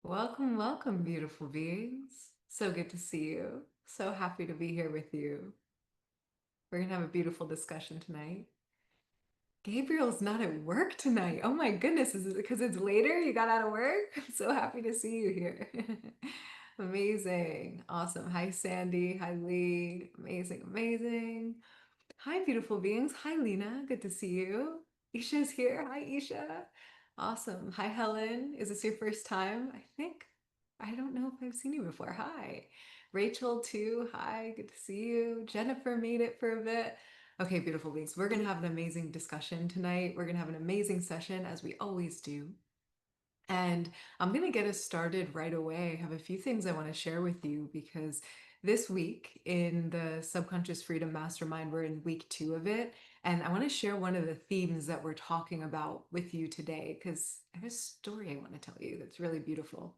Welcome, welcome, beautiful beings. So good to see you. So happy to be here with you. We're going to have a beautiful discussion tonight. Gabriel's not at work tonight. Oh my goodness. Is it because it's later? You got out of work? I'm so happy to see you here. Amazing. Awesome. Hi, Sandy. Hi, Lee. Amazing, amazing. Hi, beautiful beings. Hi, Lena. Good to see you. Isha's here. Hi, Isha. Awesome. Hi, Helen. Is this your first time? I think. I don't know if I've seen you before. Hi. Rachel, too. Hi. Good to see you. Jennifer made it for a bit. Okay, beautiful beings. We're going to have an amazing discussion tonight. We're going to have an amazing session, as we always do. And I'm going to get us started right away. I have a few things I want to share with you because this week in the Subconscious Freedom Mastermind, we're in week 2 of it. And I want to share one of the themes that we're talking about with you today because I have a story I want to tell you that's really beautiful.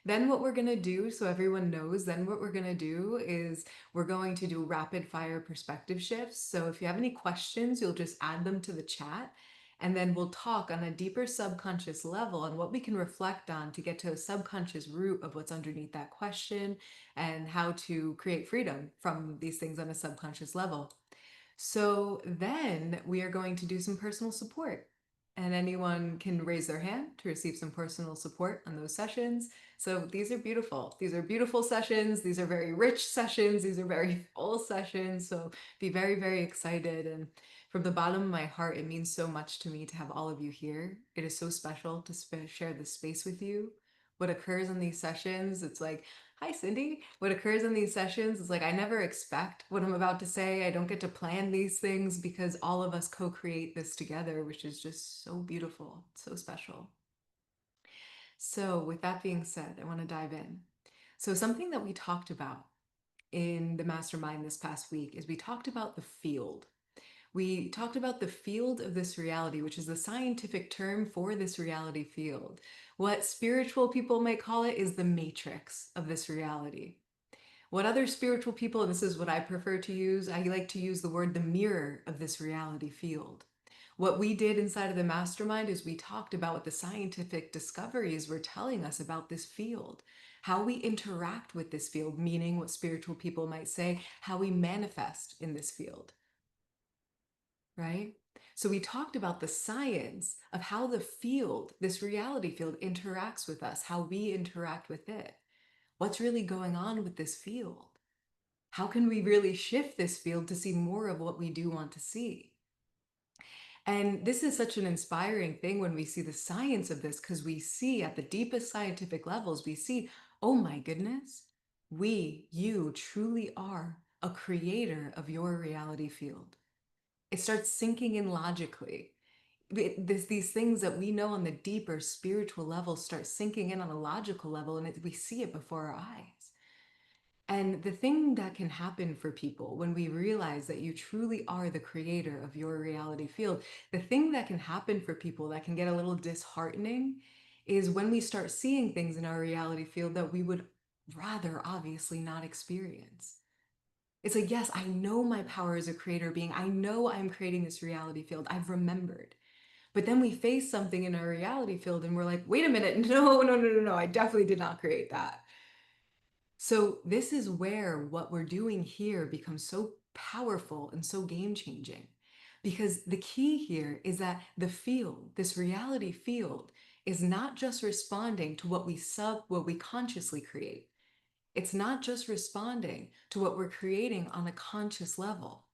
Then, what we're going to do, so everyone knows, then what we're going to do is we're going to do rapid fire perspective shifts. So, if you have any questions, you'll just add them to the chat. And then we'll talk on a deeper subconscious level on what we can reflect on to get to a subconscious root of what's underneath that question and how to create freedom from these things on a subconscious level. So then we are going to do some personal support. And anyone can raise their hand to receive some personal support on those sessions. So these are beautiful. These are beautiful sessions. These are very rich sessions. These are very full sessions. So be very, very excited. And from the bottom of my heart, it means so much to me to have all of you here. It is so special to share this space with you. What occurs in these sessions, it's like, hi, Cindy. What occurs in these sessions is like I never expect what I'm about to say. I don't get to plan these things because all of us co-create this together, which is just so beautiful, so special. So, with that being said, I want to dive in. So, something that we talked about in the mastermind this past week is we talked about the field. We talked about the field of this reality, which is the scientific term for this reality field. What spiritual people might call it is the matrix of this reality. What other spiritual people, and this is what I prefer to use, I like to use the word the mirror of this reality field. What we did inside of the mastermind is we talked about what the scientific discoveries were telling us about this field, how we interact with this field, meaning what spiritual people might say, how we manifest in this field, right? So we talked about the science of how the field, this reality field, interacts with us, how we interact with it. What's really going on with this field? How can we really shift this field to see more of what we do want to see? And this is such an inspiring thing when we see the science of this, because we see at the deepest scientific levels, we see, oh my goodness, you truly are a creator of your reality field. It starts sinking in logically. These things that we know on the deeper spiritual level start sinking in on a logical level, and we see it before our eyes. And the thing that can happen for people when we realize that you truly are the creator of your reality field, the thing that can happen for people that can get a little disheartening is when we start seeing things in our reality field that we would rather obviously not experience. It's like, yes, I know my power as a creator being. I know I'm creating this reality field. I've remembered. But then we face something in our reality field and we're like, wait a minute. No, no, no, no, no. I definitely did not create that. So, this is where what we're doing here becomes so powerful and so game changing. Because the key here is that the field, this reality field, is not just responding to what we consciously create. It's not just responding to what we're creating on a conscious level,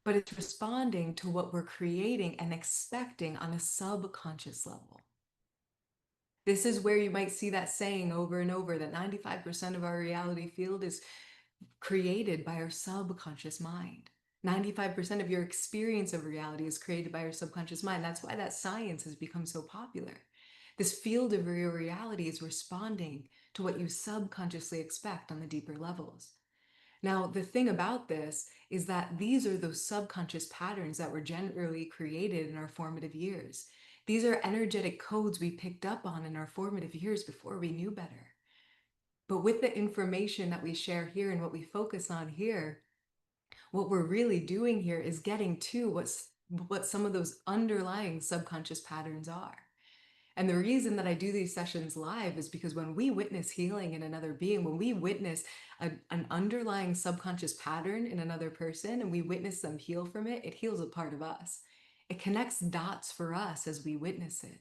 but it's responding to what we're creating and expecting on a subconscious level. This is where you might see that saying over and over that 95% of our reality field is created by our subconscious mind. 95% of your experience of reality is created by your subconscious mind. That's why that science has become so popular. This field of your reality is responding to what you subconsciously expect on the deeper levels. Now, the thing about this is that these are those subconscious patterns that were generally created in our formative years. These are energetic codes we picked up on in our formative years before we knew better. But with the information that we share here and what we focus on here, what we're really doing here is getting to what some of those underlying subconscious patterns are. And the reason that I do these sessions live is because when we witness healing in another being, when we witness an underlying subconscious pattern in another person and we witness them heal from it, it heals a part of us. It connects dots for us as we witness it.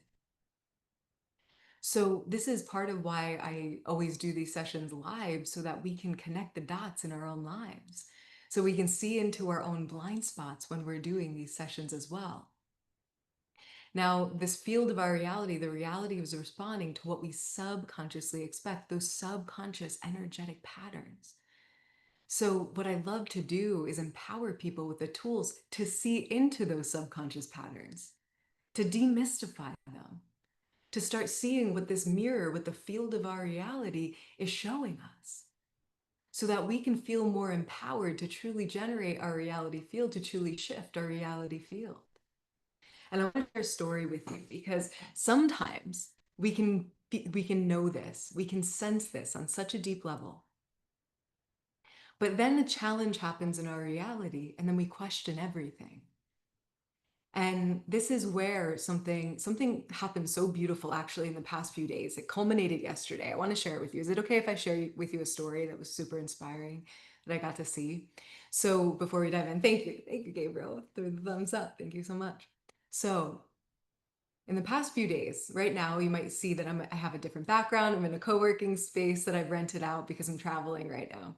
So, this is part of why I always do these sessions live so that we can connect the dots in our own lives. So, we can see into our own blind spots when we're doing these sessions as well. Now, this field of our reality, the reality is responding to what we subconsciously expect, those subconscious energetic patterns. So, what I love to do is empower people with the tools to see into those subconscious patterns, to demystify them, to start seeing what this mirror, what the field of our reality is showing us, so that we can feel more empowered to truly generate our reality field, to truly shift our reality field. And I want to share a story with you because sometimes we can know this, we can sense this on such a deep level. But then a challenge happens in our reality, and then we question everything. And this is where something happened so beautiful actually in the past few days. It culminated yesterday. I want to share it with you. Is it okay if I share with you a story that was super inspiring that I got to see? So before we dive in, thank you, Gabriel, for the thumbs up. Thank you so much. So in the past few days, right now, you might see that I have a different background. I'm in a co-working space that I've rented out because I'm traveling right now.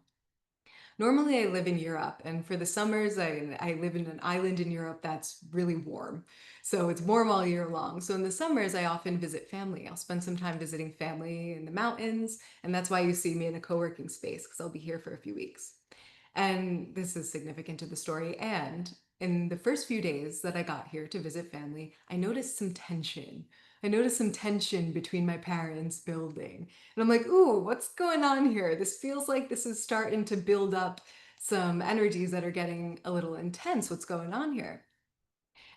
Normally, I live in Europe, and for the summers, I live in an island in Europe that's really warm. So it's warm all year long. So in the summers, I often visit family. I'll spend some time visiting family in the mountains, and that's why you see me in a co-working space because I'll be here for a few weeks. And this is significant to the story. And in the first few days that I got here to visit family, I noticed some tension. I noticed some tension between my parents building. And I'm like, ooh, what's going on here? This feels like this is starting to build up some energies that are getting a little intense. What's going on here?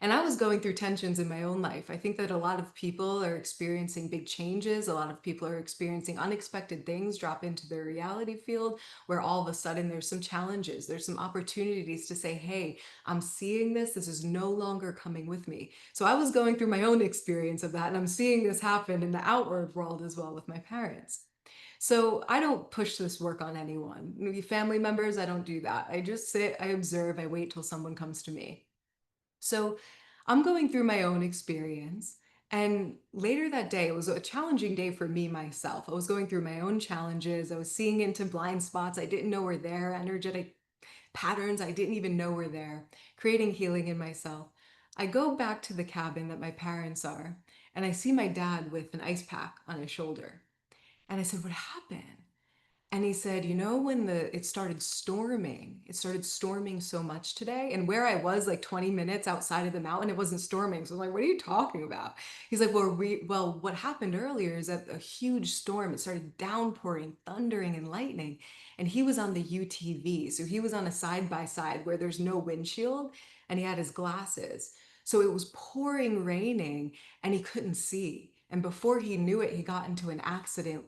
And I was going through tensions in my own life. I think that a lot of people are experiencing big changes. A lot of people are experiencing unexpected things drop into their reality field where all of a sudden there's some challenges, there's some opportunities to say, hey, I'm seeing this. This is no longer coming with me. So I was going through my own experience of that. And I'm seeing this happen in the outward world as well with my parents. So I don't push this work on anyone. Maybe family members, I don't do that. I just sit, I observe, I wait till someone comes to me. So I'm going through my own experience. And later that day, it was a challenging day for me myself. I was going through my own challenges. I was seeing into blind spots I didn't know were there, energetic patterns I didn't even know were there, creating healing in myself. I go back to the cabin that my parents are, and I see my dad with an ice pack on his shoulder. And I said, what happened? And he said, you know, when it started storming so much today. And where I was like 20 minutes outside of the mountain, it wasn't storming. So I'm like, what are you talking about? He's like, well, what happened earlier is that a huge storm, it started downpouring, thundering, and lightning. And he was on the UTV. So he was on a side by side where there's no windshield and he had his glasses. So it was pouring, raining, and he couldn't see. And before he knew it, he got into an accident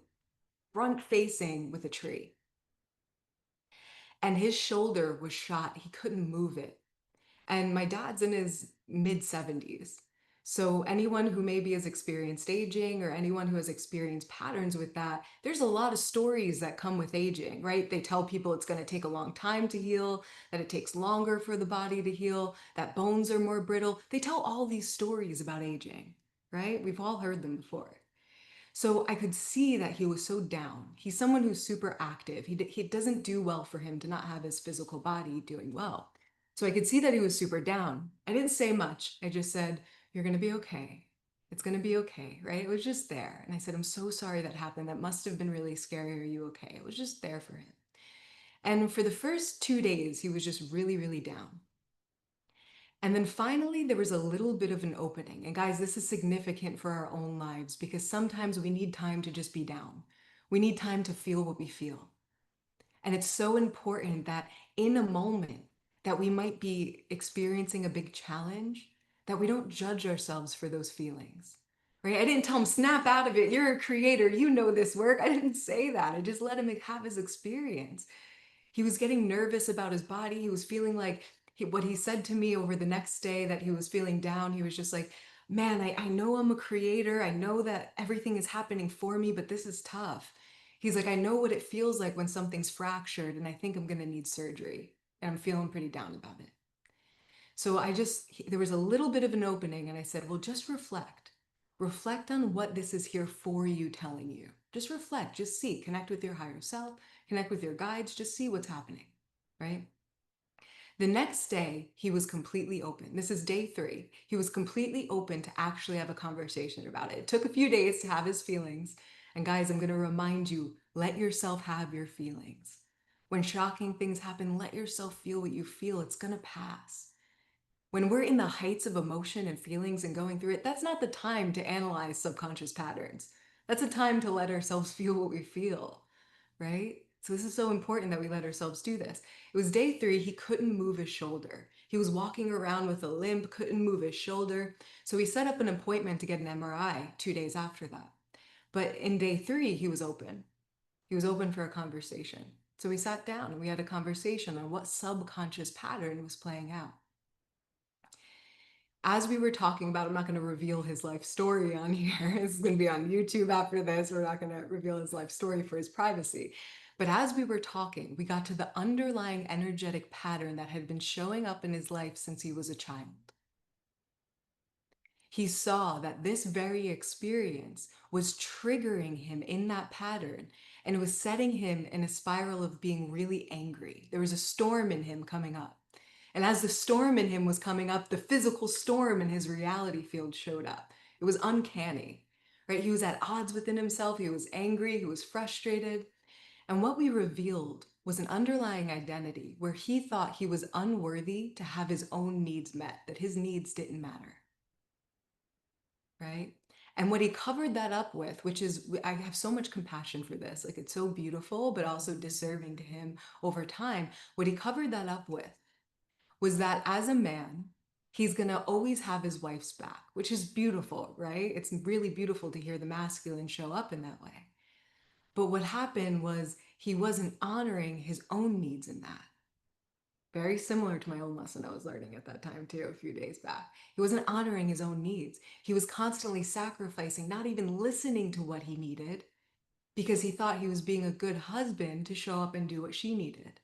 front facing with a tree. And his shoulder was shot. He couldn't move it. And my dad's in his mid 70s. So, anyone who maybe has experienced aging or anyone who has experienced patterns with that, there's a lot of stories that come with aging, right? They tell people it's going to take a long time to heal, that it takes longer for the body to heal, that bones are more brittle. They tell all these stories about aging, right? We've all heard them before. So I could see that he was so down. He's someone who's super active. He doesn't do well for him to not have his physical body doing well. So I could see that he was super down. I didn't say much. I just said, you're going to be okay. It's going to be okay, right? It was just there. And I said, I'm so sorry that happened. That must have been really scary. Are you okay? It was just there for him. And for the first 2 days, he was just really, really down. And then finally, there was a little bit of an opening. And guys, this is significant for our own lives because sometimes we need time to just be down. We need time to feel what we feel. And it's so important that in a moment that we might be experiencing a big challenge, that we don't judge ourselves for those feelings. Right? I didn't tell him, snap out of it. You're a creator. You know this work. I didn't say that. I just let him have his experience. He was getting nervous about his body. He was feeling like what he said to me over the next day that he was feeling down. He was just like, man, I know I'm a creator. I know that everything is happening for me, but this is tough. He's like, I know what it feels like when something's fractured, and I think I'm going to need surgery. And I'm feeling pretty down about it. So there was a little bit of an opening, and I said, well, just reflect. Reflect on what this is here for you telling you. Just reflect, just see, connect with your higher self, connect with your guides, just see what's happening, right? The next day, he was completely open. This is day 3. He was completely open to actually have a conversation about it. It took a few days to have his feelings. And guys, I'm going to remind you, let yourself have your feelings. When shocking things happen, let yourself feel what you feel. It's going to pass. When we're in the heights of emotion and feelings and going through it, that's not the time to analyze subconscious patterns. That's a time to let ourselves feel what we feel, right? So this is so important that we let ourselves do this. It was day 3, he couldn't move his shoulder. He was walking around with a limp, couldn't move his shoulder. So we set up an appointment to get an MRI 2 days after that. But in day 3, he was open. He was open for a conversation. So we sat down and we had a conversation on what subconscious pattern was playing out. As we were talking about, I'm not going to reveal his life story on here. It's going to be on YouTube after this. We're not going to reveal his life story for his privacy. But as we were talking, we got to the underlying energetic pattern that had been showing up in his life since he was a child. He saw that this very experience was triggering him in that pattern, and it was setting him in a spiral of being really angry. There was a storm in him coming up. And as the storm in him was coming up, the physical storm in his reality field showed up. It was uncanny, right? He was at odds within himself. He was angry. He was frustrated. And what we revealed was an underlying identity where he thought he was unworthy to have his own needs met, that his needs didn't matter, right? And what he covered that up with, which is, I have so much compassion for this, like it's so beautiful, but also deserving to him over time. What he covered that up with was that as a man, he's going to always have his wife's back, which is beautiful, right? It's really beautiful to hear the masculine show up in that way. But what happened was he wasn't honoring his own needs in that. Very similar to my own lesson I was learning at that time too, a few days back. He wasn't honoring his own needs. He was constantly sacrificing, not even listening to what he needed, because he thought he was being a good husband to show up and do what she needed.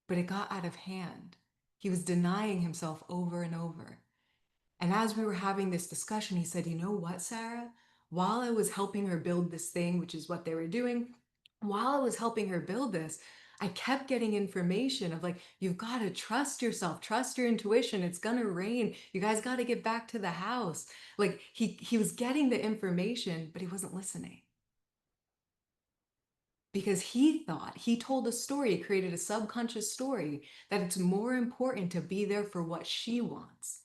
But it got out of hand. He was denying himself over and over. And as we were having this discussion, he said, you know what, Sarah? While I was helping her build this thing, which is what they were doing, while I was helping her build this, I kept getting information of like, you've got to trust yourself, trust your intuition. It's going to rain. You guys got to get back to the house. Like he was getting the information, but he wasn't listening because he told a story, created a subconscious story that it's more important to be there for what she wants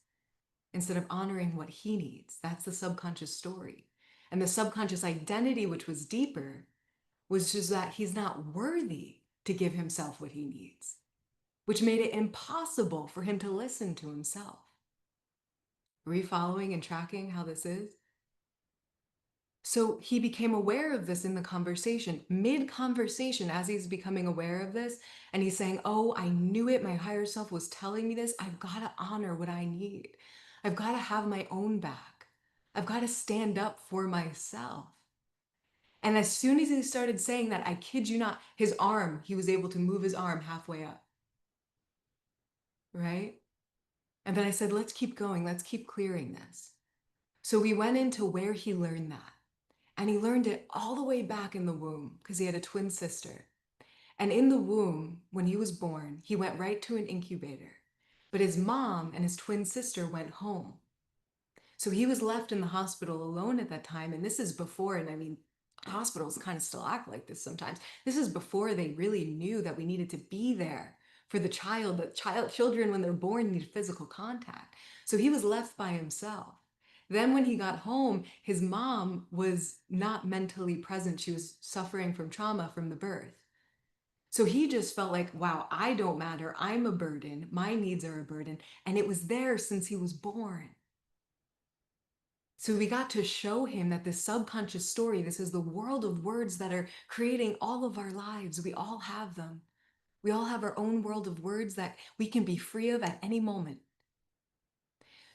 instead of honoring what he needs. That's the subconscious story. And the subconscious identity, which was deeper, was just that he's not worthy to give himself what he needs, which made it impossible for him to listen to himself. Are we following and tracking how this is? So he became aware of this in the conversation, mid conversation, as he's becoming aware of this. And he's saying, oh, I knew it. My higher self was telling me this. I've got to honor what I need. I've got to have my own back. I've got to stand up for myself. And as soon as he started saying that, I kid you not, his arm, he was able to move his arm halfway up, right? And then I said, let's keep going. Let's keep clearing this. So we went into where he learned that. And he learned it all the way back in the womb because he had a twin sister. And in the womb, when he was born, he went right to an incubator. But his mom and his twin sister went home. So he was left in the hospital alone at that time. And this is before, and I mean, hospitals kind of still act like this sometimes. This is before they really knew that we needed to be there for the child, that children, when they're born, need physical contact. So he was left by himself. Then when he got home, his mom was not mentally present. She was suffering from trauma from the birth. So he just felt like, wow, I don't matter. I'm a burden. My needs are a burden. And it was there since he was born. So we got to show him that this subconscious story, this is the world of words that are creating all of our lives. We all have them. We all have our own world of words that we can be free of at any moment.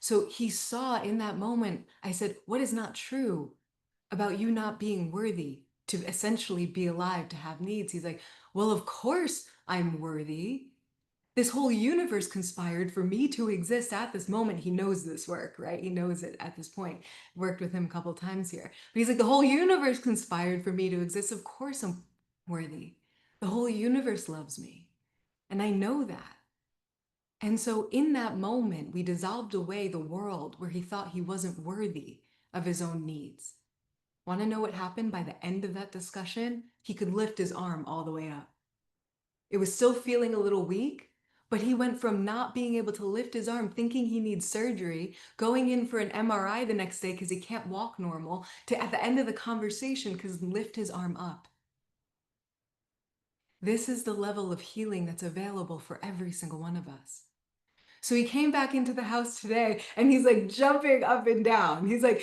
So he saw in that moment, I said, what is not true about you not being worthy to essentially be alive, to have needs? He's like, well, of course I'm worthy. This whole universe conspired for me to exist at this moment. He knows this work, right? He knows it at this point. Worked with him a couple times here. But he's like, the whole universe conspired for me to exist. Of course I'm worthy. The whole universe loves me. And I know that. And so in that moment, we dissolved away the world where he thought he wasn't worthy of his own needs. Want to know what happened by the end of that discussion? He could lift his arm all the way up. It was still feeling a little weak, but he went from not being able to lift his arm, thinking he needs surgery, going in for an MRI the next day because he can't walk normal, to at the end of the conversation, because lift his arm up. This is the level of healing that's available for every single one of us. So he came back into the house today and he's like jumping up and down. He's like,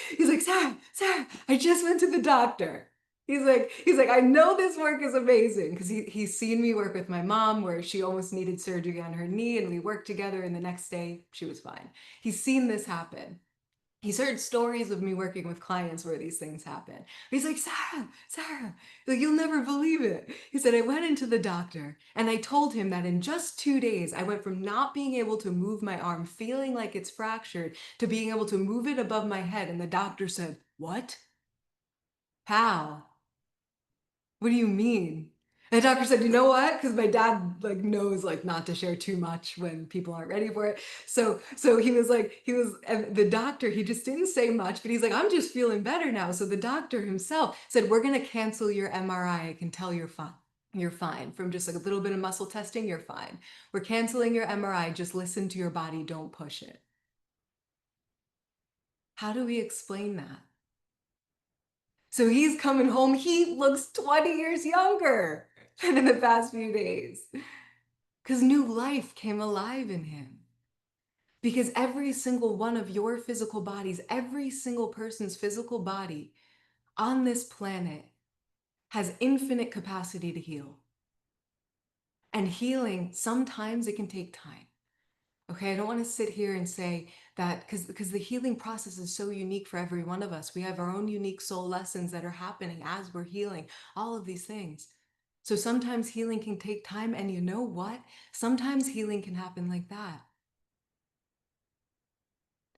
Sarah, I just went to the doctor. He's like, I know this work is amazing because he's seen me work with my mom where she almost needed surgery on her knee and we worked together and the next day she was fine. He's seen this happen. He's heard stories of me working with clients where these things happen. He's like, Sarah, like, you'll never believe it. He said, I went into the doctor and I told him that in just 2 days, I went from not being able to move my arm, feeling like it's fractured, to being able to move it above my head. And the doctor said, what? How? What do you mean? And the doctor said, you know what? Because my dad like knows like not to share too much when people aren't ready for it. So he was like, and the doctor, he just didn't say much, but he's like, I'm just feeling better now. So the doctor himself said, we're gonna cancel your MRI. I can tell you're fine. You're fine. From just like a little bit of muscle testing, you're fine. We're canceling your MRI. Just listen to your body. Don't push it. How do we explain that? So he's coming home. He looks 20 years younger than in the past few days because new life came alive in him. Because every single one of your physical bodies, every single person's physical body on this planet has infinite capacity to heal. And healing, sometimes it can take time. Okay, I don't want to sit here and say that because the healing process is so unique for every one of us. We have our own unique soul lessons that are happening as we're healing, all of these things. So sometimes healing can take time, and you know what? Sometimes healing can happen like that.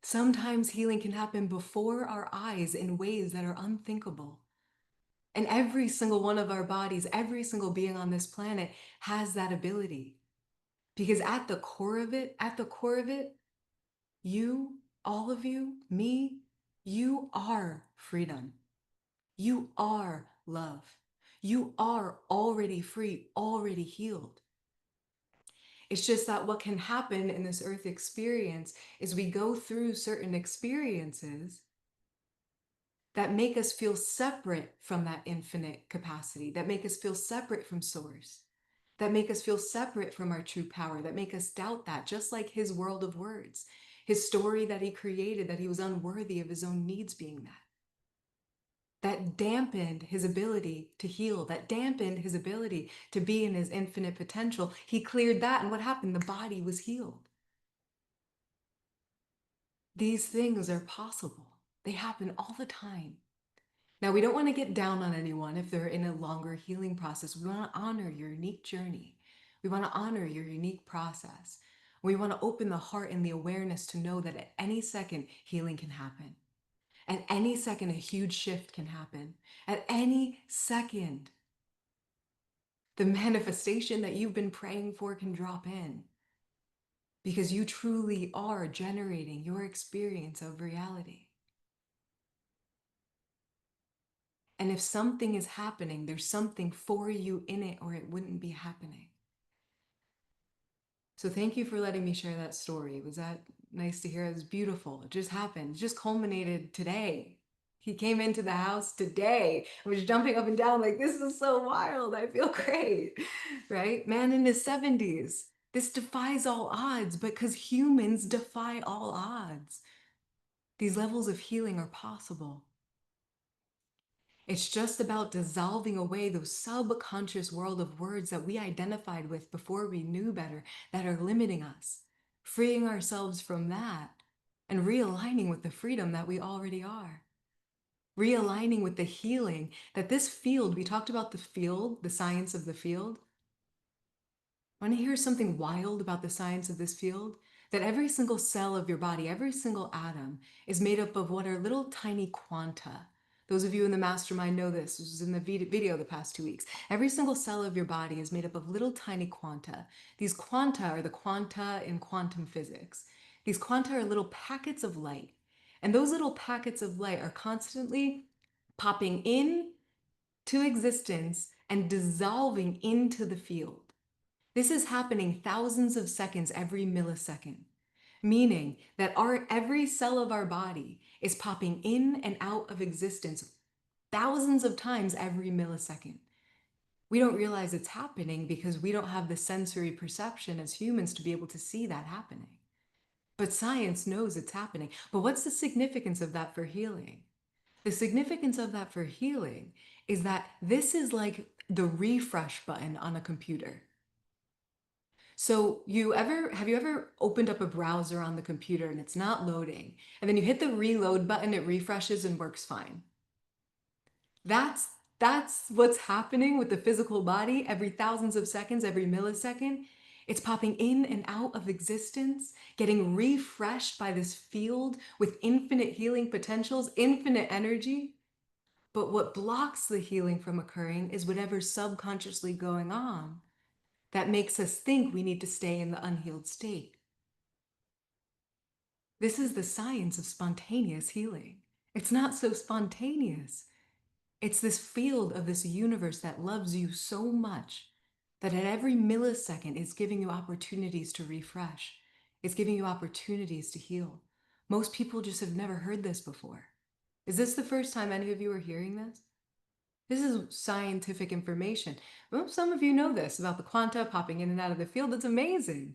Sometimes healing can happen before our eyes in ways that are unthinkable. And every single one of our bodies, every single being on this planet has that ability. Because at the core of it, you, all of you, me, you are freedom. You are love. You are already free, already healed. It's just that what can happen in this earth experience is we go through certain experiences that make us feel separate from that infinite capacity, that make us feel separate from source, that make us feel separate from our true power, that make us doubt that, just like his world of words, his story that he created, that he was unworthy of his own needs being met. That dampened his ability to heal, that dampened his ability to be in his infinite potential. He cleared that, and what happened? The body was healed. These things are possible. They happen all the time. Now, we don't want to get down on anyone if they're in a longer healing process. We want to honor your unique journey. We want to honor your unique process. We want to open the heart and the awareness to know that at any second, healing can happen. At any second, a huge shift can happen. At any second, the manifestation that you've been praying for can drop in because you truly are generating your experience of reality. And if something is happening, there's something for you in it, or it wouldn't be happening. So thank you for letting me share that story. Was that nice to hear? It was beautiful. It just happened. It just culminated today. He came into the house today. I was jumping up and down like, this is so wild. I feel great, right? Man in his 70s. This defies all odds, but because humans defy all odds, these levels of healing are possible. It's just about dissolving away those subconscious world of words that we identified with before we knew better, that are limiting us, freeing ourselves from that, and realigning with the freedom that we already are. Realigning with the healing that this field, we talked about the field, the science of the field. Want to hear something wild about the science of this field? That every single cell of your body, every single atom is made up of what are little tiny quanta. Those of you in the mastermind know this. This was in the video the past 2 weeks. Every single cell of your body is made up of little tiny quanta. These quanta are the quanta in quantum physics. These quanta are little packets of light. And those little packets of light are constantly popping in to existence and dissolving into the field. This is happening thousands of seconds every millisecond, meaning that every cell of our body is popping in and out of existence thousands of times every millisecond. We don't realize it's happening because we don't have the sensory perception as humans to be able to see that happening. But science knows it's happening. But what's the significance of that for healing? The significance of that for healing is that this is like the refresh button on a computer. So have you ever opened up a browser on the computer and it's not loading, and then you hit the reload button, it refreshes and works fine? That's that's what's happening with the physical body every thousands of seconds, every millisecond. It's popping in and out of existence, getting refreshed by this field with infinite healing potentials, infinite energy. But what blocks the healing from occurring is whatever's subconsciously going on that makes us think we need to stay in the unhealed state. This is the science of spontaneous healing. It's not so spontaneous. It's this field of this universe that loves you so much that at every millisecond it's giving you opportunities to refresh. It's giving you opportunities to heal. Most people just have never heard this before. Is this the first time any of you are hearing this? This is scientific information. Well, some of you know this about the quanta popping in and out of the field. It's amazing.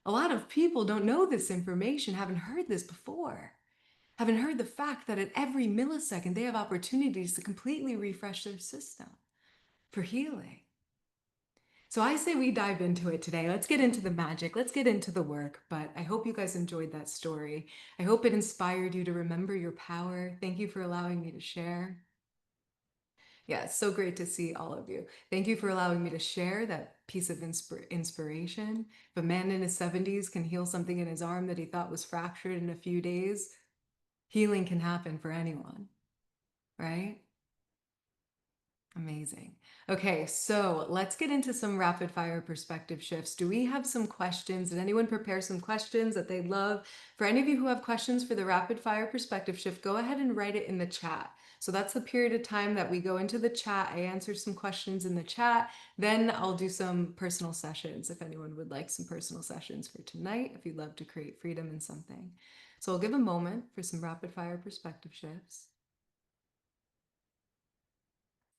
A lot of people don't know this information, haven't heard this before, haven't heard the fact that at every millisecond they have opportunities to completely refresh their system for healing. So I say we dive into it today. Let's get into the magic. Let's get into the work. But I hope you guys enjoyed that story. I hope it inspired you to remember your power. Thank you for allowing me to share. Yeah, it's so great to see all of you. Thank you for allowing me to share that piece of inspiration. If a man in his 70s can heal something in his arm that he thought was fractured in a few days, healing can happen for anyone, right? Amazing. Okay, so let's get into some rapid fire perspective shifts. Do we have some questions? Did anyone prepare some questions that they'd love? For any of you who have questions for the rapid fire perspective shift, go ahead and write it in the chat. So that's the period of time that we go into the chat. I answer some questions in the chat. Then I'll do some personal sessions if anyone would like some personal sessions for tonight, if you'd love to create freedom in something. So I'll give a moment for some rapid fire perspective shifts.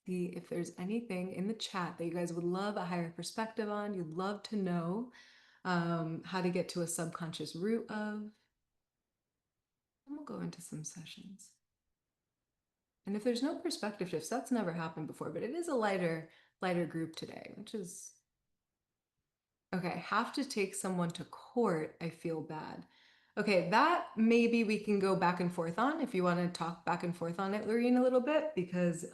See if there's anything in the chat that you guys would love a higher perspective on. You'd love to know how to get to a subconscious root of. And we'll go into some sessions. And if there's no perspective shifts, that's never happened before, but it is a lighter group today, which is okay. Have to take someone to court. I feel bad. Okay, that maybe we can go back and forth on if you want to talk back and forth on it, Lorene, a little bit, because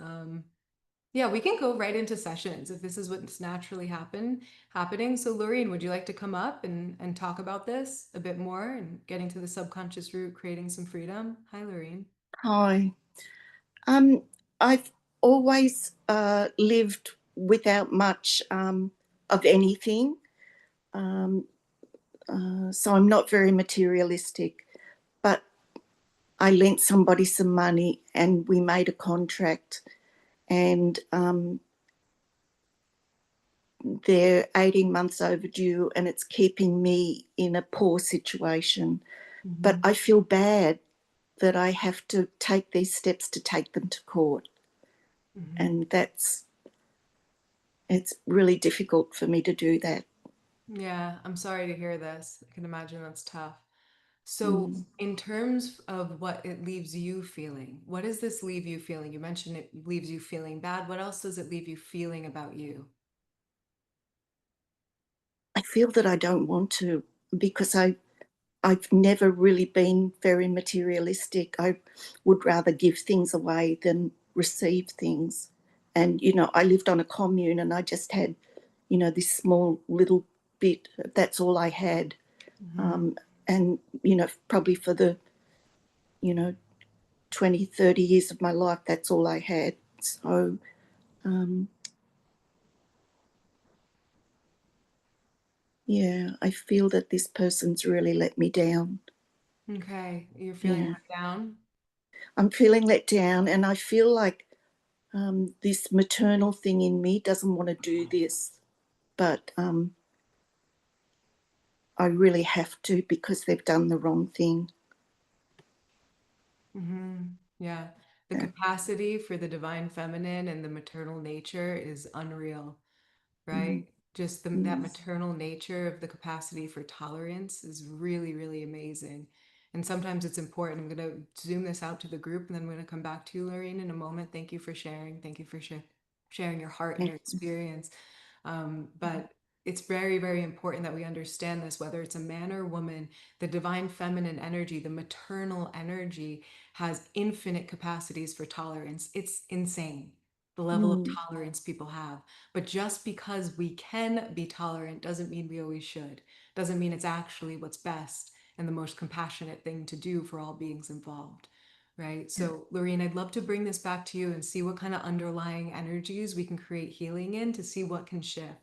yeah, we can go right into sessions if this is what's naturally happening. So Lorene, would you like to come up and talk about this a bit more and getting to the subconscious root, creating some freedom? Hi, Lorene. Hi. I've always lived without much of anything. So I'm not very materialistic, but I lent somebody some money and we made a contract, and they're 18 months overdue, and it's keeping me in a poor situation. Mm-hmm. But I feel bad that I have to take these steps to take them to court. Mm-hmm. And it's really difficult for me to do that. Yeah, I'm sorry to hear this. I can imagine that's tough. So in terms of what it leaves you feeling, what does this leave you feeling? You mentioned it leaves you feeling bad. What else does it leave you feeling about you? I feel that I don't want to, because I've never really been very materialistic. I would rather give things away than receive things. And, I lived on a commune and I just had, this small little bit. That's all I had. Hmm. Um, and, probably for the, you know, 20, 30 years of my life, that's all I had. So, um, yeah, I feel that this person's really let me down. Okay, you're feeling Yeah. let down. I'm feeling let down and I feel like this maternal thing in me doesn't want to do this, but I really have to because they've done the wrong thing. Hmm. Yeah, the Yeah. capacity for the divine feminine and the maternal nature is unreal, Mm, right? Just that yes. maternal nature of the capacity for tolerance is really, really amazing. And sometimes it's important. I'm going to zoom this out to the group and then I'm going to come back to you, Lorraine, in a moment. Thank you for sharing. Thank you for sharing your heart and Thank your you. experience. But it's very, very important that we understand this, whether it's a man or woman, the divine feminine energy, the maternal energy has infinite capacities for tolerance. It's insane the level of Mm, tolerance people have. But just because we can be tolerant doesn't mean we always should. Doesn't mean it's actually what's best and the most compassionate thing to do for all beings involved. Right. yeah. So, Lorene, I'd love to bring this back to you and see what kind of underlying energies we can create healing in to see what can shift.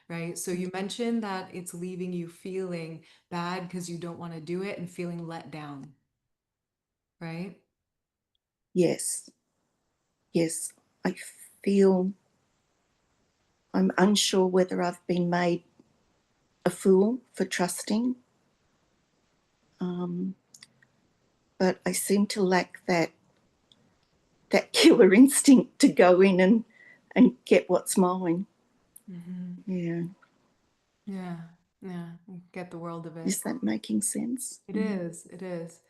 Right. So, you mentioned that it's leaving you feeling bad because you don't want to do it and feeling let down. Right. Yes. Yes. I feel I'm unsure whether I've been made a fool for trusting, um, but I seem to lack that killer instinct to go in and get what's mine. Hmm. Yeah. Yeah. Yeah. Get the world of it. Is that making sense? It Mm, is, it is.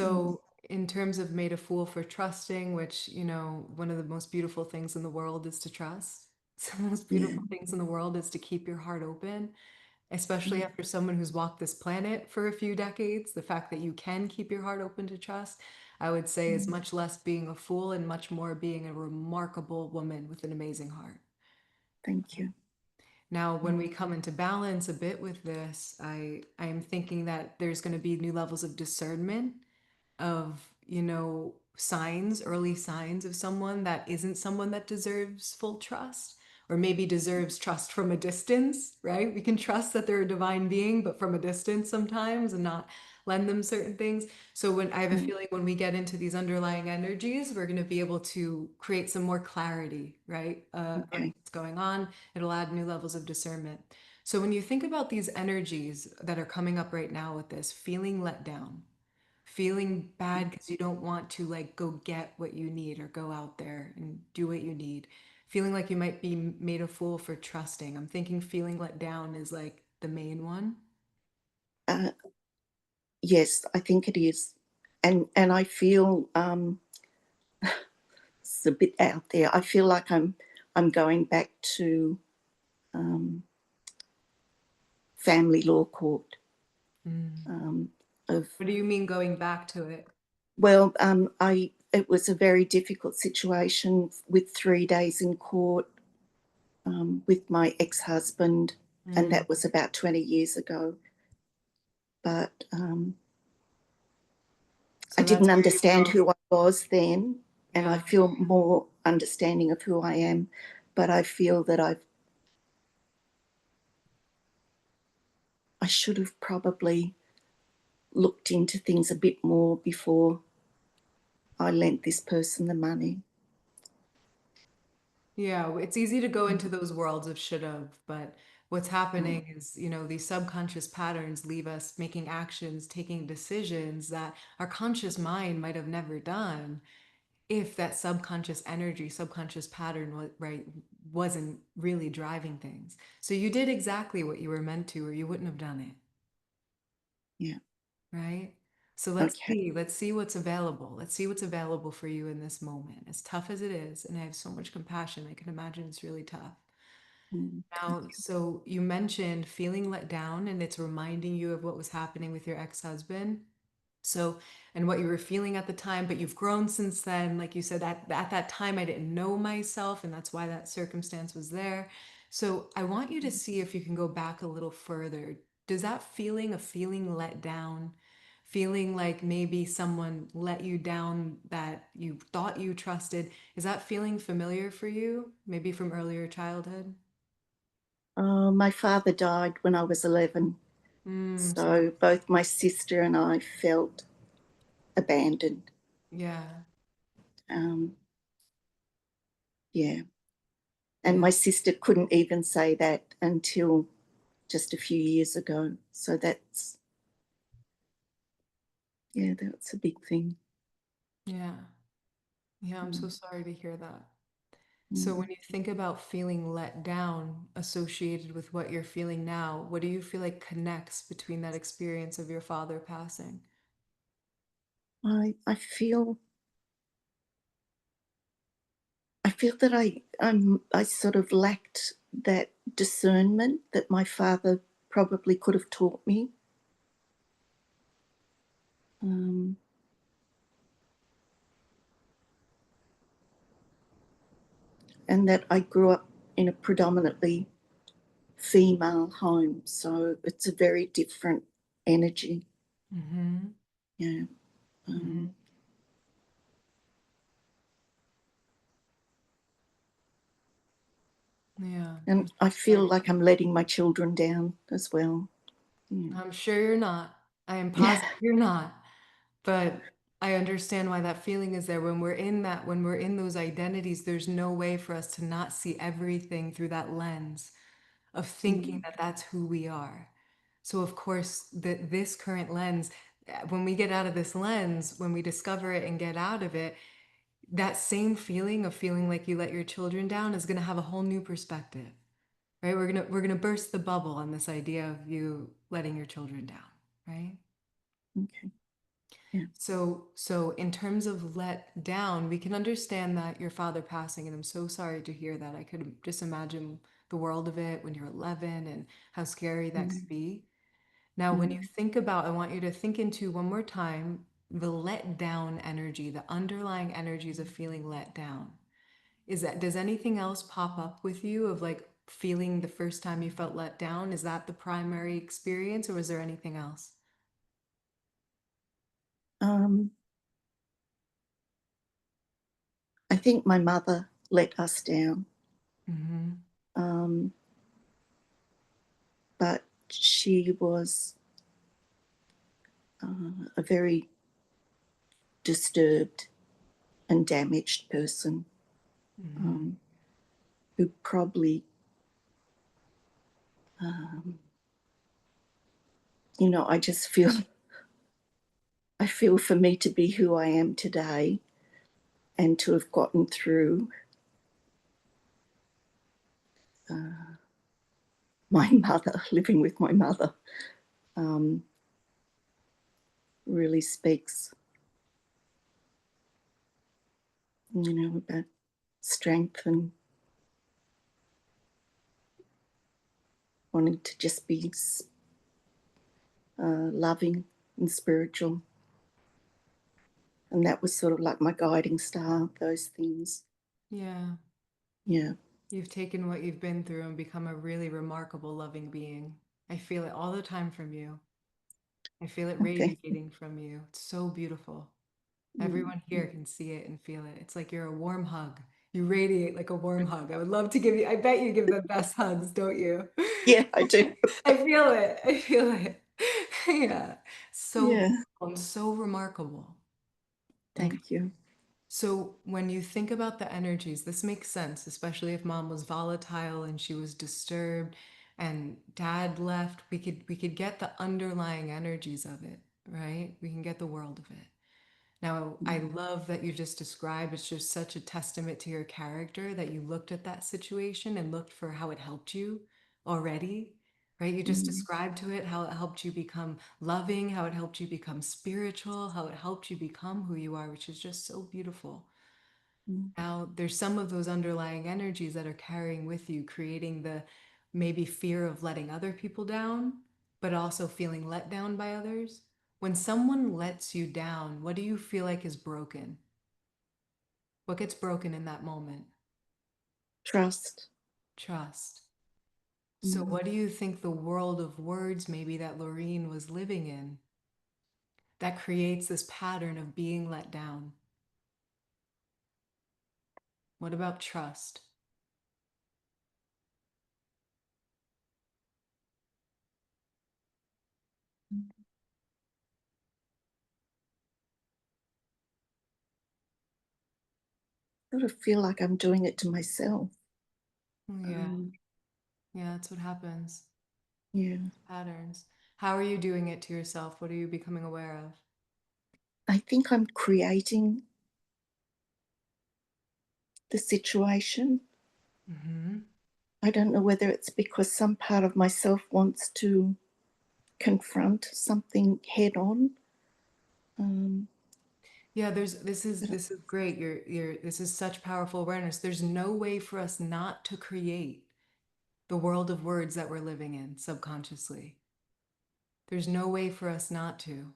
mm, So, in terms of made a fool for trusting, which, one of the most beautiful things in the world is to trust. So, the most yeah. beautiful things in the world is to keep your heart open, especially Mm, after someone who's walked this planet for a few decades. The fact that you can keep your heart open to trust, I would say, is mm, much less being a fool and much more being a remarkable woman with an amazing heart. thank you. Now, Mm, when we come into balance a bit with this, I am thinking that there's going to be new levels of discernment of, signs, early signs of someone that isn't someone that deserves full trust or maybe deserves trust from a distance, right? We can trust that they're a divine being, but from a distance sometimes and not lend them certain things. So when I have a mm, feeling when we get into these underlying energies, we're going to be able to create some more clarity, right? Around okay. what's going on. It'll add new levels of discernment. So when you think about these energies that are coming up right now with this, feeling let down, feeling bad because you don't want to like go get what you need or go out there and do what you need, feeling like you might be made a fool for trusting. I'm thinking feeling let down is like the main one. Uh, yes, I think it is. And I feel it's a bit out there. I feel like I'm going back to um, family law court. Mm. Um, of What do you mean going back to it? well, I it was a very difficult situation with 3 days in court with my ex-husband, and Mm. that was about 20 years ago. But I So that's didn't where you understand feel, who I was then, and I yeah. feel more understanding of who I am. But I feel that I should have probably looked into things a bit more before I lent this person the money. Yeah, it's easy to go into those worlds of should have, but what's Mm, happening is, these subconscious patterns leave us making actions, taking decisions that our conscious mind might have never done if that subconscious energy, subconscious pattern was right wasn't really driving things. So you did exactly what you were meant to, or you wouldn't have done it, yeah. right? So Okay. let's see what's available. Let's see what's available for you in this moment. As tough as it is, and I have so much compassion, I can imagine it's really tough. Mm, thank Now, so you mentioned feeling let down and it's reminding you of what was happening with your ex-husband. So, and what you were feeling at the time, but you've grown since then. Like you said, at that time, I didn't know myself, and that's why that circumstance was there. So, I want you to you. see if you can go back a little further. Does that feeling of feeling let down, feeling like maybe someone let you down that you thought you trusted, is that feeling familiar for you? Maybe from earlier childhood? My father died when I was 11, So, so both my sister and I felt abandoned. yeah, Um, yeah. And yeah, my sister couldn't even say that until just a few years ago. So that's, yeah, that's a big thing. yeah. Yeah, I'm so Mm, sorry to hear that. So mm. when you think about feeling let down associated with what you're feeling now, what do you feel like connects between that experience of your father passing? I feel that I sort of lacked that discernment that my father probably could have taught me. Um, and that I grew up in a predominantly female home. So it's a very different energy. Mm-hmm. Yeah. Mm-hmm. Um, Yeah, I'm and so I sorry feel to like hear. I'm letting my children down as well. Yeah. I'm sure you're not. I am Yeah. positive you're not. But I understand why that feeling is there. When we're in that, when we're in those identities, there's no way for us to not see everything through that lens of thinking Mm, that that's who we are. So of course, this current lens, when we get out of this lens, when we discover it and get out of it, that same feeling of feeling like you let your children down is going to have a whole new perspective, right? We're going to burst the bubble on this idea of you letting your children down, right? okay. Yeah. So in terms of let down, we can understand that your father passing, and I'm so sorry to hear that. I could just imagine the world of it when you're 11 and how scary that could Mm, be. Now, when you mm. think about, I want you to think into one more time the let down energy, the underlying energies of feeling let down. Is that, does anything else pop up with you of like feeling the first time you felt let down? Is that the primary experience, or was there anything else? Um, I think my mother let us down, Mm-hmm. um, but she was a very disturbed and damaged person, Mm-hmm. um, who probably, um, I just feel, I feel for me to be who I am today and to have gotten through my mother, living with my mother, um, really speaks, about strength and wanting to just be loving and spiritual. And that was sort of like my guiding star, those things. Yeah. Yeah. You've taken what you've been through and become a really remarkable, loving being. I feel it all the time from you. I feel it Okay. radiating from you. It's so beautiful. Everyone here can see it and feel it. It's like you're a warm hug. You radiate like a warm hug. I would love to give you, I bet you give the best hugs, don't you? Yeah, I do. I feel it. I feel it. Yeah. So Yeah. beautiful and so remarkable. Okay. Thank you. So when you think about the energies, this makes sense, especially if mom was volatile and she was disturbed and dad left, we could get the underlying energies of it, right? We can get the world of it. Now, I Mm, love that you just described, it's just such a testament to your character that you looked at that situation and looked for how it helped you already, right? You just mm, described to it how it helped you become loving, how it helped you become spiritual, how it helped you become who you are, which is just so beautiful. mm, Now, there's some of those underlying energies that are carrying with you, creating the maybe fear of letting other people down, but also feeling let down by others. When someone lets you down, what do you feel like is broken? What gets broken in that moment? trust. Trust. So, Mm, what do you think the world of words maybe that Lorene was living in that creates this pattern of being let down? What about trust? sort of feel like I'm doing it to myself. Yeah, Um, yeah, that's what happens. yeah, Patterns. How are you doing it to yourself? What are you becoming aware of? I think I'm creating the situation. Hmm. I don't know whether it's because some part of myself wants to confront something head on. Um, Yeah, there's this is but, this is great. You're this is such powerful awareness. There's no way for us not to create the world of words that we're living in subconsciously. There's no way for us not to.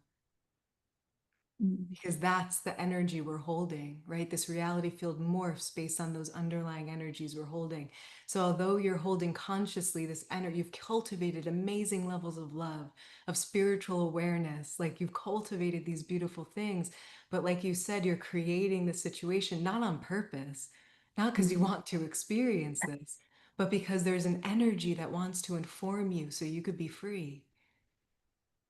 mm, Because that's the energy we're holding, right? This reality field morphs based on those underlying energies we're holding. So, although you're holding consciously this energy, you've cultivated amazing levels of love, of spiritual awareness, like you've cultivated these beautiful things. But, like you said, you're creating the situation not on purpose, not because you mm, want to experience this, but because there's an energy that wants to inform you so you could be free.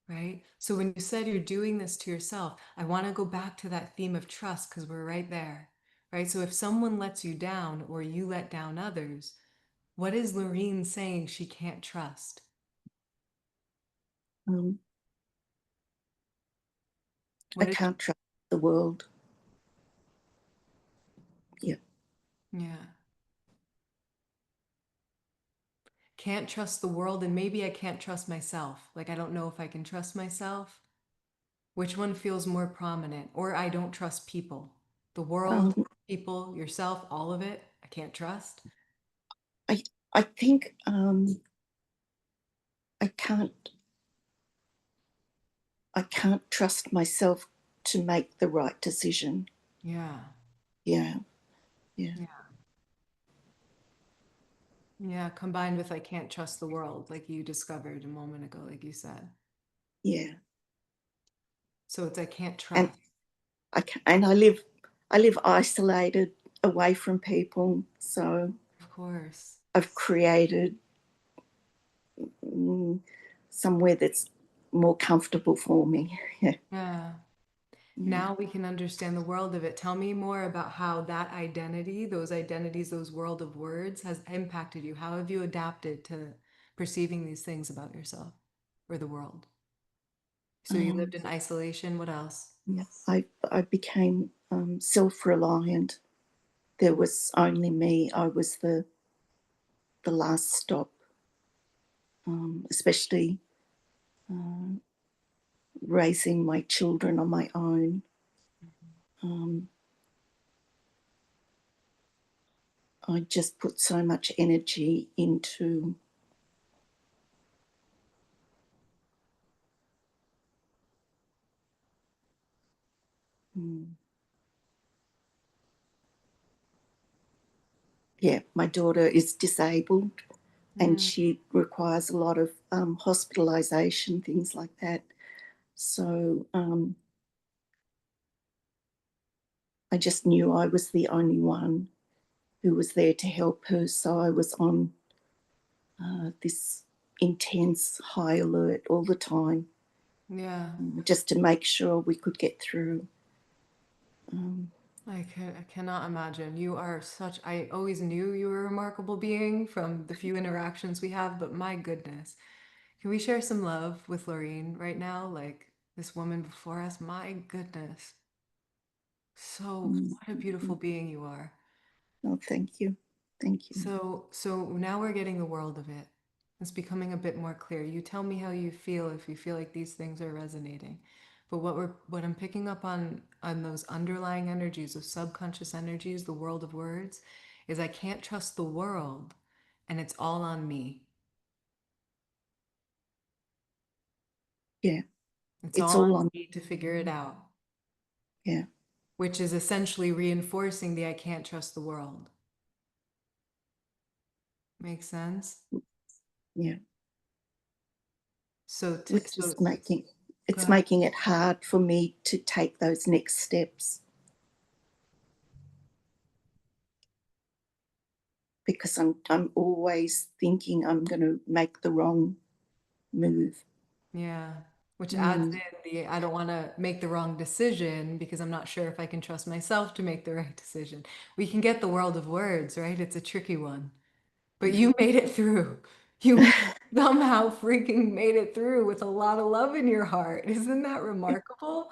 Right? So when you said you're doing this to yourself, I want to go back to that theme of trust because we're right there. Right? So if someone lets you down or you let down others, what is Lorene saying she can't trust? um, I What is can't trust the world. Yeah. yeah. Can't trust the world and maybe I can't trust myself. Like I don't know if I can trust myself. Which one feels more prominent? Or I don't trust people. The world, Um, people, yourself, all of it, I can't trust. I I think I can't I can't trust myself to make the right decision. Yeah. Yeah. Yeah. Yeah. Yeah, combined with I can't trust the world, like you discovered a moment ago, like you said. Yeah. So it's I can't And trust, and I live isolated away from people. So of course. I've created mm, somewhere that's more comfortable for me. Yeah. Yeah. Yeah. Now we can understand the world of it. Tell me more about how that identity, those identities, those world of words has impacted you. How have you adapted to perceiving these things about yourself or the world? So you Um, lived in isolation. What else? yeah. I became self reliant. There was only me. I was the last stop, especially raising my children on my own. Um, I just put so much energy into mm, yeah, my daughter is disabled and Mm, she requires a lot of hospitalization, things like that. So I just knew I was the only one who was there to help her. So I was on this intense high alert all the time, yeah. just to make sure we could get through. Um, I cannot imagine. You are such, I always knew you were a remarkable being from the few interactions we have, but my goodness. Can we share some love with Lorene right now? Like this woman before us? My goodness. So, mm, what a beautiful being you are. oh, thank you. Thank you. So now we're getting the world of it. It's becoming a bit more clear. You tell me how you feel if you feel like these things are resonating. But what I'm picking up on those underlying energies, those subconscious energies, the world of words, is I can't trust the world and it's all on me. Yeah. It's It's all on all on. me to figure it out, Yeah. which is essentially reinforcing the I can't trust the world. Makes sense? Yeah. So, Which is making go it's ahead. making it hard for me to take those next steps because I'm always thinking I'm going to make the wrong move. Yeah. Which adds Mm, in the I don't want to make the wrong decision because I'm not sure if I can trust myself to make the right decision. We can get the world of words, right? It's a tricky one. But yeah. you made it through. You somehow freaking made it through with a lot of love in your heart. Isn't that remarkable?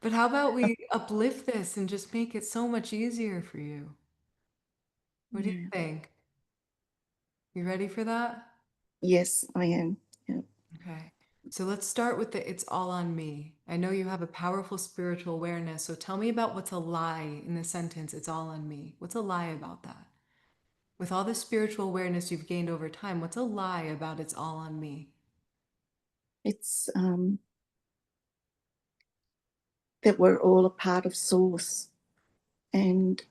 But how about we uplift this and just make it so much easier for you? What do you Yeah. think? You ready for that? Yes, I am. Yeah. Okay. So let's start with the it's all on me. I know you have a powerful spiritual awareness. So tell me about what's a lie in the sentence, it's all on me. What's a lie about that? With all the spiritual awareness you've gained over time, what's a lie about it's all on me? It's that we're all a part of Source, and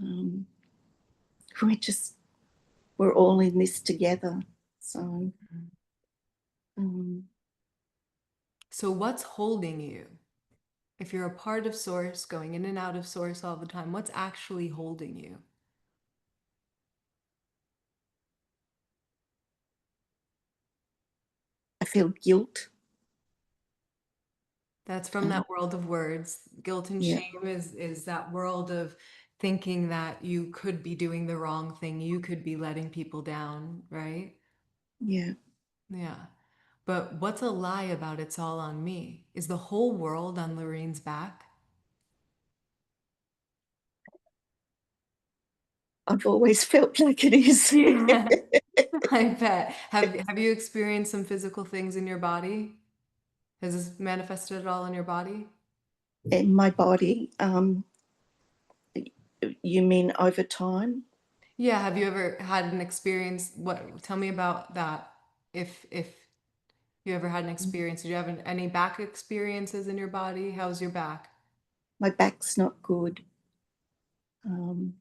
um, we're all in this together. So um, So what's holding you? If you're a part of Source, going in and out of Source all the time, what's actually holding you? I feel guilt. That's from Um, that world of words. Guilt and yeah, shame is that world of thinking that you could be doing the wrong thing, you could be letting people down, right? yeah. Yeah. But what's a lie about it's all on me? Is the whole world on Lorene's back? I've always felt like it is. Yeah. I bet. Have you experienced some physical things in your body? Has this manifested at all in your body? In my body. You mean over time? Yeah, have you ever had an experience? Tell me about that. If you ever had an experience, did you have any back experiences in your body? How's your back? My back's not good. Um,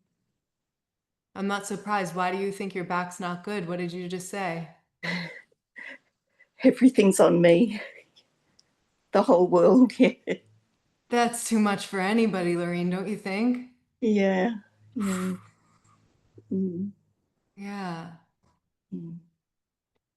I'm not surprised. Why do you think your back's not good? What did you just say? Everything's on me, the whole world. Yeah, That's too much for anybody, Lorene, don't you think? yeah, yeah. Mm, Yeah. mm,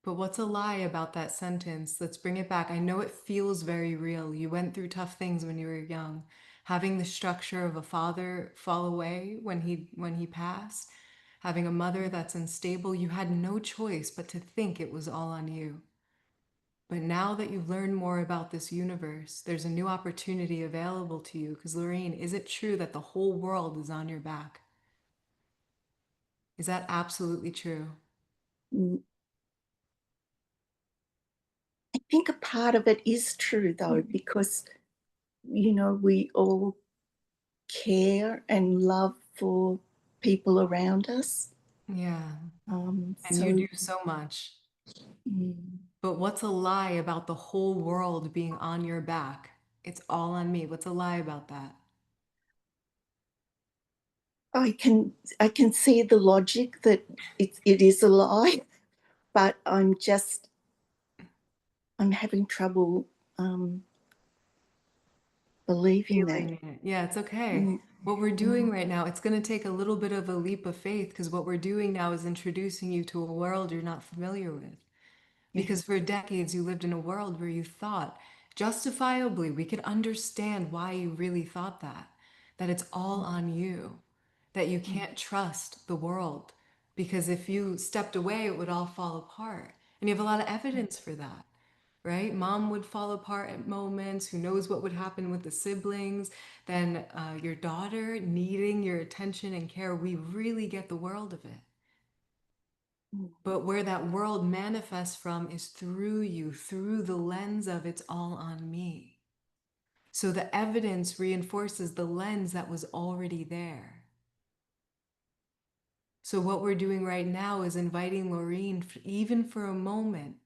But what's a lie about that sentence? Let's bring it back. I know it feels very real. You went through tough things when you were young. Having the structure of a father fall away when he passed, having a mother that's unstable, you had no choice but to think it was all on you. But now that you've learned more about this universe, there's a new opportunity available to you. Because, Lorraine, is it true that the whole world is on your back? Is that absolutely true? mm. I think a part of it is true though, because we all care and love for people around us. Yeah. And you So do so much. mm, But what's a lie about the whole world being on your back? It's all on me. What's a lie about that? I can see the logic that it is a lie, but I'm having trouble um, believing that. Feeling it. Yeah, it's okay. Mm, What we're mm, doing right now, it's going to take a little bit of a leap of faith because what we're doing now is introducing you to a world you're not familiar with. yeah. Because for decades you lived in a world where you thought, justifiably, we could understand why you really thought that it's all Mm, on you, that you mm, can't trust the world, because if you stepped away, it would all fall apart. And you have a lot of evidence for that, right? Mom would fall apart at moments. Who knows what would happen with the siblings? Then your daughter needing your attention and care. We really get the world of it. mm, But where that world manifests from is through you, through the lens of it's all on me. So the evidence reinforces the lens that was already there. So what we're doing right now is inviting Laureen, even for a moment,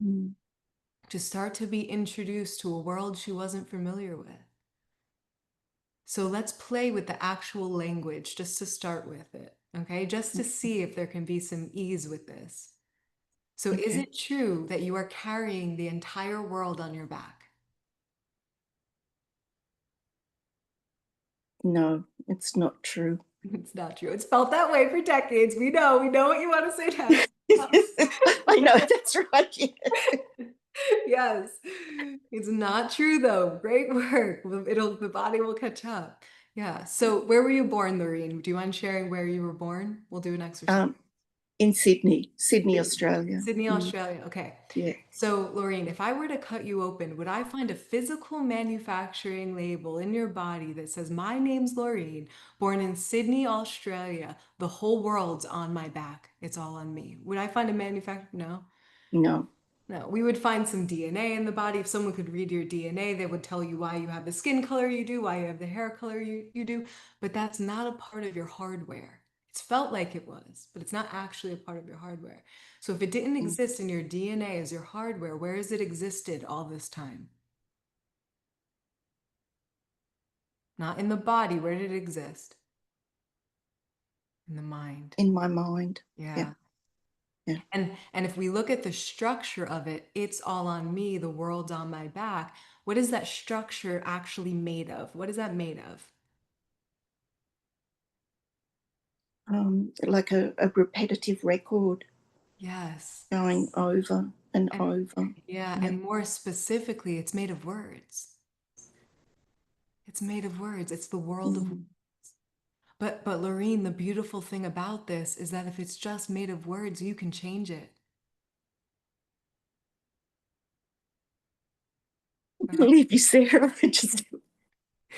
mm, to start to be introduced to a world she wasn't familiar with. So let's play with the actual language just to start with it, okay? Just to see if there can be some ease with this. So is okay. it true that you are carrying the entire world on your back? No, it's not true. It's not true. It's felt that way for decades. We know what you want to say next. I know, that's right. Yeah. Yes. It's not true though. Great work. The body will catch up. Yeah. So where were you born, Lorene? Do you mind sharing where you were born? We'll do an exercise. Um, in Sydney, Sydney, Australia. Sydney, Mm, Australia. Okay. yeah. So, Lorene, if I were to cut you open, would I find a physical manufacturing label in your body that says, "My name's Lorene, born in Sydney, Australia. The whole world's on my back. It's all on me." Would I find a manufacturer? No. No. No, we would find some DNA in the body. If someone could read your DNA, they would tell you why you have the skin color you do, why you have the hair color you do. But that's not a part of your hardware. It's felt like it was, but it's not actually a part of your hardware. So if it didn't Mm, exist in your DNA as your hardware, where has it existed all this time? Not in the body. Where did it exist? In the mind. in my mind. Yeah. Yeah. Yeah. And if we look at the structure of it, it's all on me, the world's on my back. What is that structure actually made of? What is that made of? Like a repetitive record Yes. going over and And over. yeah, Yeah. and more specifically, it's made of words. It's made of words. It's the world of. Mm, But Lorene, the beautiful thing about this is that if it's just made of words, you can change it. I'm Okay. gonna leave you, Sarah. Just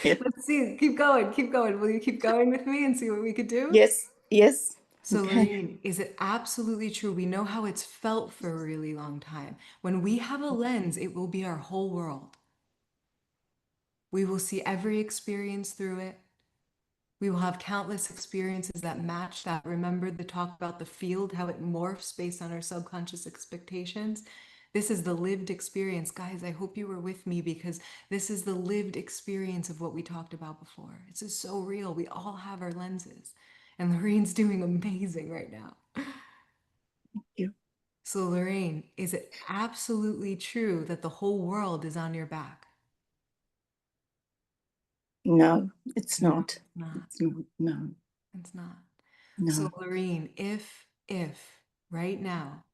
yeah. Let's see. Keep going. Keep going. Will you keep going with me and see what we could do? Yes. Yes. So, Okay. Lorene, is it absolutely true? We know how it's felt for a really long time. When we have a lens, it will be our whole world. We will see every experience through it. We will have countless experiences that match that. Remember the talk about the field, how it morphs based on our subconscious expectations? This is the lived experience. Guys, I hope you were with me because this is the lived experience of what we talked about before. This is so real. We all have our lenses. And Lorene's doing amazing right now. You. So, Lorraine, is it absolutely true that the whole world is on your back? No, it's No, not. it's not. It's not. No. It's not. So, No. Lorraine, if right now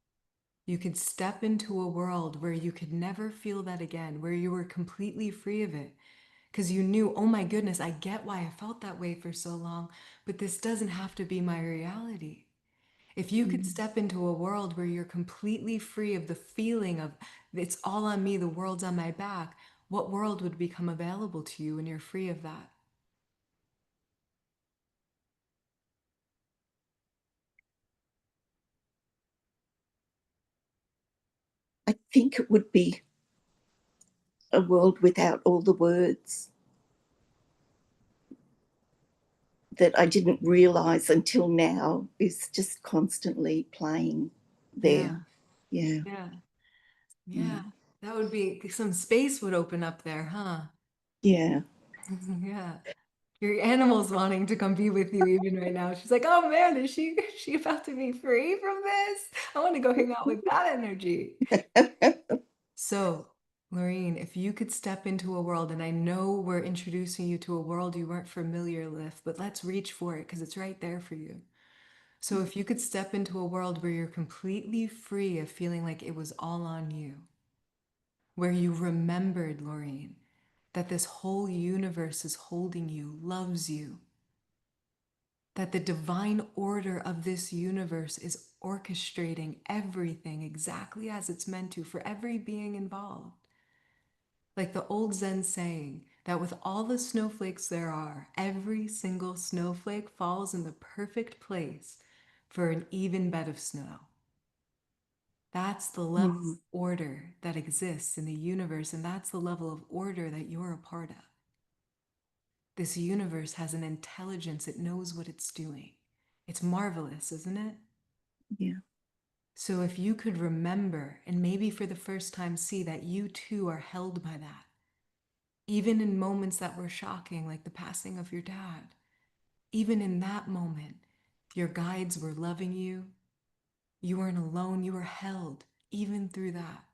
you could step into a world where you could never feel that again, where you were completely free of it, because you knew, oh my goodness, I get why I felt that way for so long, but this doesn't have to be my reality. If you could Mm. step into a world where you're completely free of the feeling of it's all on me, the world's on my back, what world would become available to you when you're free of that? I think it would be a world without all the words that I didn't realize until now is just constantly playing Yeah, there. Yeah. yeah, yeah. Mm. That would be some space would open up there, huh? Yeah. Yeah. Your animal's wanting to come be with you even right now. She's like, "Oh man, is she about to be free from this? I want to go hang out with that energy." So, Maureen, if you could step into a world, and I know we're introducing you to a world you weren't familiar with, but let's reach for it because it's right there for you. So, if you could step into a world where you're completely free of feeling like it was all on you, where you remembered, Maureen, that this whole universe is holding you, loves you, that the divine order of this universe is orchestrating everything exactly as it's meant to for every being involved. Like the old Zen saying that with all the snowflakes there are, every single snowflake falls in the perfect place for an even bed of snow. That's the level of Mm, order that exists in the universe, and that's the level of order that you're a part of. This universe has an intelligence, it knows what it's doing. It's marvelous, isn't it? yeah. So if you could remember and maybe for the first time see that you too are held by that, even in moments that were shocking, like the passing of your dad, even in that moment, your guides were loving you. You weren't alone, you were held even through that.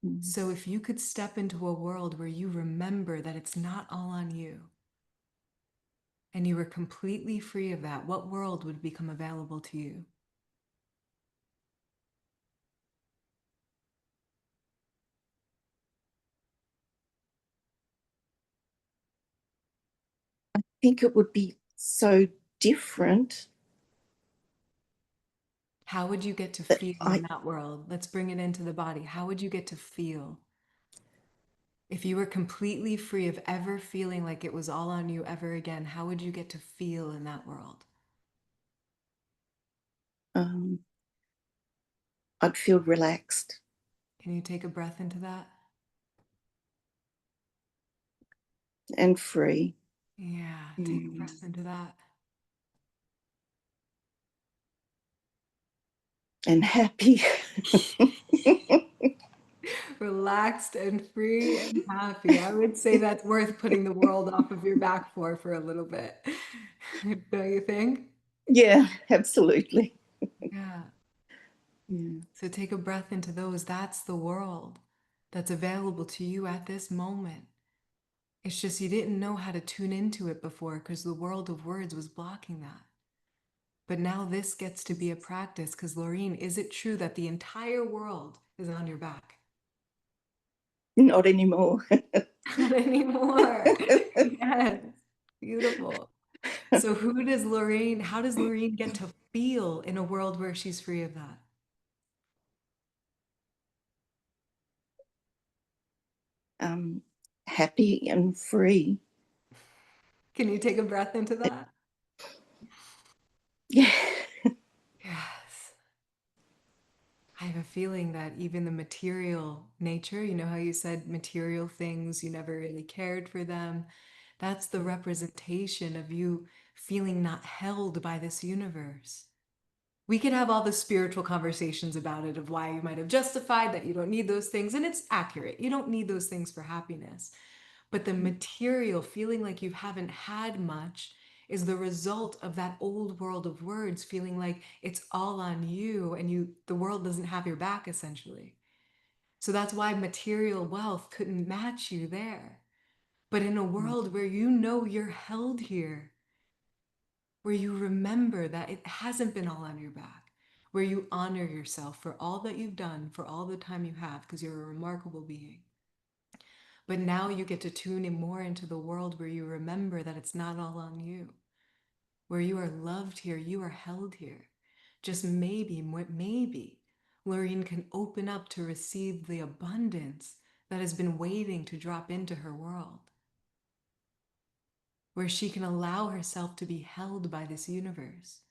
Mm, So if you could step into a world where you remember that it's not all on you and you were completely free of that, what world would become available to you? I think it would be so different How would you get to that feel in I that world? Let's bring it into the body. How would you get to feel if you were completely free of ever feeling like it was all on you ever again? How would you get to feel in that world? um, I'd feel relaxed Can you take a breath into that? and free. Yeah, take a breath Mm, into that. and happy. Relaxed and free and happy. I would say that's worth putting the world off of your back for a little bit. Don't you think? Yeah, absolutely. Yeah. Yeah. So take a breath into those. That's the world that's available to you at this moment. It's just you didn't know how to tune into it before because the world of words was blocking that. But now this gets to be a practice because, Laureen, is it true that the entire world is on your back? Not anymore. Not anymore. Yes. Beautiful. So who does Lorraine, how does Lorraine get to feel in a world where she's free of that? um, Happy and free. Can you take a breath into that? Yeah. Yes. I have a feeling that even the material nature, you know how you said material things, you never really cared for them. That's the representation of you feeling not held by this universe. We could have all the spiritual conversations about it of why you might have justified that you don't need those things. And it's accurate. You don't need those things for happiness. But the material, feeling like you haven't had much, is the result of that old world of words, feeling like it's all on you and the world doesn't have your back, essentially. So that's why material wealth couldn't match you there. But in a world where you know you're held here, where you remember that it hasn't been all on your back, where you honor yourself for all that you've done, for all the time you have, because you're a remarkable being. But now you get to tune in more into the world where you remember that it's not all on you, where you are loved here, you are held here. Just maybe, Lorraine can open up to receive the abundance that has been waiting to drop into her world, where she can allow herself to be held by this universe.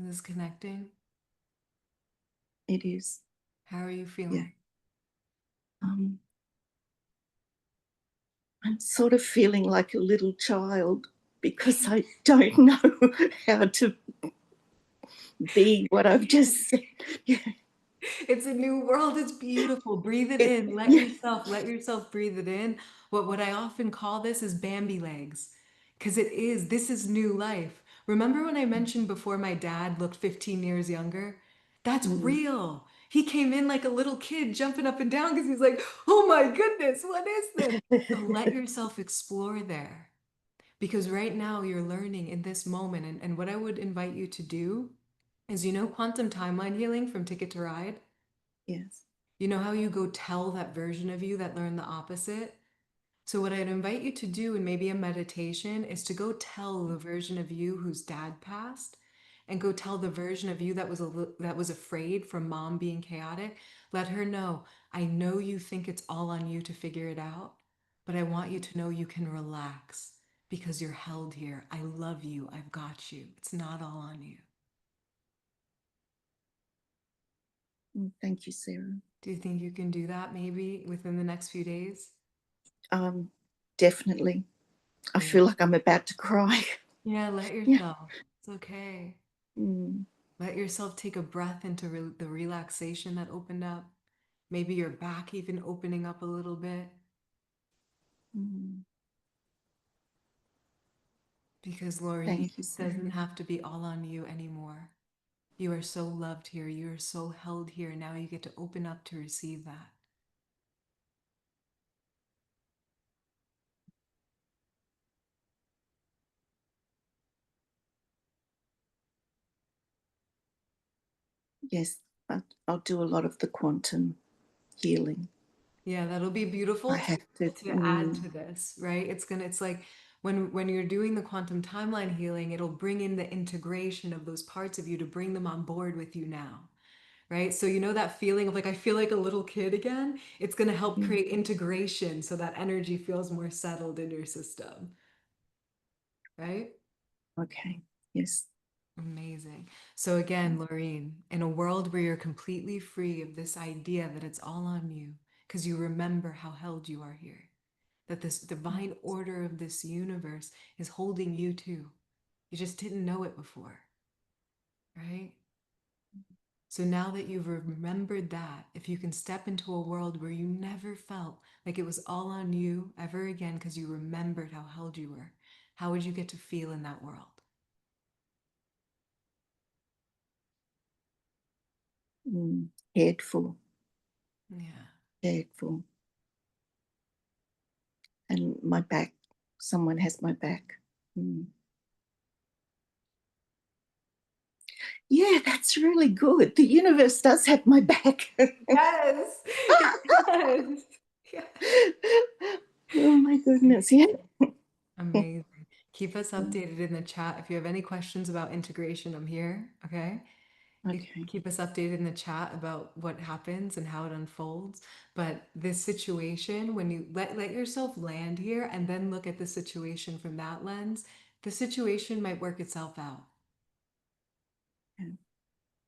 Is this connecting? It is. How are you Yeah. feeling? Um, I'm sort of feeling like a little child because I don't know how to be what I've just said. Yeah. It's a new world. It's beautiful. Breathe it It, in. yeah. Let yourself breathe it in. What I often call this is Bambi legs. Because it is, this is new life. Remember when I mentioned before my dad looked 15 years younger? That's Mm, real. He came in like a little kid jumping up and down because he's like, oh my goodness, what is this? So let yourself explore there. Because right now you're learning in this moment. And what I would invite you to do is, quantum timeline healing from Ticket to Ride? yes. You know how you go tell that version of you that learned the opposite? So, what I'd invite you to do in maybe a meditation is to go tell the version of you whose dad passed and go tell the version of you that was afraid from mom being chaotic. Let her know, I know you think it's all on you to figure it out, but I want you to know you can relax because you're held here. I love you. I've got you. It's not all on you. Thank you, Sarah. Do you think you can do that maybe within the next few days? Um, Definitely. I Yeah. feel like I'm about to cry. Yeah, let Yeah. yourself. It's okay. Mm, Let yourself take a breath into the relaxation that opened up. Maybe your back even opening up a little bit. mm. Because Laureen, Thank you, it doesn't Sarah. have to be all on you anymore. You are so loved here. You are so held here. Now you get to open up to receive that. Yes, I'll do a lot of the quantum healing. Yeah, that'll be I beautiful have to. to add to this, right? It's like when you're doing the quantum timeline healing, it'll bring in the integration of those parts of you to bring them on board with you now. Right? So you know that feeling of like I feel like a little kid again? It's going to help Mm, create integration so that energy feels more settled in your system, right? okay. Yes. Amazing. So again, Laureen, in a world where you're completely free of this idea that it's all on you, because you remember how held you are here, that this divine order of this universe is holding you too. You just didn't know it before, right? So now that you've remembered that, if you can step into a world where you never felt like it was all on you ever again because you remembered how held you were, how would you get to feel in that world? Cared for, Yeah. cared for. And my back, someone has my back. Mm. Yeah, that's really good. The universe does have my back. Yes, it does. Yeah. Oh my goodness. Yeah. Amazing. Keep us updated in the chat. If you have any questions about integration, I'm here. Okay. You Okay. keep us updated in the chat about what happens and how it unfolds. But this situation, when you let yourself land here and then look at the situation from that lens, the situation might work itself out. Yeah.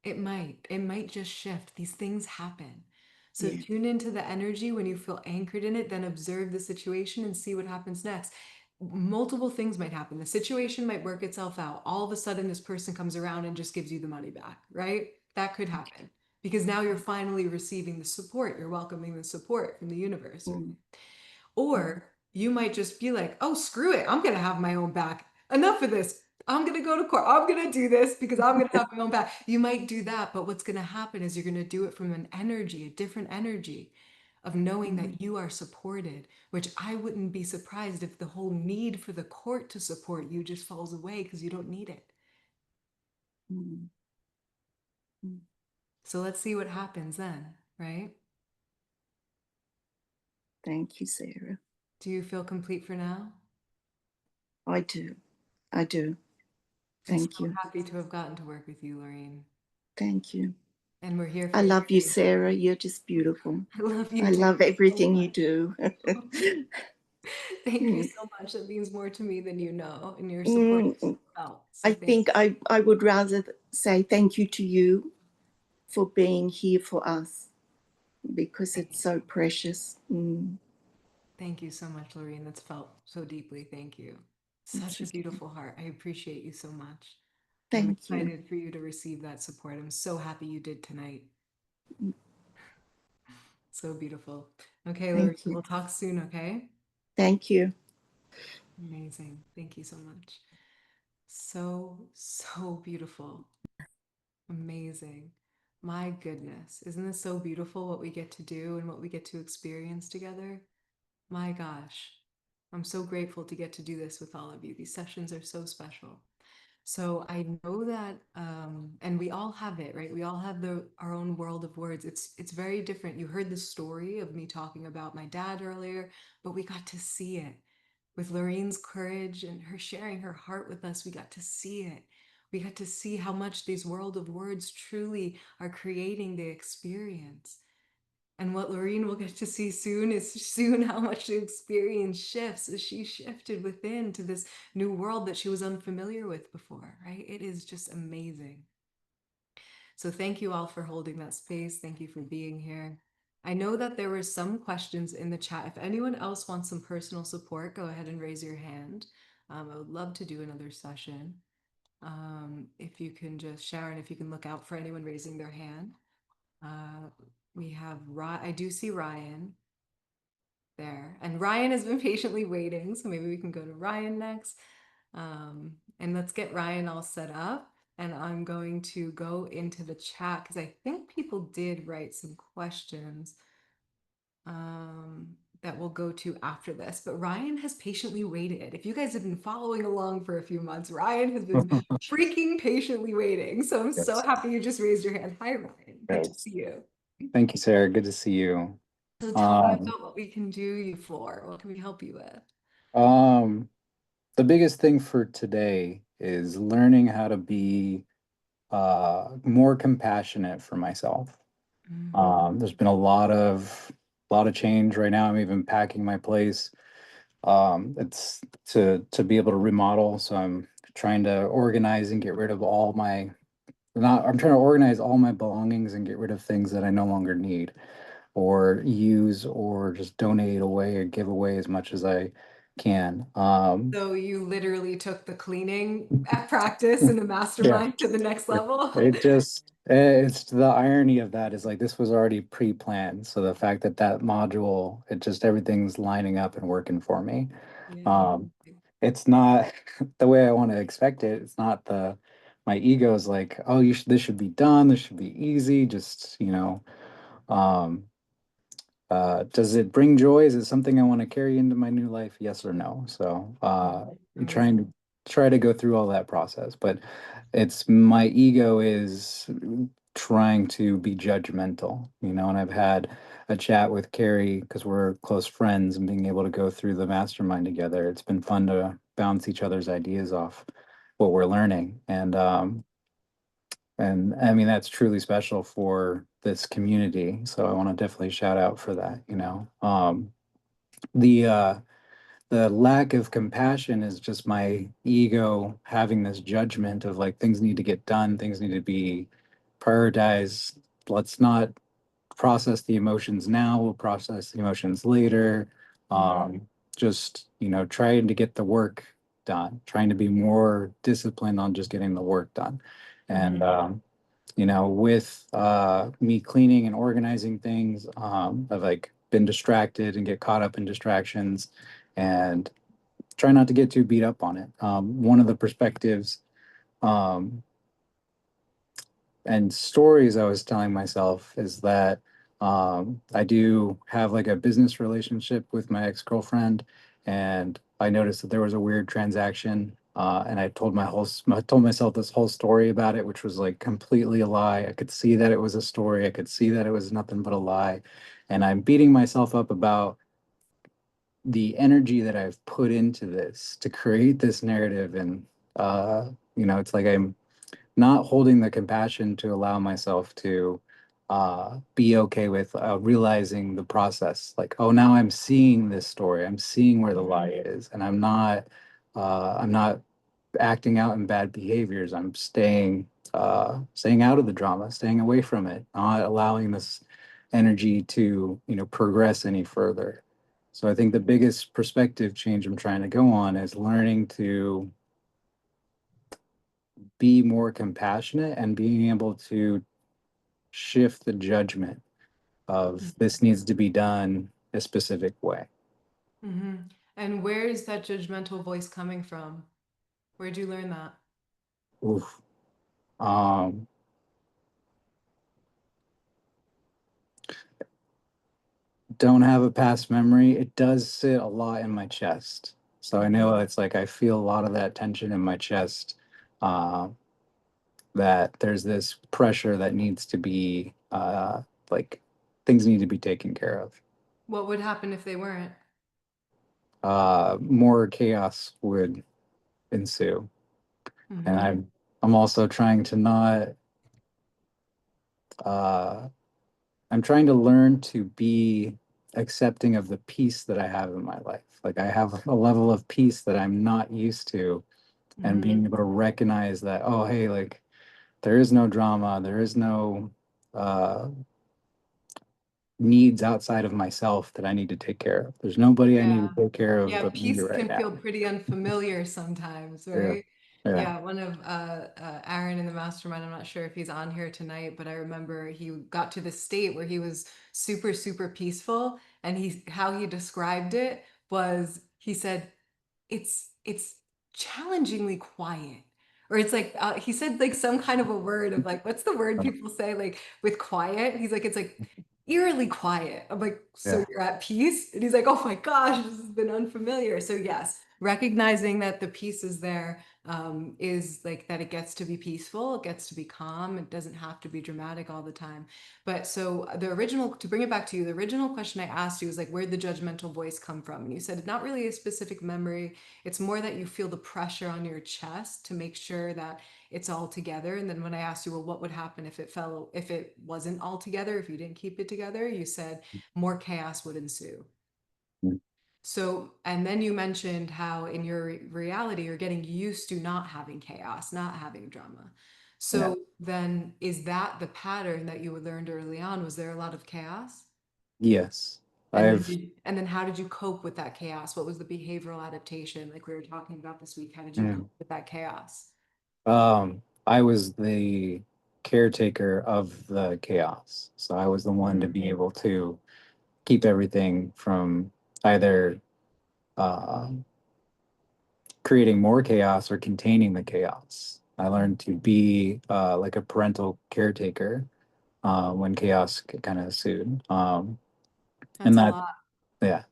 It might. It might just shift. These things happen. So Yeah. tune into the energy when you feel anchored in it, then observe the situation and see what happens next. Multiple things might happen. The situation might work itself out. All of a sudden, this person comes around and just gives you the money back, right? That could Okay. happen because now you're finally receiving the support. You're welcoming the support from the universe, right? Mm, mm, Or you might just be like, oh, screw it. I'm going to have my own back. Enough of this. I'm going to go to court. I'm going to do this because I'm going to have my own back. You might do that, but what's going to happen is you're going to do it from an energy, a different energy of knowing mm, that you are supported, which I wouldn't be surprised if the whole need for the court to support you just falls away because you don't need it. mm, mm. So let's see what happens then, right? Thank you, Sarah. Do you feel complete for now? I do. I do. I'm so Thank you. happy to have gotten to work with you, Lorraine. Thank you. And we're here I for love you, you. Sarah. You're just beautiful. I love you I too love so everything you much. do. Thank you Mm, so much. That means more to me than you know, and your support is mm. felt. So I thank think I would rather say thank you to you for being here for us because thank it's so you. precious. Thank you so much, Lorraine. That's felt so deeply. Thank you. It's Such a okay. beautiful heart. I appreciate you so much. And I'm Thank you. excited for you to receive that support. I'm so happy you did tonight. So beautiful. Okay, Lorraine, Thank you. we'll talk soon, okay? Thank you. Amazing. Thank you so much. So, so beautiful. Amazing. My goodness. Isn't this so beautiful what we get to do and what we get to experience together? My gosh. I'm so grateful to get to do this with all of you. These sessions are so special. So I know that, and we all have it, right? We all have our own world of words. It's very different. You heard the story of me talking about my dad earlier, but we got to see it with Lorraine's courage and her sharing her heart with us. We got to see it. We got to see how much these world of words truly are creating the experience. And what Lorraine will get to see soon is soon how much the experience shifts as she shifted within to this new world that she was unfamiliar with before, right? It is just amazing. So thank you all for holding that space. Thank you for being here. I know that there were some questions in the chat. If anyone else wants some personal support, go ahead and raise your hand. I would love to do another session. If you can just, Sharon, if you can look out for anyone raising their hand. Uh, we have, I do see Ryan there. And Ryan has been patiently waiting, so maybe we can go to Ryan next. And let's get Ryan all set up. And I'm going to go into the chat because I think people did write some questions um, that we'll go to after this. But Ryan has patiently waited. If you guys have been following along for a few months, Ryan has been freaking patiently waiting. So I'm so Yes. happy you just raised your hand. Hi, Ryan. Good to Yes. see you. Thank you, Sarah. Good to see you. So tell me Um, about what we can do you for. What can we help you with? um, the biggest thing for today is learning how to be more compassionate for myself. There's been a lot of change right now. I'm even packing my place. It's to be able to remodel, so I'm trying to organize and get rid of all my not I'm trying to organize all my belongings and get rid of things that I no longer need, or use, or just donate away or give away as much as I can. So you literally took the cleaning at practice in the Yeah, mastermind to the next it, level. it just it's the irony of that is like this was already pre-planned. So the fact that that module, it just everything's lining up and working for me. Yeah. Um, it's not the way I want to expect it. It's not the my ego is like, oh, this should be done. This should be easy. Just, um, does it bring joy? Is it something I want to carry into my new life? Yes or no? So, you're trying Amazing. to try to go through all that process, but it's my ego is trying to be judgmental, and I've had a chat with Carrie because we're close friends and being able to go through the mastermind together. It's been fun to bounce each other's ideas off what we're learning. And I mean, that's truly special for this community. So I want to definitely shout out for that. The the lack of compassion is just my ego having this judgment of like things need to get done, things need to be prioritized. Let's not process the emotions now, we'll process the emotions later. Mhm. Just, trying to get the work done, trying to be more disciplined on just getting the work done. And Mhm. with me cleaning and organizing things, I've like been distracted and get caught up in distractions and try not to get too beat up on it. One of the perspectives um, and stories I was telling myself is that I do have like a business relationship with my ex-girlfriend, and I noticed that there was a weird transaction. And I told myself this whole story about it, which was like completely a lie. I could see that it was a story. I could see that it was nothing but a lie. And I'm beating myself up about the energy that I've put into this to create this narrative. And, it's like I'm not holding the compassion to allow myself to be okay with realizing the process. Like, oh, now I'm seeing this story. I'm seeing where the lie Mhm. is, and I'm not acting out in bad behaviors. I'm staying out of the drama, staying away from it, not allowing this energy to, progress any further. So I think the biggest perspective change I'm trying to go on is learning to be more compassionate and being able to shift the judgment of Mhm. this needs to be done a specific way. Mhm. And where is that judgmental voice coming from? Where'd you learn that? Oof. Um, don't have a past memory. It does sit a lot in my chest. So I know Mhm. it's like I feel a lot of that tension in my chest, uh, that there's this pressure that needs to be like things need to be taken care of. What would happen if they weren't? More chaos would ensue. And Mhm. I'm also trying to not uh I'm trying to learn to be accepting of the peace that I have in my life. Like I have a level of peace that I'm not used to, and Mhm. being able to recognize that, oh, hey, like there is no drama. There is no uh, needs outside of myself that I need to take care of. There's nobody I need Yeah. to take care of Yeah, but me peace right can feel now. pretty unfamiliar sometimes, Yeah. right? Yeah. Yeah, one of Aaron in the mastermind, I'm not sure if he's on here tonight, but I remember he got to the state where he was super, super peaceful, and he how he described it was he said it's challengingly quiet. Or it's like he said like some kind of a word of like what's the word people say like with quiet? He's like it's like eerily quiet. I'm like, so Yeah. you're at peace? And he's like, oh my gosh, this has been unfamiliar. So yes, recognizing that the peace is there is like that it gets to be peaceful, it gets to be calm. It doesn't have to be dramatic all the time. But so the original, to bring it back to you, the original question I asked you was like, where'd the judgmental voice come from? And you said not really a specific memory. It's more that you feel the pressure on your chest to make sure that it's all together. And then when I asked you, well, what would happen if it fell, if it wasn't all together, if you didn't keep it together, you said more chaos would ensue. Mm. So, and then you mentioned how in your reality, you're getting used to not having chaos, not having drama. Yeah. So then is that the pattern that you learned early on? Was there a lot of chaos? Yes. And then I've and then how did you cope with that chaos? What was the behavioral adaptation like we were talking about this week? How did you mm, cope with that chaos? I was the caretaker of the chaos. So I was the one to be able to keep everything from either uh, creating more chaos or containing the chaos. I learned to be like a parental caretaker when chaos kind of ensued. That's And a that, lot. yeah. And now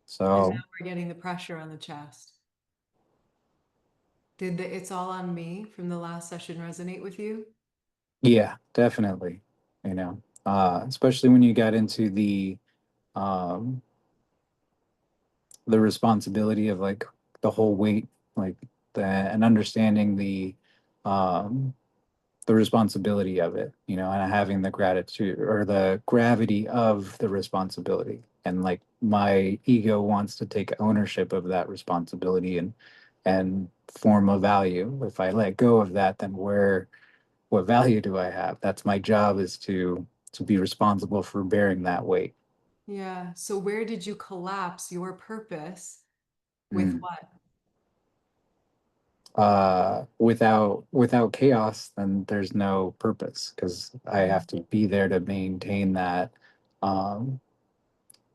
So, we're getting the pressure on the chest. Did the "it's all on me" from the last session resonate with you? yeah, definitely. Especially when you got into um, the responsibility of like the whole weight, like and understanding um, the responsibility of it, and having the gratitude or the gravity of the responsibility. And like my ego wants to take ownership of that responsibility and form a value. If I let go of that, then what value do I have? That's my job, is to be responsible for bearing that weight. Yeah. So where did you collapse your purpose with Mm. what? Without chaos, then there's no purpose, because I have to be there to maintain that um,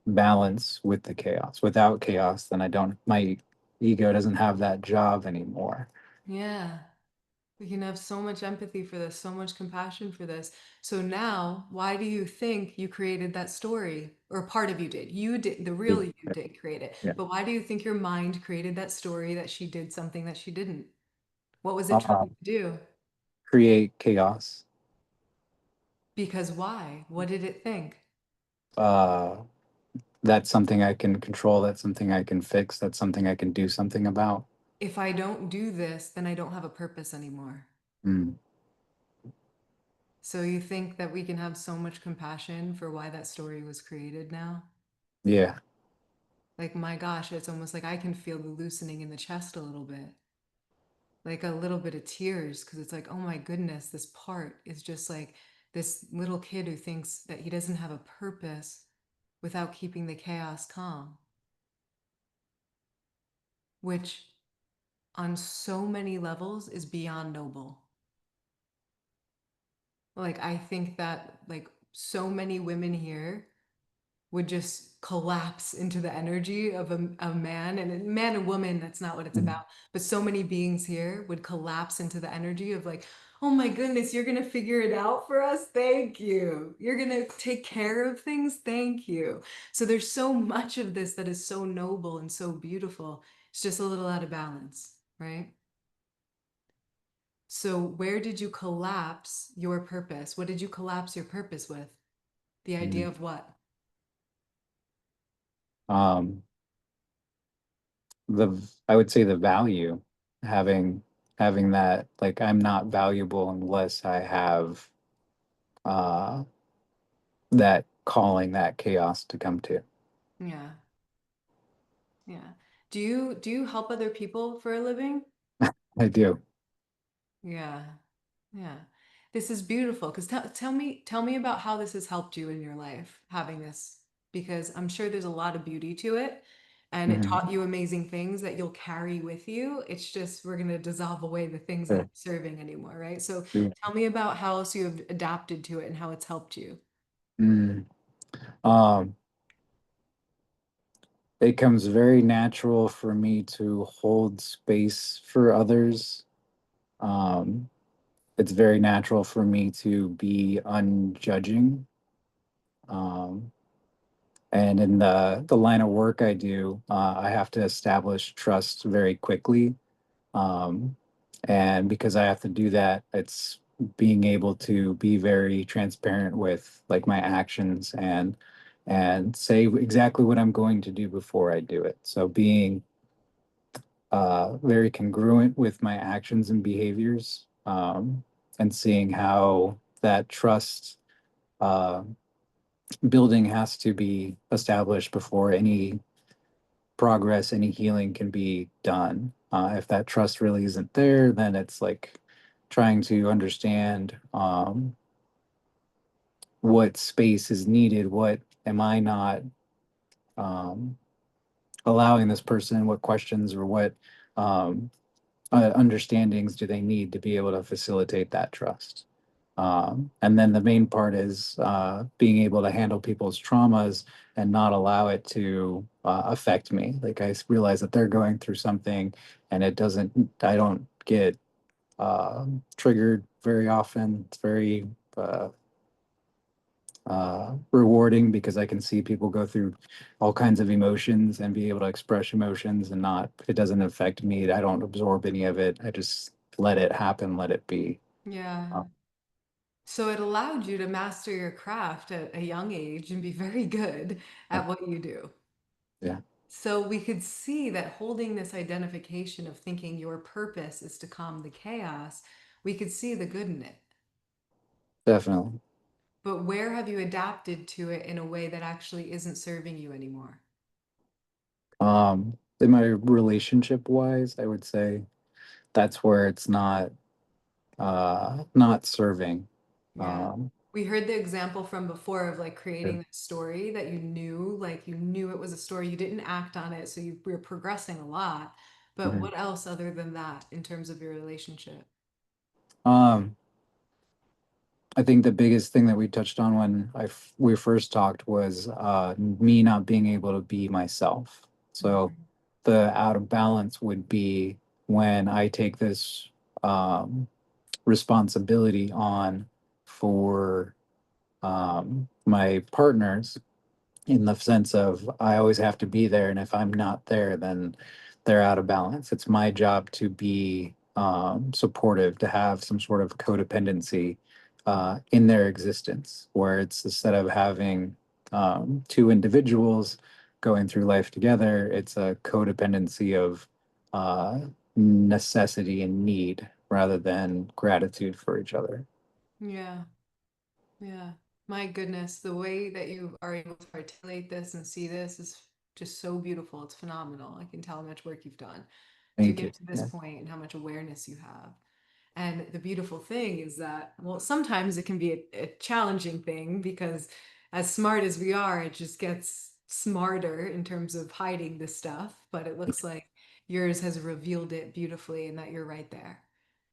balance with the chaos. Without chaos, then I don't, my ego doesn't have that job anymore. Yeah. We can have so much empathy for this, so much compassion for this. So now, why do you think you created that story? Or part of you did. You did, the real you did create it. Yeah. But why do you think your mind created that story that she did something that she didn't? What was it Uh, trying to do? Create chaos. Because why? What did it think? Uh, that's something I can control. That's something I can fix. That's something I can do something about. If I don't do this, then I don't have a purpose anymore. Mm. So you think that we can have so much compassion for why that story was created now? Yeah. Like, my gosh, it's almost like I can feel the loosening in the chest a little bit, like a little bit of tears, because it's like, oh my goodness, this part is just like this little kid who thinks that he doesn't have a purpose without keeping the chaos calm, which on so many levels is beyond noble. Like, I think that like so many women here would just collapse into the energy of a man, and a man and woman, that's not what it's Mm. about, but so many beings here would collapse into the energy of like, oh my goodness, you're gonna figure it out for us, thank you, you're gonna take care of things, thank you. So there's so much of this that is so noble and so beautiful. It's just a little out of balance, right? So where did you collapse your purpose? What did you collapse your purpose with? The idea Mm. of what? Um, I would say the value, having having that, like, I'm not valuable unless I have uh that calling, that chaos to come to. Yeah. Yeah. Do you help other people for a living? I do. Yeah. Yeah. This is beautiful because tell me about how this has helped you in your life having this because I'm sure there's a lot of beauty to it and it taught Mhm. you amazing things that you'll carry with you. It's just we're going to dissolve away the things that Yeah. aren't serving anymore, right? So Yeah. tell me about how else you have adapted to it and how it's helped you. Mm. Um, it comes very natural for me to hold space for others. Um, it's very natural for me to be unjudging. Um, and in the line of work I do, I have to establish trust very quickly. Um, and because I have to do that, it's being able to be very transparent with like my actions and say exactly what I'm going to do before I do it. So being very congruent with my actions and behaviors, and seeing how that trust uh, building has to be established before any progress, any healing can be done. If that trust really isn't there, then it's like trying to understand what space is needed, what am I not um, allowing this person, what questions or what um, understandings do they need to be able to facilitate that trust. And then the main part is being able to handle people's traumas and not allow it to affect me. Like realize that they're going through something and I don't get triggered very often. It's very uh, rewarding because I can see people go through all kinds of emotions and be able to express emotions and it doesn't affect me. I don't absorb any of it. I just let it happen, let it be. Yeah. Uh, So it allowed you to master your craft at a young age and be very good yeah. at what you do. Yeah, So we could see that holding this identification of thinking your purpose is to calm the chaos, we could see the good in it. definitely. But where have you adapted to it in a way that actually isn't serving you anymore? In my relationship wise, I would say that's where it's not serving. Yeah. Um, We heard the example from before of like yeah. creating that story that like you knew it was a story, you didn't act on it, so you were progressing a lot. But Mhm. what else other than that in terms of your relationship? Um, I think the biggest thing that we touched on when we first talked was me not being able to be myself. So Mhm. the out of balance would be when I take this responsibility on for my partners in the sense of I always have to be there, and if I'm not there, then they're out of balance. It's my job to be supportive, to have some sort of codependency in their existence, where it's instead of having two individuals going through life together, it's a codependency of uh, necessity and need rather than gratitude for each other. Yeah. Yeah. My goodness, the way that you are able to articulate this and see this is just so beautiful. It's phenomenal. I can tell how much work you've done to Thank you. get to this Yeah. point and how much awareness you have. And the beautiful thing is that, well, sometimes it can be a challenging thing because as smart as we are, it just gets smarter in terms of hiding this stuff. But it looks like yours has revealed it beautifully and that you're right there,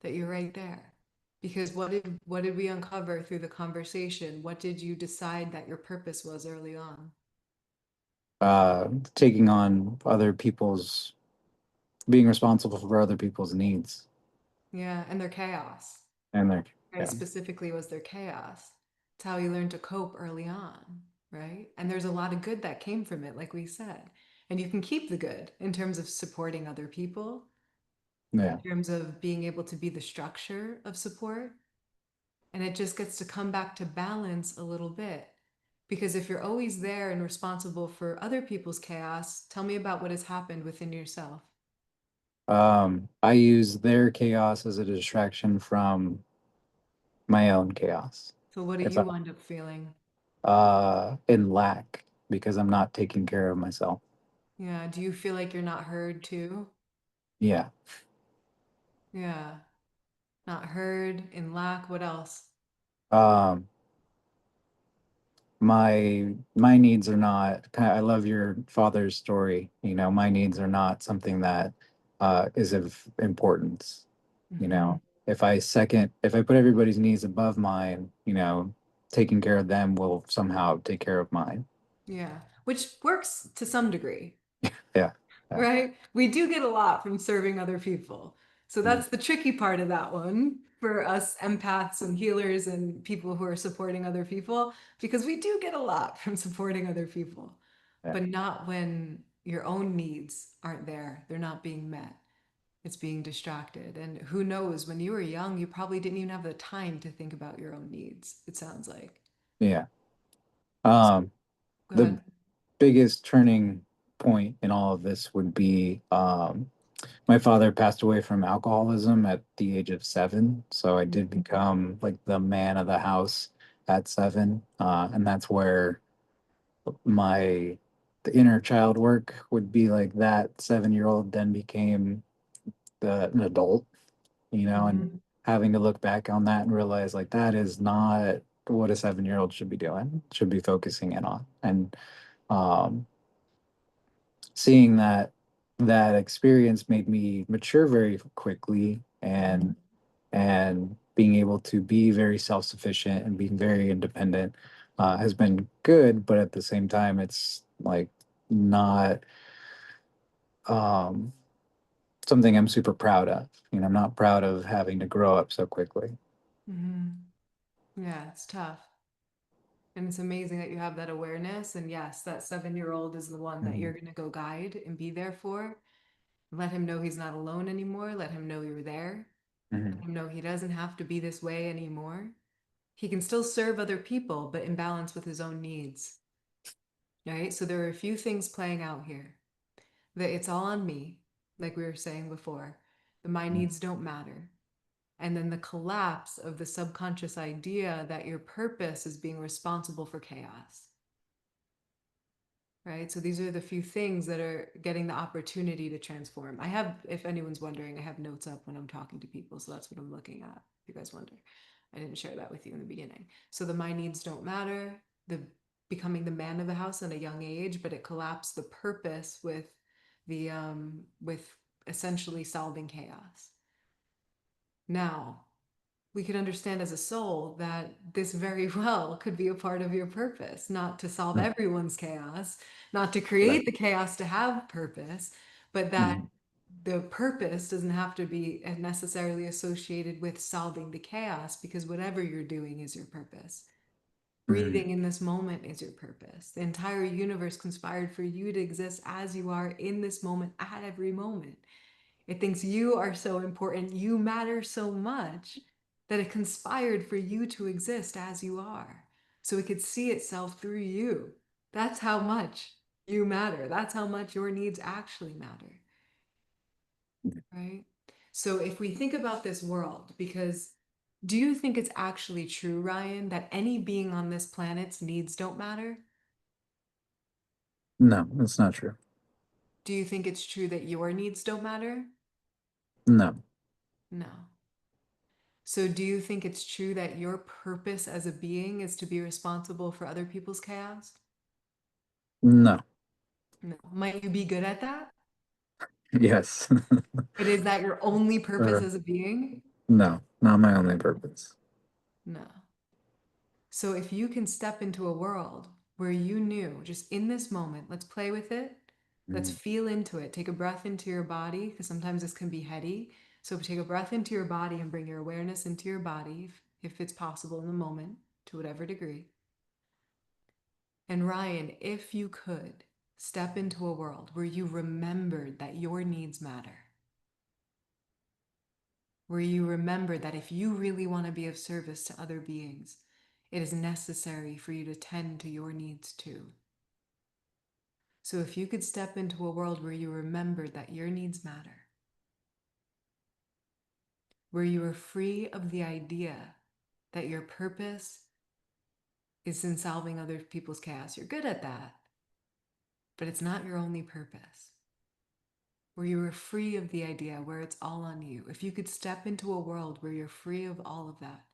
that you're right there. Because what did we uncover through the conversation? What did you decide that your purpose was early on? Taking on other people's, being responsible for other people's needs Yeah, and their chaos. and their, Right, yeah, specifically was their chaos. It's how you learn to cope early on, right? And there's a lot of good that came from it, like we said. And you can keep the good in terms of supporting other people, yeah. in terms of being able to be the structure of support. And it just gets to come back to balance a little bit. Because if you're always there and responsible for other people's chaos, tell me about what has happened within yourself. I use their chaos as a distraction from my own chaos. So, what do If I, you end up feeling? in lack because I'm not taking care of myself. Yeah, do you feel like you're not heard too? Yeah. Yeah. Not heard, in lack, what else? Um, my needs are not, I love your father's story. You know, my needs are not something that is of importance. You Hmm. know, if I put everybody's needs above mine, you know, taking care of them will somehow take care of mine. Yeah, which works to some degree. Yeah. Yeah. Right? We do get a lot from serving other people. So Mhm. that's the tricky part of that one for us empaths and healers and people who are supporting other people, because we do get a lot from supporting other people, Yeah. but not when your own needs aren't there. They're not being met. It's being distracted. And who knows, when you were young, you probably didn't even have the time to think about your own needs, it sounds like. Yeah. So Um, go the ahead. biggest turning point in all of this would be my father passed away from alcoholism at the age of 7. So I did become like the man of the house at 7. And that's where my the inner child work would be like that 7-year old then became an adult, you know, and Mhm. having to look back on that and realize like that is not what a 7-year old should be doing, should be focusing in on. And um, seeing that experience made me mature very quickly and being able to be very self-sufficient and being very independent has been good, but at the same time it's like not um, something I'm super proud of. You know, I'm not proud of having to grow up so quickly. Mhm. Yeah, it's tough. And it's amazing that you have that awareness. And yes, that 7-year-old is the one that Mhm. you're going to go guide and be there for. Let him know he's not alone anymore. Let him know you're there. Let Mhm. him know he doesn't have to be this way anymore. He can still serve other people, but in balance with his own needs. Right? So there are a few things playing out here. That it's all on me, like we were saying before. The my needs don't matter. And then the collapse of the subconscious idea that your purpose is being responsible for chaos. Right? So these are the few things that are getting the opportunity to transform. I have, if anyone's wondering, I have notes up when I'm talking to people. So that's what I'm looking at, if you guys wonder. I didn't share that with you in the beginning. So the my needs don't matter, the becoming the man of the house at a young age, but it collapsed the purpose with essentially solving chaos. Now, we could understand as a soul that this very well could be a part of your purpose, not to solve Mhm. everyone's chaos, not to Right. create the chaos to have purpose, but that Mhm. the purpose doesn't have to be necessarily associated with solving the chaos because whatever you're doing is your purpose. Mhm. Breathing in this moment is your purpose. The entire universe conspired for you to exist as you are in this moment at every moment. It thinks you are so important, you matter so much that it conspired for you to exist as you are. So it could see itself through you. That's how much you matter. That's how much your needs actually matter, right? So if we think about this world, because do you think it's actually true, Ryan, that any being on this planet's needs don't matter? No, that's not true. Do you think it's true that your needs don't matter? No, No. So, do you think it's true that your purpose as a being is to be responsible for other people's chaos? no, No. Might you be good at that? yes. But is that your only purpose uh, as a being? no, not my only purpose. No. So, if you can step into a world where you knew, just in this moment, let's play with it. Let's Mhm. feel into it. Take a breath into your body, because sometimes this can be heady. So, take a breath into your body and bring your awareness into your body, if it's possible in the moment, to whatever degree. And Ryan, if you could step into a world where you remembered that your needs matter, where you remember that if you really want to be of service to other beings, it is necessary for you to tend to your needs too. So if you could step into a world where you remembered that your needs matter, where you are free of the idea that your purpose is in solving other people's chaos, you're good at that, but it's not your only purpose. where you were free of the idea, where it's all on you, if you could step into a world where you're free of all of that,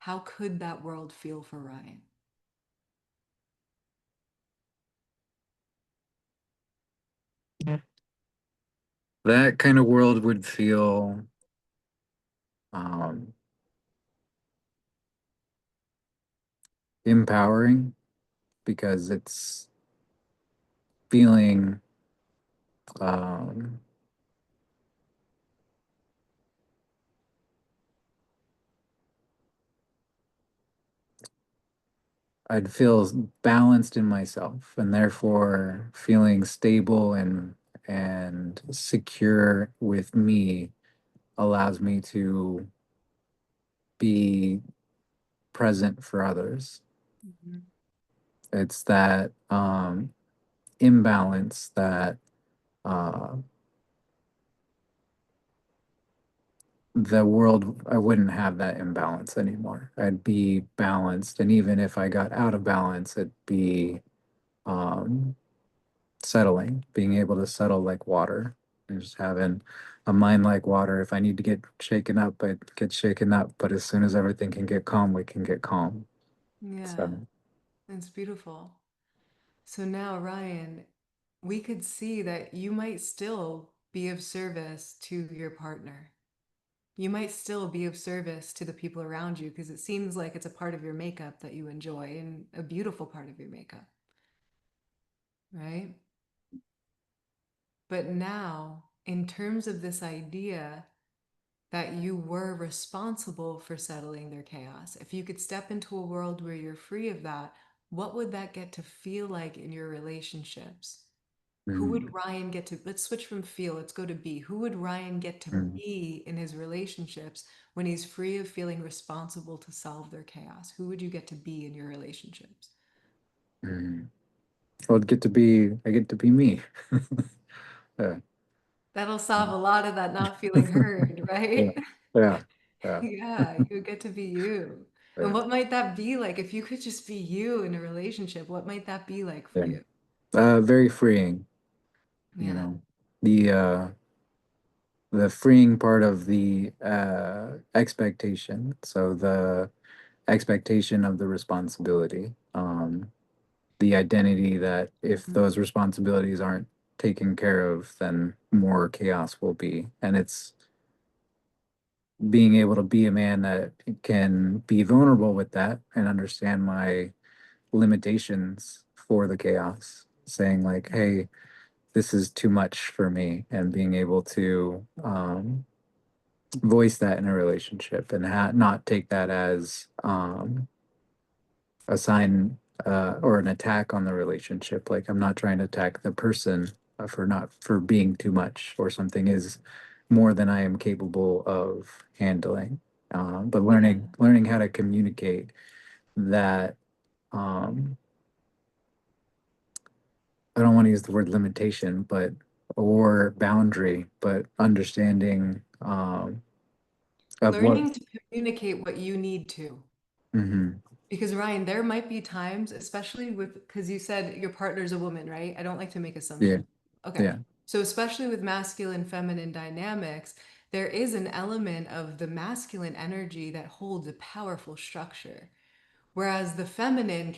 how could that world feel for Ryan? That kind of world would feel um, empowering because it's feeling um, I'd feel balanced in myself and therefore feeling stable and secure with me allows me to be present for others. Mhm. It's that imbalance that uh, the world, I wouldn't have that imbalance anymore. I'd be balanced. And even if I got out of balance, it'd be um, settling, being able to settle like water and just having a mind like water. If I need to get shaken up, I get shaken up. But as soon as everything can get calm, we can get calm. Yeah, So, it's beautiful. So now, Ryan, we could see that you might still be of service to your partner. You might still be of service to the people around you because it seems like it's a part of your makeup that you enjoy and a beautiful part of your makeup, right? But now, in terms of this idea that you were responsible for settling their chaos, if you could step into a world where you're free of that, what would that get to feel like in your relationships? Who would mm, Ryan get to, let's switch from feel, let's go to be. Who would Ryan get to mm, be in his relationships when he's free of feeling responsible to solve their chaos? Who would you get to be in your relationships? mm. Well, I get to be me. Yeah. That'll solve a lot of that not feeling heard, Yeah. right? Yeah. Yeah. Yeah, you get to be you. And Yeah. what might that be like if you could just be you in a relationship? What might that be like for Yeah. you? Very freeing, you Yeah. know. The freeing part of the expectation. So the expectation of the responsibility, the identity that if Mhm. those responsibilities aren't taken care of, then more chaos will be. And it's being able to be a man that can be vulnerable with that and understand my limitations for the chaos, saying like, hey, this is too much for me, and being able to voice that in a relationship and not take that as a sign or an attack on the relationship. Like I'm not trying to attack the person for not for being too much or something is more than I am capable of handling. But Yeah. learning how to communicate that um, I don't want to use the word limitation, but or boundary, but understanding of what. Learning to communicate what you need to. Mhm. Because Ryan, there might be times, especially with, because you said your partner's a woman, right? I don't like to make Yeah, assumptions. Okay. yeah, So, especially with masculine feminine dynamics, there is an element of the masculine energy that holds a powerful structure. Whereas the feminine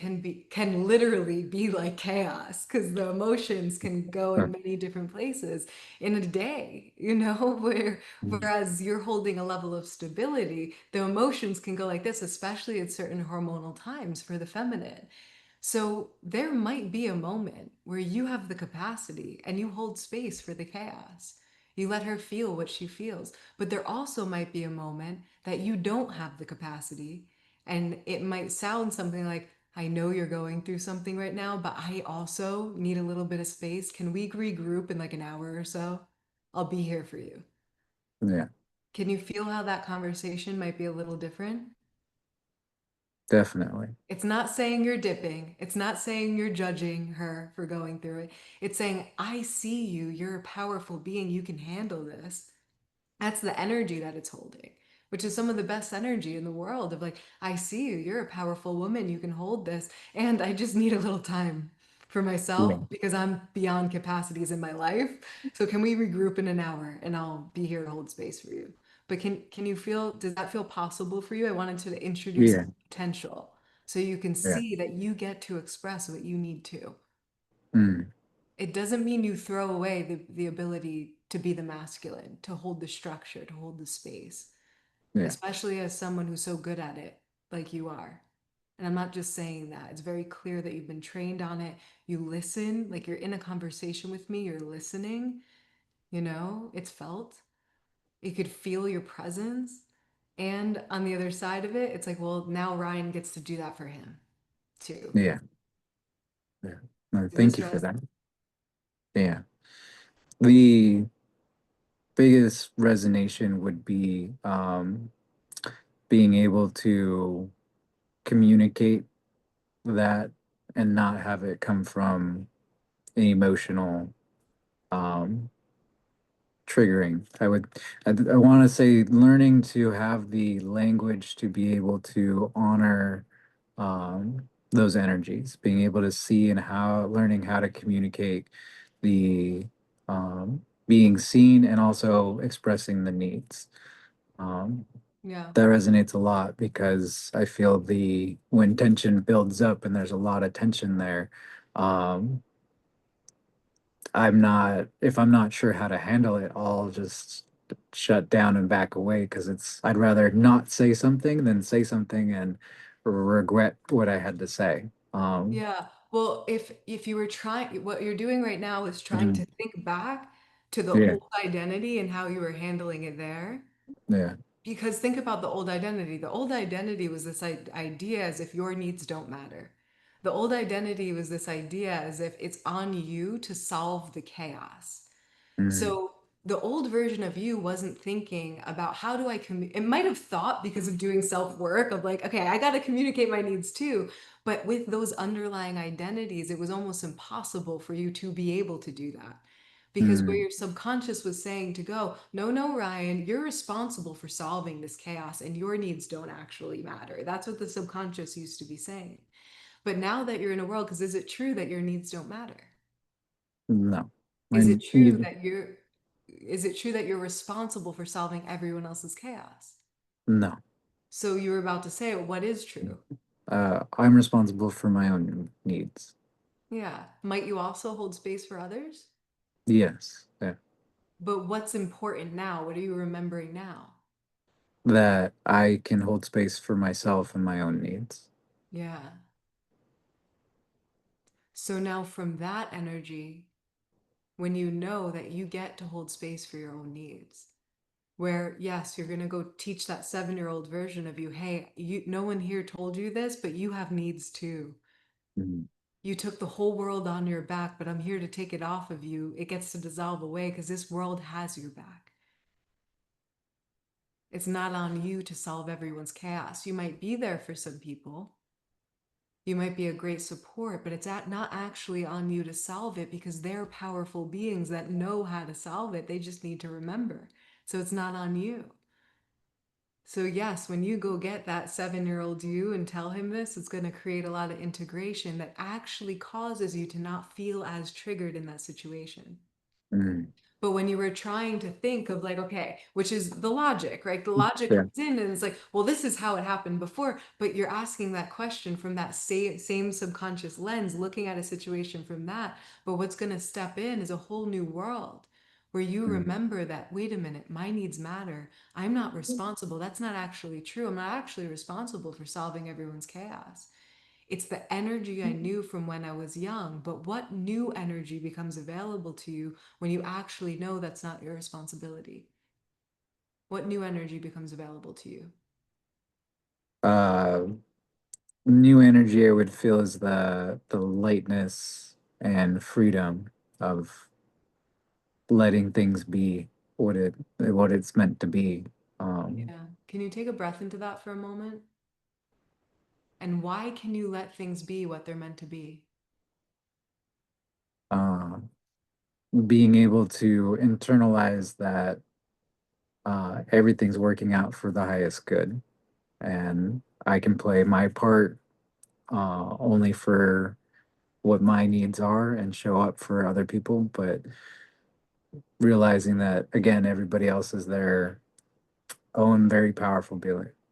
can literally be like chaos because the emotions can go huh, in many different places in a day, where mhm, whereas you're holding a level of stability, the emotions can go like this, especially at certain hormonal times for the feminine. So there might be a moment where you have the capacity and you hold space for the chaos. You let her feel what she feels. But there also might be a moment that you don't have the capacity. And it might sound something like, I know you're going through something right now, but I also need a little bit of space. Can we regroup in like an hour or so? I'll be here for you. yeah, Can you feel how that conversation might be a little different? definitely. It's not saying you're dipping. It's not saying you're judging her for going through it. It's saying, I see you. You're a powerful being. You can handle this. That's the energy that it's holding, which is some of the best energy in the world of like, I see you. You're a powerful woman. You can hold this. And I just need a little time. for Yeah. myself because I'm beyond capacities in my life. So can we regroup in an hour and I'll be here to hold space for you. But can you feel, does that feel possible for you? I wanted to introduce Yeah. potential so you can Yeah. see that you get to express what you need to. Mm. It doesn't mean you throw away the ability to be the masculine, to hold the structure, to hold the space, Yeah. especially as someone who's so good at it, like you are. And I'm not just saying that. It's very clear that you've been trained on it. You listen, like you're in a conversation with me, you're listening, it's felt. You could feel your presence. And on the other side of it, it's like, well, now Ryan gets to do that for him too. Yeah. Yeah. No, Does thank this you for res that. Yeah. The biggest resonation would be being able to communicate that and not have it come from an emotional um, triggering. I want to say learning to have the language to be able to honor those energies, being able to see and learning how to communicate the being seen and also expressing the needs. Um, Yeah. that resonates a lot because I feel when tension builds up and there's a lot of tension there, um, if I'm not sure how to handle it, I'll just shut down and back away because I'd rather not say something than say something and regret what I had to say. Yeah. Well, if you were trying, what you're doing right now is trying to Mhm. think back to the Yeah, old identity and how you were handling it there. yeah, Because think about the old identity. The old identity was this idea as if your needs don't matter. The old identity was this idea as if it's on you to solve the chaos. mm, So the old version of you wasn't thinking about how do I it might have thought because of doing self-work of like, okay, I got to communicate my needs too. But with those underlying identities, it was almost impossible for you to be able to do that. Because where mm, your subconscious was saying to go, no, no, Ryan, you're responsible for solving this chaos and your needs don't actually matter. That's what the subconscious used to be saying. But now that you're in a world, because is it true that your needs don't matter? no, Is it and true that you're responsible for solving everyone else's chaos? no, So you were about to say what is true? I'm responsible for my own needs. Yeah. Might you also hold space for others? Yes, yeah. But what's important now? What are you remembering now? That I can hold space for myself and my own needs. Yeah. So now from that energy, when you know that you get to hold space for your own needs, where yes, you're going to go teach that 7-year-old version of you, hey, no one here told you this, but you have needs too. Mhm. You took the whole world on your back, but I'm here to take it off of you. It gets to dissolve away because this world has your back. It's not on you to solve everyone's chaos. You might be there for some people. You might be a great support, but not actually on you to solve it because they're powerful beings that know how to solve it. They just need to remember. So it's not on you. So, yes, when you go get that 7-year-old you and tell him this, it's going to create a lot of integration that actually causes you to not feel as triggered in that situation. Mm, But when you were trying to think of like, okay, which is the logic, right? The logic yeah. comes in and it's like, well, this is how it happened before. But you're asking that question from that same subconscious lens, looking at a situation from that. But what's going to step in is a whole new world where you Mm, remember that, wait a minute, my needs matter. I'm not responsible. That's not actually true. I'm not actually responsible for solving everyone's chaos. It's the energy I knew from when I was young, but what new energy becomes available to you when you actually know that's not your responsibility? What new energy becomes available to you? uh, new energy I would feel is the lightness and freedom of letting things be what it's meant to be. Um, Yeah. Can you take a breath into that for a moment? And why can you let things be what they're meant to be? uh, Being able to internalize that everything's working out for the highest good, and I can play my part only for what my needs are and show up for other people, but realizing that again, everybody else is their own very powerful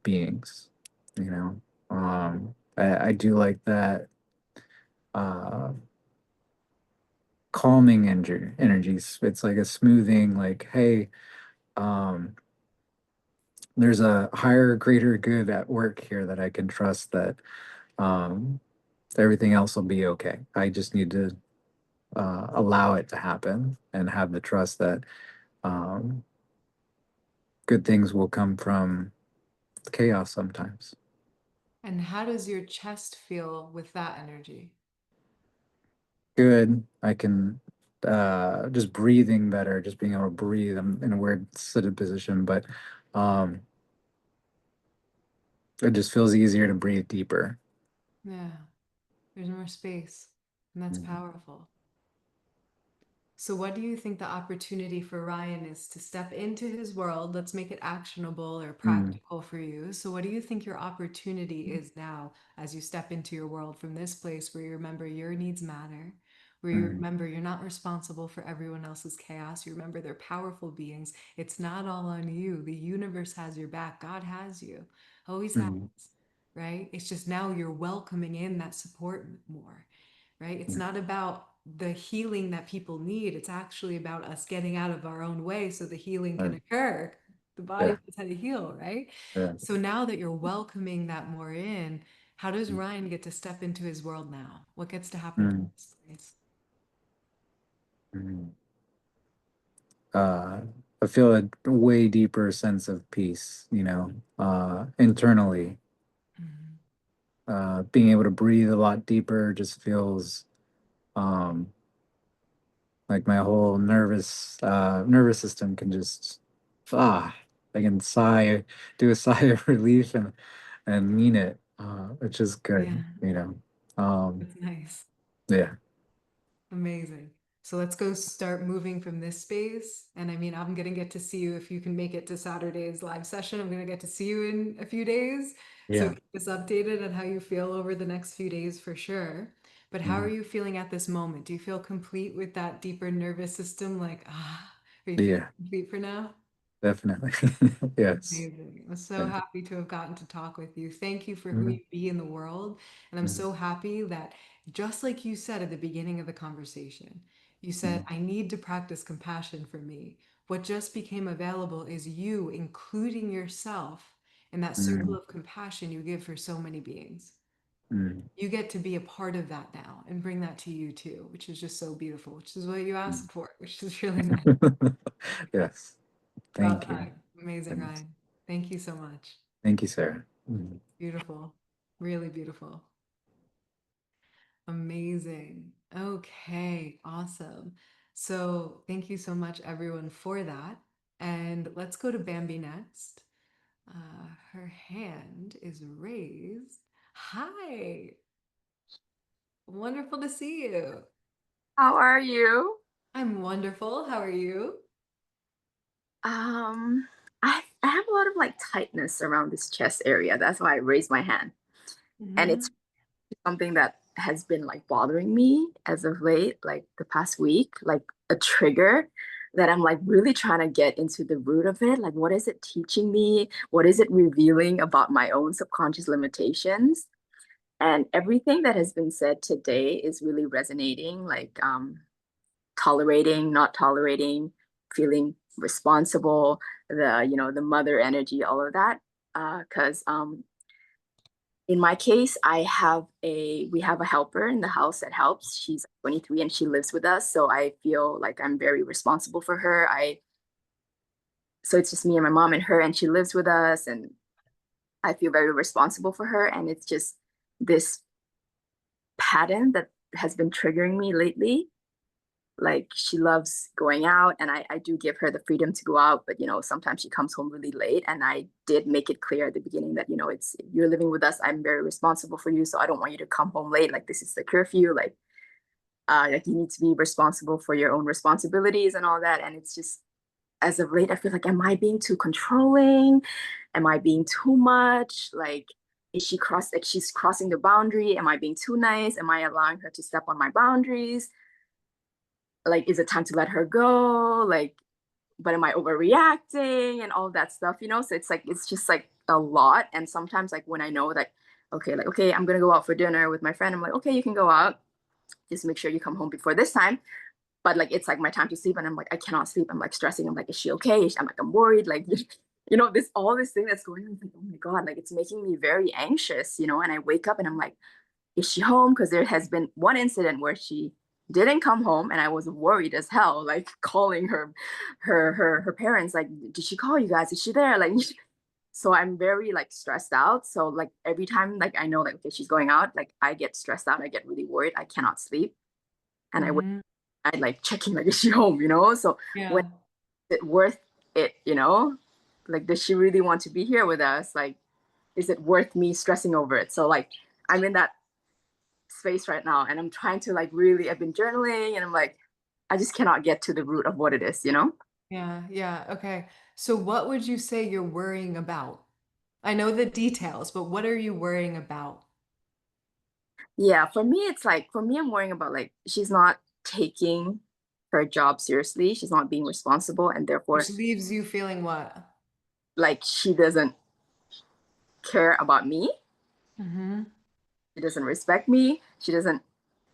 beings, you know. I do like that uh calming energies. It's like a smoothing, like, hey, um, there's a higher, greater good at work here that I can trust that um, everything else will be okay. I just need to allow it to happen and have the trust that um, good things will come from chaos sometimes. And how does your chest feel with that energy? Good. I can just breathing better, just being able to breathe. I'm in a weird seated position, but um, it just feels easier to breathe deeper. Yeah, there's more space, and that's Mm. powerful. So, what do you think the opportunity for Ryan is to step into his world? Let's make it actionable or Mm. practical for you. So, what do you think your opportunity is now as you step into your world from this place where you remember your needs matter, where you Mm. remember you're not responsible for everyone else's chaos? You remember they're powerful beings. It's not all on you. The universe has your back. God has you, always has, Mm. right? It's just now you're welcoming in that support more, right? It's Yeah. not about the healing that people need. It's actually about us getting out of our own way so the healing can Right. occur. The body Yeah. knows how to heal, right? Yeah. So now that you're welcoming that more in, how does Ryan get to step into his world now? What gets to happen from Mm. this place? Mm. Uh, I feel a way deeper sense of peace, internally. Mhm. Being able to breathe a lot deeper just feels um, like my whole nervous system can just ah, I can sigh, do a sigh of relief and mean it, which is Yeah, good. Um, that's nice. yeah, Amazing. So let's go start moving from this space. And I mean, I'm going to get to see you if you can make it to Saturday's live session. I'm going to get to see you in a few days. So yeah. keep us updated on how you feel over the next few days for sure. But how are Mhm. you feeling at this moment? Do you feel complete with that deeper nervous system? Like, are you feeling Yeah, complete for now? definitely. Yes. Amazing. I'm so Thank happy to have gotten to talk with you. Thank you for who you. you be in the world. And I'm Mhm. so happy that, just like you said at the beginning of the conversation, you said, Mhm. I need to practice compassion for me. What just became available is you including yourself in that circle Mhm. of compassion you give for so many beings. Mhm. You get to be a part of that now and bring that to you too, which is just so beautiful, which is what you Mhm. asked for, which is really nice. Yes. About Thank you. time. Amazing, Thanks. Ryan. Thank you so much. Thank you, Sarah. Mhm. Beautiful. Really beautiful. Amazing. Okay, awesome. So, thank you so much, everyone, for that. And let's go to Bambi next. Her hand is raised. Hi, wonderful to see you. How are you? I'm wonderful. How are you? Um, I have a lot of like tightness around this chest area. That's why I raised my hand. And it's Hmm. something that has been like bothering me as of late, like the past week, like a trigger that I'm like really trying to get into the root of it. Like, what is it teaching me? What is it revealing about my own subconscious limitations? And everything that has been said today is really resonating. Like, tolerating, not tolerating, feeling responsible, the mother energy, all of that. Because in my case, we have a helper in the house that helps. She's 23 and she lives with us, so I feel like I'm very responsible for her. So it's just me and my mom and her, and she lives with us, and I feel very responsible for her. And it's just this pattern that has been triggering me lately. Like she loves going out, and I do give her the freedom to go out, but sometimes she comes home really late, and I did make it clear at the beginning that it's you're living with us, I'm very responsible for you, so I don't want you to come home late. Like this is the curfew. Like you need to be responsible for your own responsibilities and all that. And it's just, as of late, I feel like, am I being too controlling? Am I being too much? Like, is she like she's crossing the boundary? Am I being too nice? Am I allowing her to step on my boundaries? Like, is it time to let her go? Like, but am I overreacting and all that stuff, you know? So it's like, it's just like a lot. And sometimes like when I know that, okay, like, okay, I'm gonna go out for dinner with my friend, I'm like, okay, you can go out. Just make sure you come home before this time. But like, it's like my time to sleep and I'm like, I cannot sleep. I'm like stressing. I'm like, is she okay? I'm like, I'm worried. Like, you know, this, all this thing that's going on. It's like, oh my God, like it's making me very anxious, you know? And I wake up and I'm like, is she home? Because there has been one incident where she didn't come home and I was worried as hell, like calling her parents, like, did she call you guys? Is she there? Like, so I'm very like stressed out. So like every time like I know like okay, she's going out, like I get stressed out, I get really worried, I cannot sleep. And Mm-hmm. I like checking like is she home, you know? So when Yeah. is it worth it, you know? Like does she really want to be here with us? Like, is it worth me stressing over it? So like I'm in that space right now and I'm trying to like really I've been journaling and I'm like I just cannot get to the root of what it is, you know? Yeah. Yeah. Okay. So what would you say you're worrying about? I know the details, but what are you worrying about? Yeah, for me it's like for me I'm worrying about like she's not taking her job seriously. She's not being responsible and Which therefore leaves you feeling what? like she doesn't care about me. Mm-hmm. She doesn't respect me. She doesn't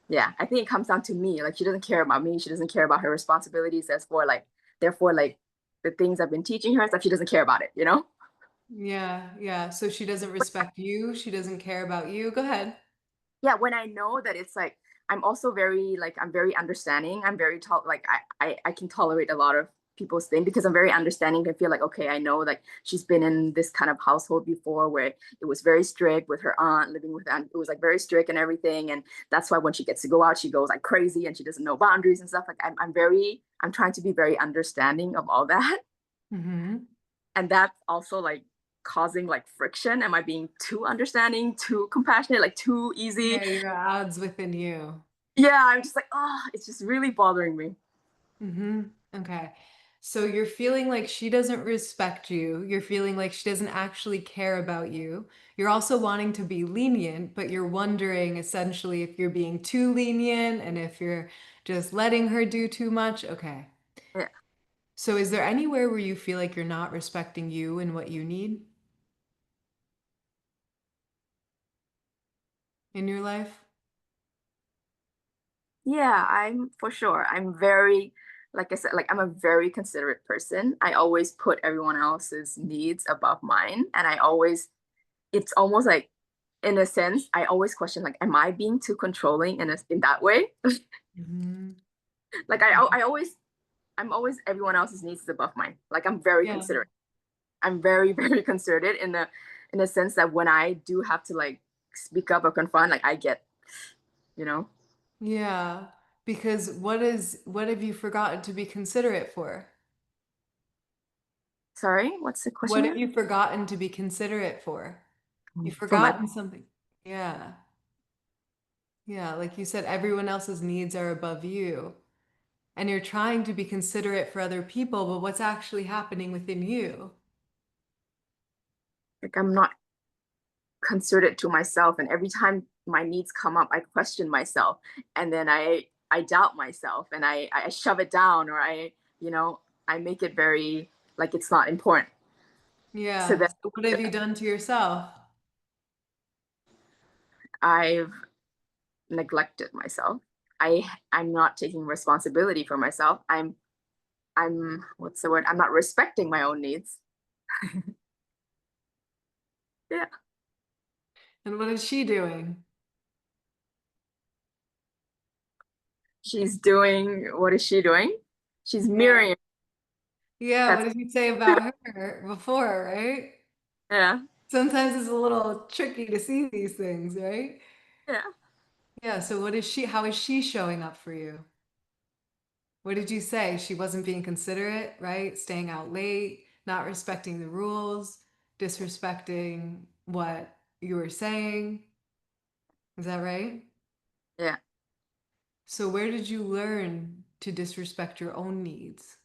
yeah, I think it comes down to me. Like she doesn't care about me. She doesn't care about her responsibilities as for like therefore like the things I've been teaching her stuff she doesn't care about it, you know? Yeah. Yeah. So she doesn't respect you. She doesn't care about you. Go ahead. Yeah, when I know that it's like I'm also very like I'm very understanding. I'm very like I can tolerate a lot of people's thing because I'm very understanding. I feel like okay, I know like she's been in this kind of household before where it was very strict with her aunt living with aunt. It was like very strict and everything, and that's why when she gets to go out, she goes like crazy and she doesn't know boundaries and stuff. Like I'm trying to be very understanding of all that, Mm-hmm. and that's also like causing like friction. Am I being too understanding, too compassionate, like too easy? Yeah, your odds within you. Yeah, I'm just like, oh, it's just really bothering me. Mm-hmm. Okay. So you're feeling like she doesn't respect you. You're feeling like she doesn't actually care about you. You're also wanting to be lenient, but you're wondering essentially if you're being too lenient and if you're just letting her do too much. Okay. Yeah. So is there anywhere where you feel like you're not respecting you and what you need in your life? Yeah, I'm for sure. I'm very, like I said, like I'm a very considerate person. I always put everyone else's needs above mine. And I always, it's almost like, in a sense, I always question, like, am I being too controlling in that way? Mm-hmm. Like I'm always everyone else's needs is above mine. Like I'm very Yeah. considerate. I'm very, very considerate in the sense that when I do have to like speak up or confront, like I get, you know. Yeah. Because what have you forgotten to be considerate for? Sorry, what's the question What have again? you forgotten to be considerate for? You've For my forgotten something. Yeah. Yeah. Like you said, everyone else's needs are above you. And you're trying to be considerate for other people, but what's actually happening within you? like I'm not considered to myself, and every time my needs come up I question myself, and then I doubt myself and I shove it down, or I, you know, I make it very like it's not important. So Yeah. then So what have you done to yourself? I've neglected myself. I'm not taking responsibility for myself. I'm what's the word, I'm not respecting my own needs. Yeah, And what is she doing? she's doing, what is she doing? She's Yeah. mirroring. Yeah. What That's did you say about her before, right? yeah, Sometimes it's a little tricky to see these things, right? yeah. Yeah. So what is she, how is she showing up for you? What did you say? She wasn't being considerate, right? Staying out late, not respecting the rules, disrespecting what you were saying. Is that right? Yeah. So, where did you learn to disrespect your own needs?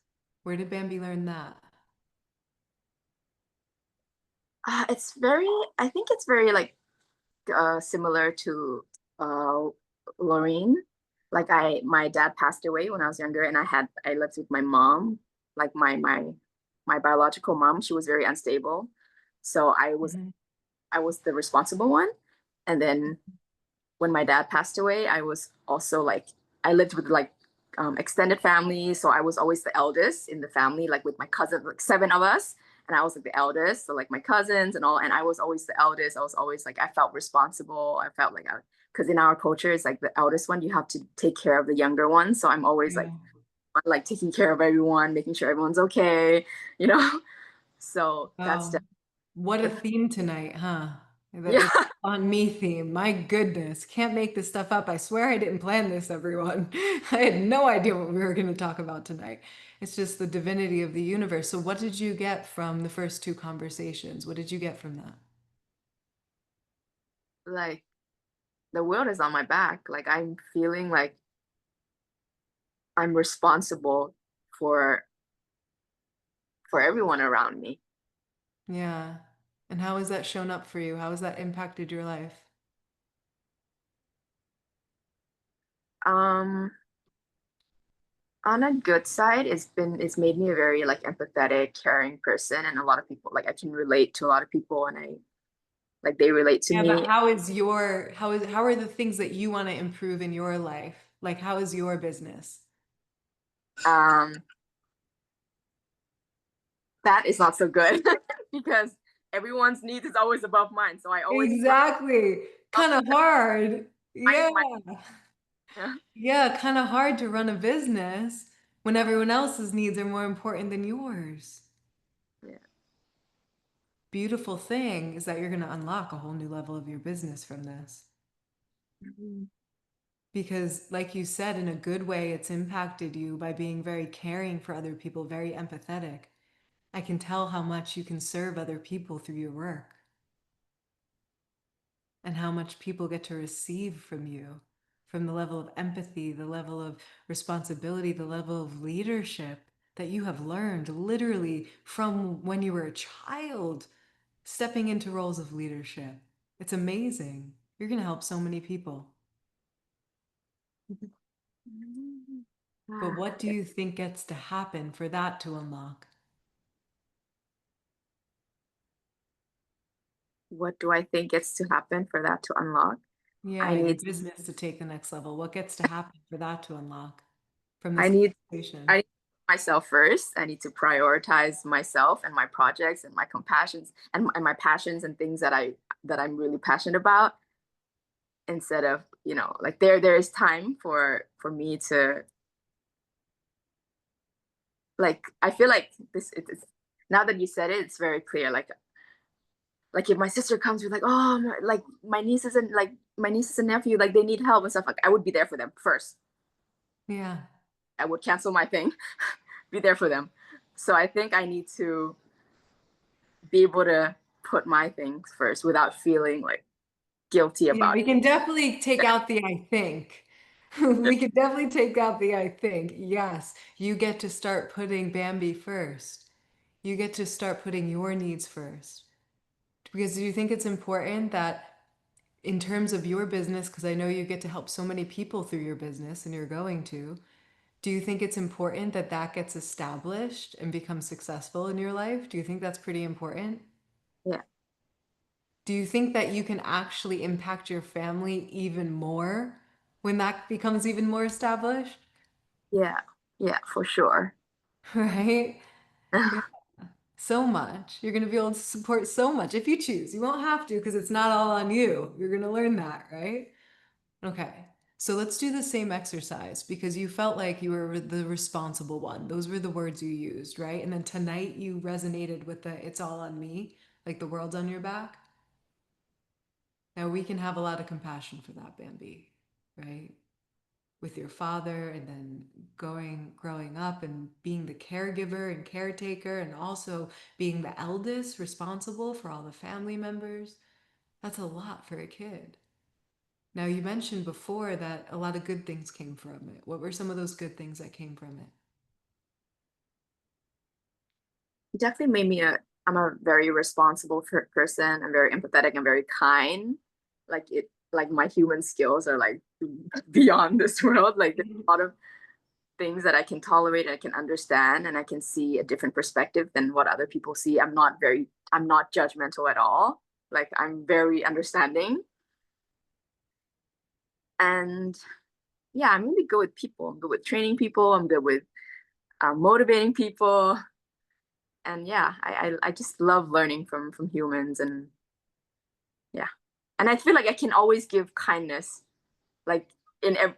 Where did Bambi learn that? It's very, I think it's very like similar to Lorraine. Like my dad passed away when I was younger, and I lived with my mom, like my biological mom. She was very unstable, so Mhm. I was the responsible one. And then when my dad passed away, I was also like I lived with like extended family, so I was always the eldest in the family, like with my cousins, like seven of us, and I was like the eldest, so like my cousins and all, and I was always the eldest. I was always like I felt responsible. I felt like I because in our culture, it's like the eldest one, you have to take care of the younger one. So I'm always Yeah. like taking care of everyone, making sure everyone's okay, you know. So that's Wow. What a the theme tonight, huh? yeah. It's on me theme. My goodness. Can't make this stuff up. I swear I didn't plan this, everyone. I had no idea what we were going to talk about tonight. It's just the divinity of the universe. So, what did you get from the first two conversations? What did you get from that? Like the world is on my back. Like I'm feeling like I'm responsible for for everyone around me. Yeah. And how has that shown up for you? How has that impacted your life? Um, on a good side, it's made me a very like empathetic, caring person, and a lot of people like I can relate to a lot of people, and I like they relate to Yeah, but me. how are the things that you want to improve in your life? Like, how is your business? Um, that is not so good because everyone's needs is always above mine, so I always Exactly. Kind of hard. find Yeah. my Yeah, kind of hard to run a business when everyone else's needs are more important than yours. yeah. Beautiful thing is that you're going to unlock a whole new level of your business from this. Mhm. Because, like you said, in a good way, it's impacted you by being very caring for other people, very empathetic. I can tell how much you can serve other people through your work and how much people get to receive from you, from the level of empathy, the level of responsibility, the level of leadership that you have learned literally from when you were a child, stepping into roles of leadership. It's amazing. You're going to help so many people. But what do you think gets to happen for that to unlock? What do I think gets to happen for that to unlock? I Yeah, your need business to take the next level. What gets to happen for that to unlock from I this need I conversation? need myself first. I need to prioritize myself and my projects and my compassions and my passions and things that I'm really passionate about instead of, you know, like there is time for me to like I feel like it's now that you said it, it's very clear. Like if my sister comes with like, oh like my nieces and nephew, like they need help and stuff, like I would be there for them first. Yeah. I would cancel my thing, be there for them. So I think I need to be able to put my things first without feeling like guilty Yeah, about we can definitely take out the I think. it. We can definitely take out the I think. Yes, you get to start putting Bambi first. You get to start putting your needs first. Because do you think it's important that in terms of your business, because I know you get to help so many people through your business and you're going to, do you think it's important that that gets established and becomes successful in your life? Do you think that's pretty important? Yeah, Do you think that you can actually impact your family even more when that becomes even more established? yeah, yeah, for sure. Right? Yeah, so much. You're going to be able to support so much if you choose. You won't have to because it's not all on you. You're going to learn that, right? Okay. So let's do the same exercise because you felt like you were the responsible one. Those were the words you used, right? And then tonight you resonated with the it's all on me, like the world's on your back. Now we can have a lot of compassion for that, Bambi, right? With your father and then growing up and being the caregiver and caretaker and also being the eldest responsible for all the family members. That's a lot for a kid. Now you mentioned before that a lot of good things came from it. What were some of those good things that came from it? It definitely made me I'm a very responsible person. I'm very empathetic and very kind. like my human skills are like beyond this world. Like there's a lot of things that I can tolerate and I can understand and I can see a different perspective than what other people see. I'm not judgmental at all. Like I'm very understanding. And yeah, I'm really good with people. I'm good with training people. I'm good with motivating people. And yeah, I just love learning from humans and yeah. And I feel like I can always give kindness. Like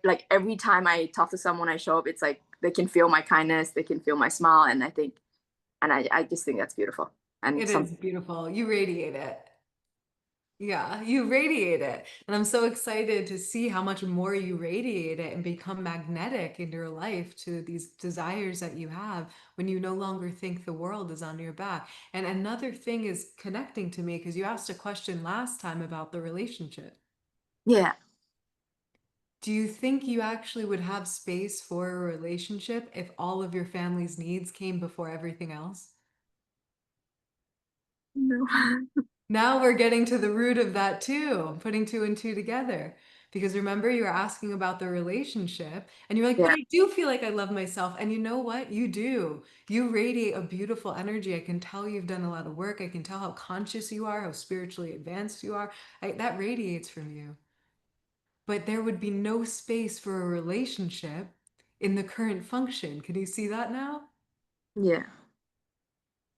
like every time I talk to someone, I show up, it's like they can feel my kindness, they can feel my smile, and I just think that's beautiful. And It is beautiful. You radiate it. Yeah, you radiate it. And I'm so excited to see how much more you radiate it and become magnetic in your life to these desires that you have when you no longer think the world is on your back. And another thing is connecting to me because you asked a question last time about the relationship. yeah, Do you think you actually would have space for a relationship if all of your family's needs came before everything else? no, Now we're getting to the root of that too, putting two and two together. Because remember, you were asking about the relationship, and you're like, but yeah, I do feel like I love myself. And you know what? You do. You radiate a beautiful energy. I can tell you've done a lot of work. I can tell how conscious you are, how spiritually advanced you are. That radiates from you. But there would be no space for a relationship in the current function. Can you see that now? yeah,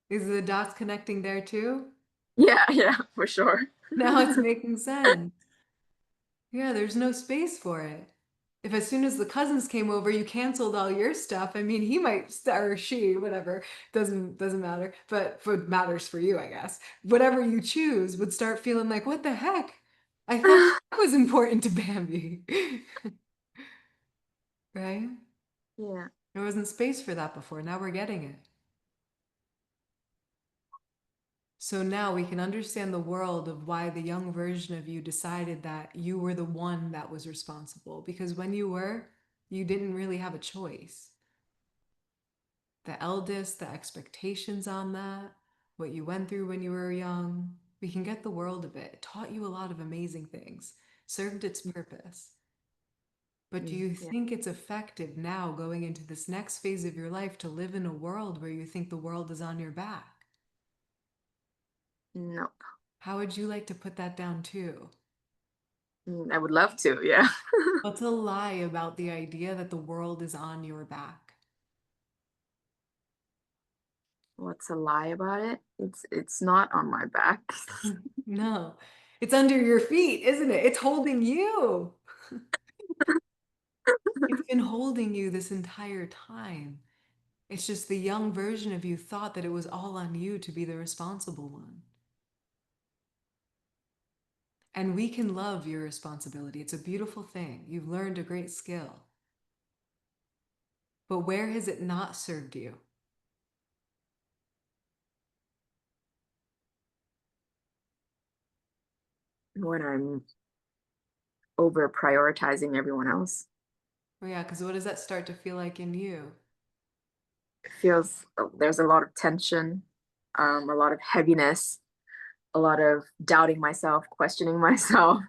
Is the dots connecting there too? yeah, yeah, for sure. Now it's making sense. Yeah, there's no space for it. If as soon as the cousins came over, you canceled all your stuff, I mean, he might or she, whatever, doesn't matter. But what matters for you, I guess. Whatever you choose would start feeling like, what the heck? I thought that was important to Bambi. Right? Yeah, There wasn't space for that before. Now we're getting it. So now we can understand the world of why the young version of you decided that you were the one that was responsible. Because when you were, you didn't really have a choice. The eldest, the expectations on that, what you went through when you were young, we can get the world of it. It taught you a lot of amazing things, served its purpose. But do you yeah, think it's effective now going into this next phase of your life to live in a world where you think the world is on your back? no. How would you like to put that down too? I would love to, yeah. What's a lie about the idea that the world is on your back? What's a lie about it? It's not on my back. No, it's under your feet, isn't it? It's holding you. It's been holding you this entire time. It's just the young version of you thought that it was all on you to be the responsible one. And we can love your responsibility. It's a beautiful thing. You've learned a great skill. But where has it not served you? When I'm over prioritizing everyone else. Oh, yeah, because what does that start to feel like in you? It feels there's a lot of tension, a lot of heaviness, a lot of doubting myself, questioning myself.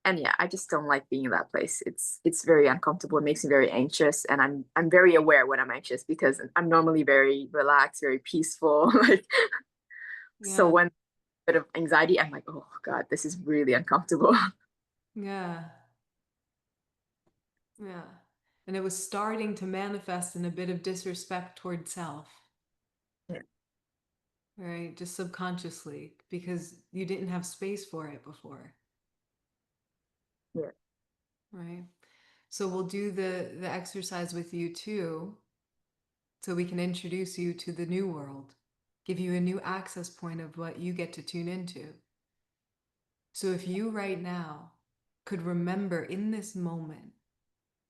And yeah, I just don't like being in that place. It's very uncomfortable. It makes me very anxious, and I'm very aware when I'm anxious because I'm normally very relaxed, very peaceful. Like so Yeah, when a bit of anxiety, I'm like, oh God, this is really uncomfortable. yeah, yeah. And it was starting to manifest in a bit of disrespect toward self, Yeah, right? Just subconsciously, because you didn't have space for it before, yeah, right? So we'll do the exercise with you too, so we can introduce you to the new world, give you a new access point of what you get to tune into. So if you right now could remember in this moment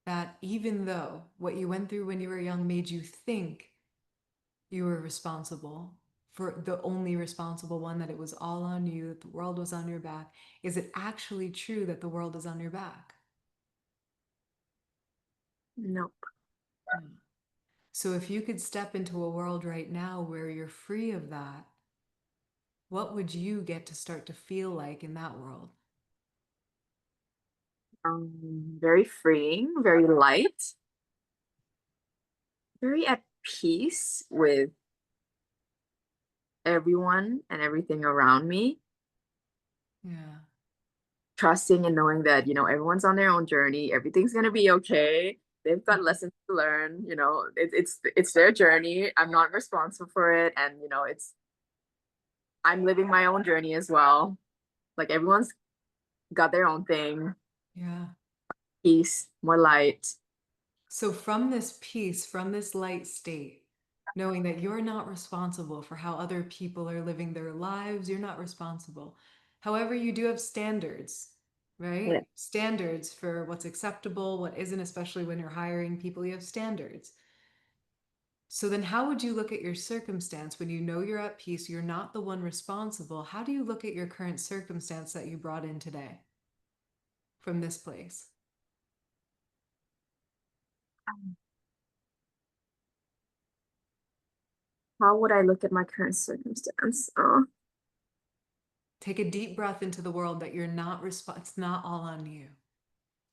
that even though what you went through when you were young made you think you were responsible for the only responsible one, that it was all on you, that the world was on your back, is it actually true that the world is on your back? nope, No. So if you could step into a world right now where you're free of that, what would you get to start to feel like in that world? Very freeing, very light, very at peace with everyone and everything around me. Yeah. Trusting and knowing that, everyone's on their own journey, everything's gonna be okay. They've got lessons to learn, it's their journey. I'm not responsible for it. And I'm living my own journey as well. Like everyone's got their own thing. Yeah. Peace, more light. So from this peace, from this light state, knowing that you're not responsible for how other people are living their lives, you're not responsible. However, you do have standards, Yeah. right? Standards for what's acceptable, what isn't, especially when you're hiring people, you have standards. So then how would you look at your circumstance when you know you're at peace, you're not the one responsible? How do you look at your current circumstance that you brought in today from this place? How would I look at my current circumstance? Take a deep breath into the world that you're not it's not all on you.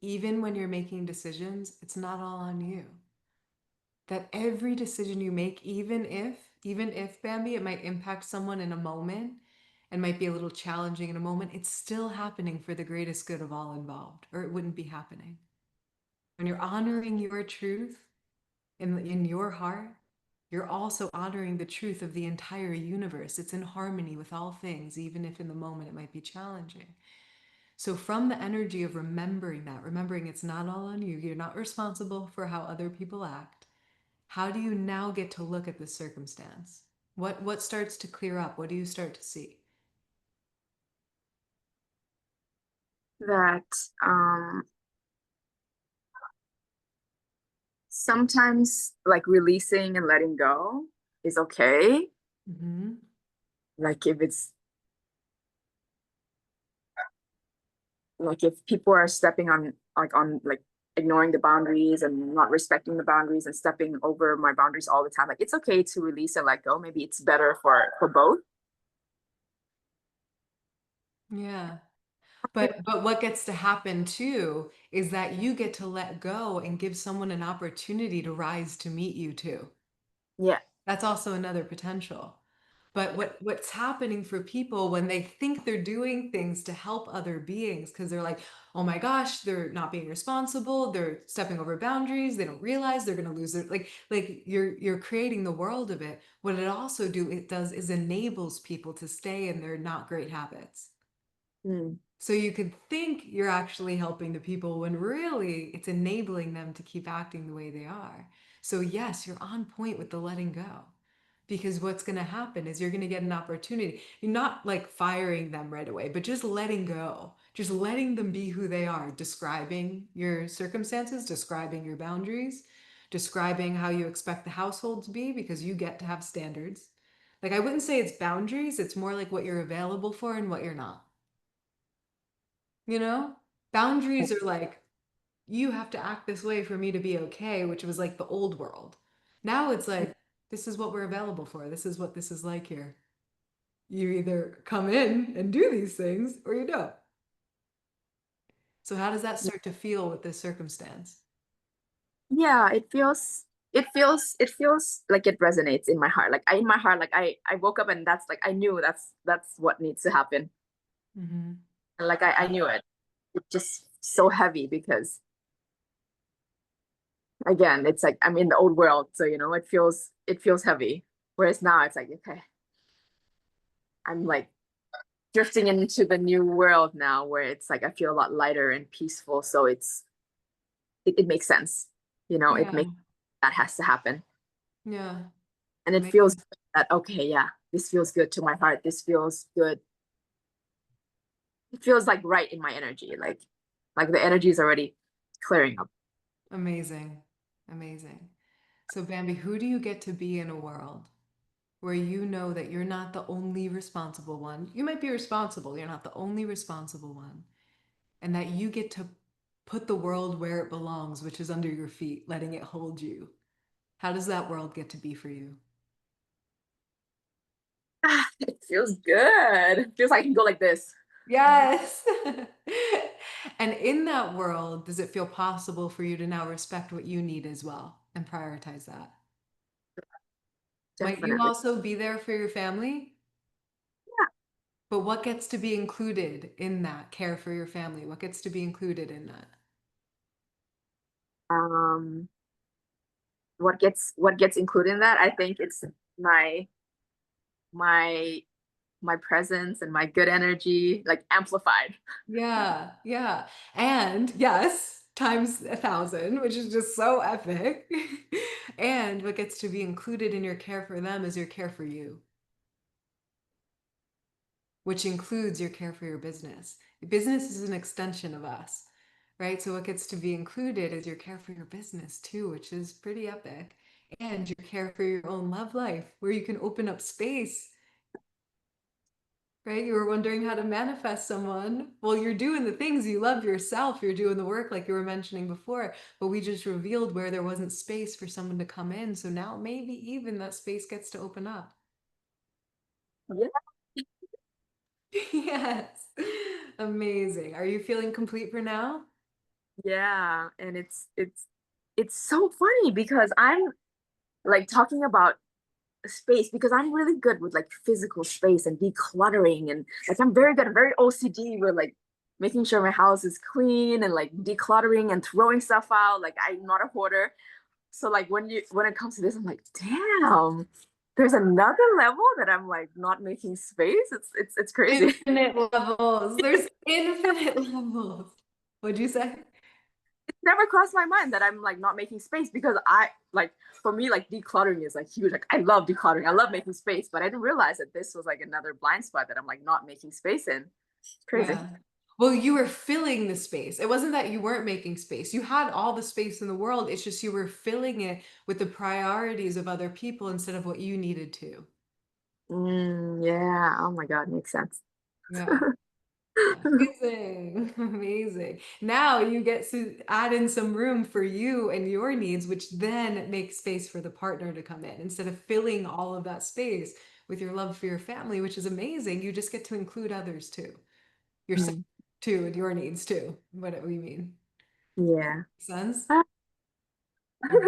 Even when you're making decisions, it's not all on you. That every decision you make, even if Bambi, it might impact someone in a moment and might be a little challenging in a moment, it's still happening for the greatest good of all involved, or it wouldn't be happening. When you're honoring your truth in your heart, you're also honoring the truth of the entire universe. It's in harmony with all things, even if in the moment it might be challenging. So, from the energy of remembering that, remembering it's not all on you, you're not responsible for how other people act. How do you now get to look at the circumstance? What starts to clear up? What do you start to see? That sometimes like releasing and letting go is okay. Mm-hmm. Like if people are stepping on ignoring the boundaries and not respecting the boundaries and stepping over my boundaries all the time, like it's okay to release and let go. Maybe it's better for both. Yeah. But what gets to happen too is that you get to let go and give someone an opportunity to rise to meet you too. Yeah. That's also another potential. But what's happening for people when they think they're doing things to help other beings because they're like, oh my gosh, they're not being responsible, they're stepping over boundaries, they don't realize they're gonna lose their like you're creating the world of it. What it does is enables people to stay in their not great habits. Mm. So you could think you're actually helping the people when really it's enabling them to keep acting the way they are. So yes, you're on point with the letting go. Because what's going to happen is you're going to get an opportunity. You're not like firing them right away, but just letting go, just letting them be who they are, describing your circumstances, describing your boundaries, describing how you expect the household to be because you get to have standards. Like I wouldn't say it's boundaries, it's more like what you're available for and what you're not. You know? Boundaries are like, you have to act this way for me to be okay, which was like the old world. Now it's like, this is what we're available for. This is what this is like here. You either come in and do these things or you don't. So, how does that start to feel with this circumstance? Yeah, it feels like it resonates in my heart. Like in my heart, like I woke up and that's like I knew that's what needs to happen. Mm-hmm. And like I knew it. It's just so heavy because again, it's like I'm in the old world, so it feels heavy. Whereas now it's like, okay, I'm like drifting into the new world now where it's like I feel a lot lighter and peaceful. So it makes sense. It Yeah. makes that has to happen. Yeah. And it feels Amazing. good that okay, yeah, this feels good to my heart. This feels good. It feels like right in my energy. Like the energy is already clearing up. Amazing. Amazing. So, Bambi, who do you get to be in a world where you know that you're not the only responsible one? You might be responsible, you're not the only responsible one. And that you get to put the world where it belongs, which is under your feet, letting it hold you. How does that world get to be for you? It feels good. It feels like I can go like this. Yes. And in that world, does it feel possible for you to now respect what you need as well and prioritize that? Might you Definitely. also be there for your family? But what gets to be included in that care for your family? What gets to be included in that? Um, what gets included in that? I think it's my my my presence and my good energy, like amplified. Yeah, yeah. And yes, times 1,000, which is just so epic. And what gets to be included in your care for them is your care for you, which includes your care for your business. Your business is an extension of us, right? So what gets to be included is your care for your business too, which is pretty epic. And your care for your own love life, where you can open up space, right? You were wondering how to manifest someone. Well, you're doing the things you love yourself. You're doing the work like you were mentioning before, but we just revealed where there wasn't space for someone to come in. So now maybe even that space gets to open up. Yeah. Yes. Amazing. Are you feeling complete for now? Yeah, and it's so funny because I'm like talking about space because I'm really good with like physical space and decluttering and like I'm very good, I'm very OCD with like making sure my house is clean and like decluttering and throwing stuff out. Like I'm not a hoarder. So like when it comes to this, I'm like, damn, there's another level that I'm like not making space. It's crazy. Infinite levels. There's infinite levels. What'd you say? Never crossed my mind that I'm like not making space because I like for me like decluttering is like huge. Like I love decluttering. I love making space, but I didn't realize that this was like another blind spot that I'm like not making space in. It's crazy. Yeah. Well, you were filling the space. It wasn't that you weren't making space. You had all the space in the world. It's just you were filling it with the priorities of other people instead of what you needed to. Yeah. Oh my God, makes sense. Yeah. Amazing. Amazing. Now you get to add in some room for you and your needs, which then makes space for the partner to come in instead of filling all of that space with your love for your family, which is amazing. You just get to include others too, yourself Mm, too, and your needs too. What we mean. yeah. Sense? Ah. Okay.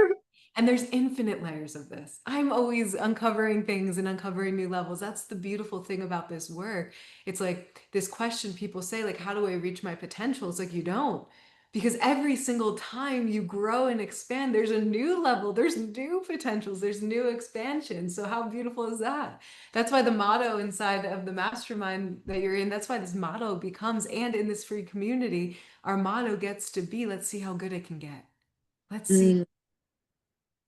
And there's infinite layers of this. I'm always uncovering things and uncovering new levels. That's the beautiful thing about this work. It's like this question people say, like, how do I reach my potential? It's like you don't. Because every single time you grow and expand, there's a new level, there's new potentials, there's new expansion. So how beautiful is that? That's why the motto inside of the mastermind that you're in, that's why this motto becomes, and in this free community, our motto gets to be, let's see how good it can get. Let's see, Mm.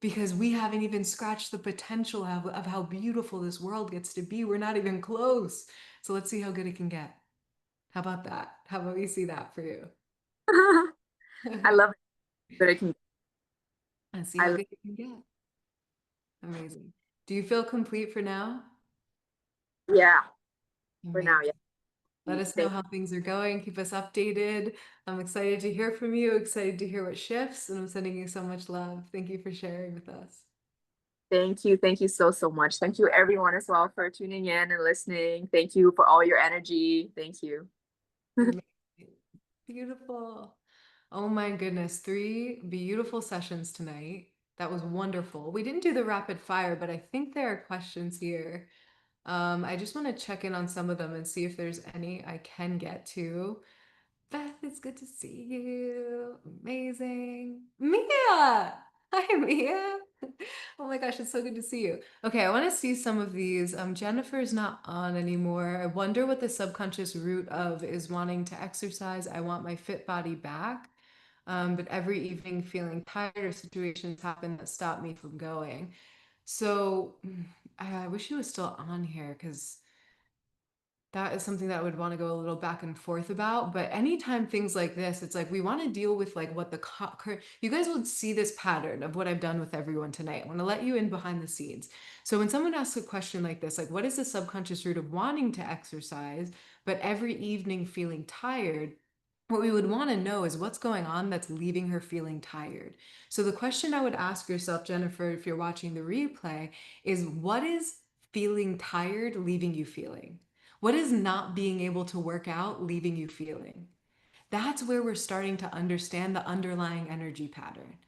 because we haven't even scratched the potential of how beautiful this world gets to be. We're not even close. So let's see how good it can get. How about that? How about we see that for you? I love it that I can. And see how I good it can get. Amazing. Do you feel complete for now? yeah. For now, Amazing. yeah. Let us know Thank how things are going. Keep us updated. I'm excited to hear from you, excited to hear what shifts, and I'm sending you so much love. Thank you for sharing with us. Thank you so much. Thank you everyone as well for tuning in and listening. Thank you for all your energy. Thank you. Amazing. Beautiful. Oh my goodness, 3 beautiful sessions tonight. That was wonderful. We didn't do the rapid fire, but I think there are questions here. I just want to check in on some of them and see if there's any I can get to. Beth, it's good to see you. Amazing. Mia! Hi, Mia. Oh my gosh, it's so good to see you. Okay, I want to see some of these. Jennifer's not on anymore. I wonder what the subconscious root of is wanting to exercise. I want my fit body back. But every evening feeling tired or situations happen that stop me from going. So I wish he was still on here because that is something that I would want to go a little back and forth about. But anytime things like this, it's like we want to deal with like what the you guys will see this pattern of what I've done with everyone tonight. I want to let you in behind the scenes. So when someone asks a question like this, like what is the subconscious root of wanting to exercise, but every evening feeling tired? What we would want to know is what's going on that's leaving her feeling tired. So the question I would ask yourself, Jennifer, if you're watching the replay, is what is feeling tired leaving you feeling? What is not being able to work out leaving you feeling? that's where we're starting to understand the underlying energy pattern,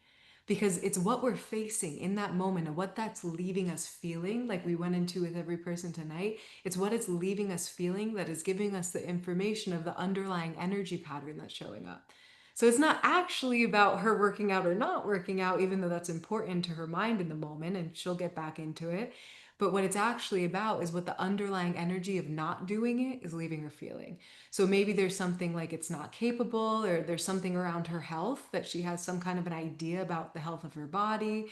because it's what we're facing in that moment and what that's leaving us feeling, like we went into with every person tonight. It's what it's leaving us feeling that is giving us the information of the underlying energy pattern that's showing up. So it's not actually about her working out or not working out, even though that's important to her mind in the moment and she'll get back into it. But what it's actually about is what the underlying energy of not doing it is leaving her feeling. So maybe there's something like it's not capable, or there's something around her health that she has some kind of an idea about the health of her body,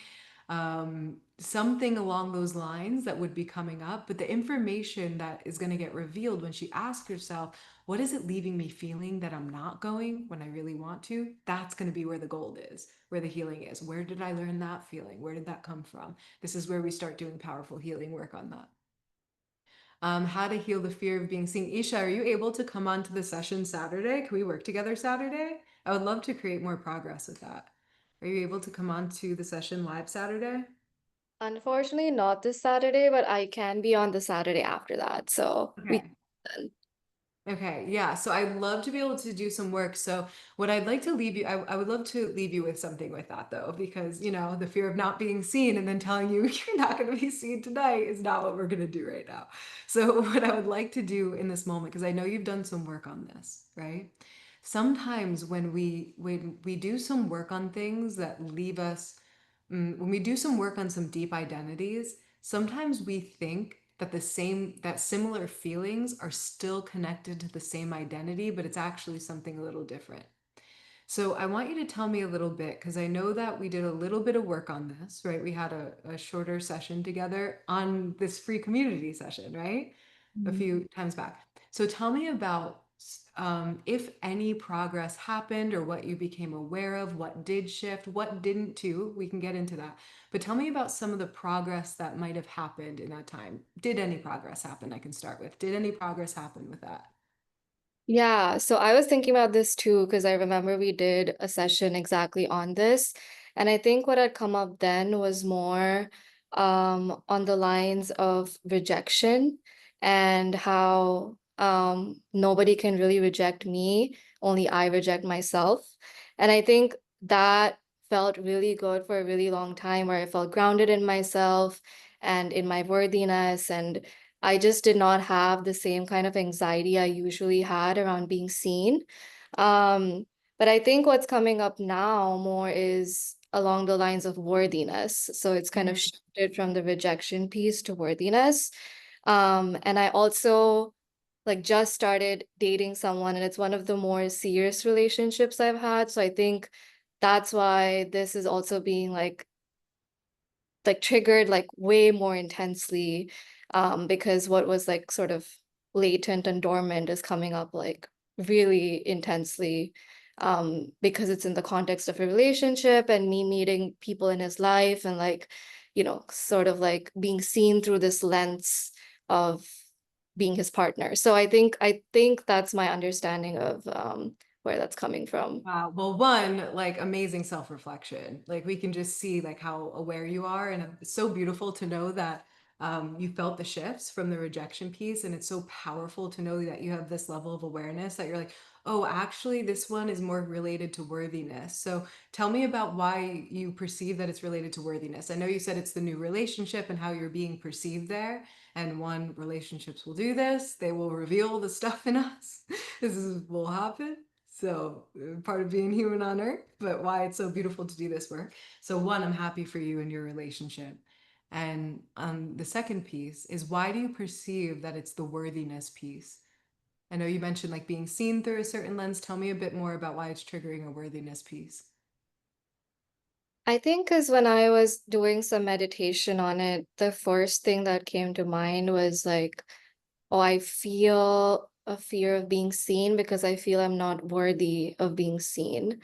something along those lines that would be coming up. But the information that is going to get revealed when she asks herself, what is it leaving me feeling that I'm not going when I really want to? That's going to be where the gold is, where the healing is. Where did I learn that feeling? Where did that come from? This is where we start doing powerful healing work on that. How to heal the fear of being seen. Isha, are you able to come on to the session Saturday? Can we work together Saturday? I would love to create more progress with that. Are you able to come on to the session live Saturday? Unfortunately, not this Saturday, but I can be on the Saturday after that. So we Okay. can. Okay, yeah. So I'd love to be able to do some work. So what I'd like to leave you, I would love to leave you with something with that though, because the fear of not being seen and then telling you you're not going to be seen tonight is not what we're going to do right now. So what I would like to do in this moment, because I know you've done some work on this, right? Sometimes when we do some work on things that leave us, when we do some work on some deep identities, sometimes we think that similar feelings are still connected to the same identity, but it's actually something a little different. So I want you to tell me a little bit, because I know that we did a little bit of work on this, right? We had a shorter session together on this free community session, right? A few times back. So tell me about if any progress happened or what you became aware of, what did shift, what didn't too. We can get into that. But tell me about some of the progress that might have happened in that time. Did any progress happen? I can start with. Did any progress happen with that? Yeah, so I was thinking about this too, because I remember we did a session exactly on this. And I think what had come up then was more on the lines of rejection and how nobody can really reject me, only I reject myself. And I think that felt really good for a really long time, where I felt grounded in myself and in my worthiness, and I just did not have the same kind of anxiety I usually had around being seen. Um, but I think what's coming up now more is along the lines of worthiness. So it's kind of Mhm. shifted from the rejection piece to worthiness. And I also like just started dating someone, and it's one of the more serious relationships I've had. So I think that's why this is also being like triggered like way more intensely, because what was like sort of latent and dormant is coming up like really intensely, because it's in the context of a relationship and me meeting people in his life, and like sort of like being seen through this lens of being his partner. So I think that's my understanding of where that's coming from. Wow. Well, one, like amazing self-reflection. Like we can just see like how aware you are. And it's so beautiful to know that you felt the shifts from the rejection piece. And it's so powerful to know that you have this level of awareness that you're like, oh, actually, this one is more related to worthiness. So tell me about why you perceive that it's related to worthiness. I know you said it's the new relationship and how you're being perceived there. And one, relationships will do this. They will reveal the stuff in us. Will happen. So, part of being human on earth, but why it's so beautiful to do this work. So, one, I'm happy for you and your relationship. And the second piece is, why do you perceive that it's the worthiness piece? I know you mentioned like being seen through a certain lens. Tell me a bit more about why it's triggering a worthiness piece. I think because when I was doing some meditation on it, the first thing that came to mind was like, oh, I feel a fear of being seen because I feel I'm not worthy of being seen.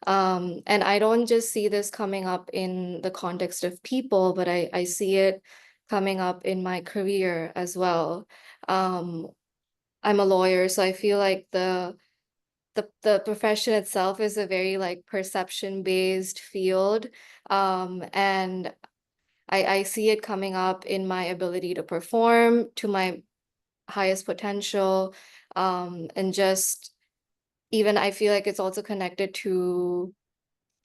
And I don't just see this coming up in the context of people, but I see it coming up in my career as well. Um, I'm a lawyer, so I feel like the profession itself is a very like perception based field, and I see it coming up in my ability to perform to my highest potential, and just even I feel like it's also connected to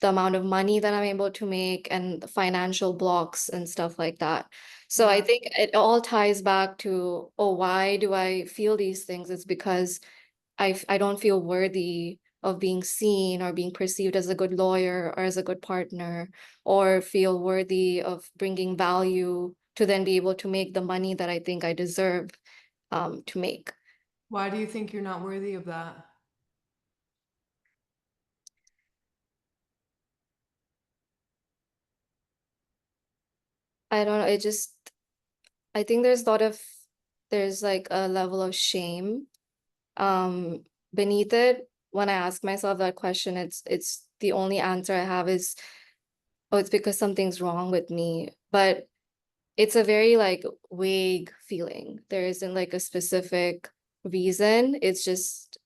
the amount of money that I'm able to make and the financial blocks and stuff like that. So I Yeah. think it all ties back to, oh, why do I feel these things? It's because I don't feel worthy of being seen or being perceived as a good lawyer or as a good partner, or feel worthy of bringing value to then be able to make the money that I think I deserve to make. Why do you think you're not worthy of that? I don't know. I think there's like a level of shame um beneath it. When I ask myself that question, it's the only answer I have is, oh, it's because something's wrong with me. But it's a very like vague feeling. There isn't like a specific reason. It's just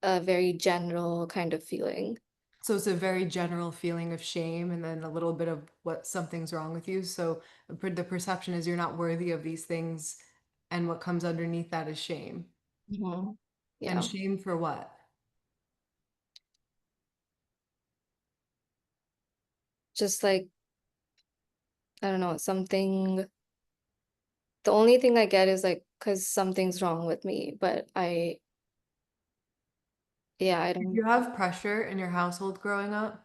a very general kind of feeling. So it's a very general feeling of shame and then a little bit of what something's wrong with you. So the perception is you're not worthy of these things, and what comes underneath that is shame. Mhm. And Yeah. shame for what? Just like, I don't know, the only thing I get is like, because something's wrong with me, but yeah, I Did don't. you have pressure in your household growing up?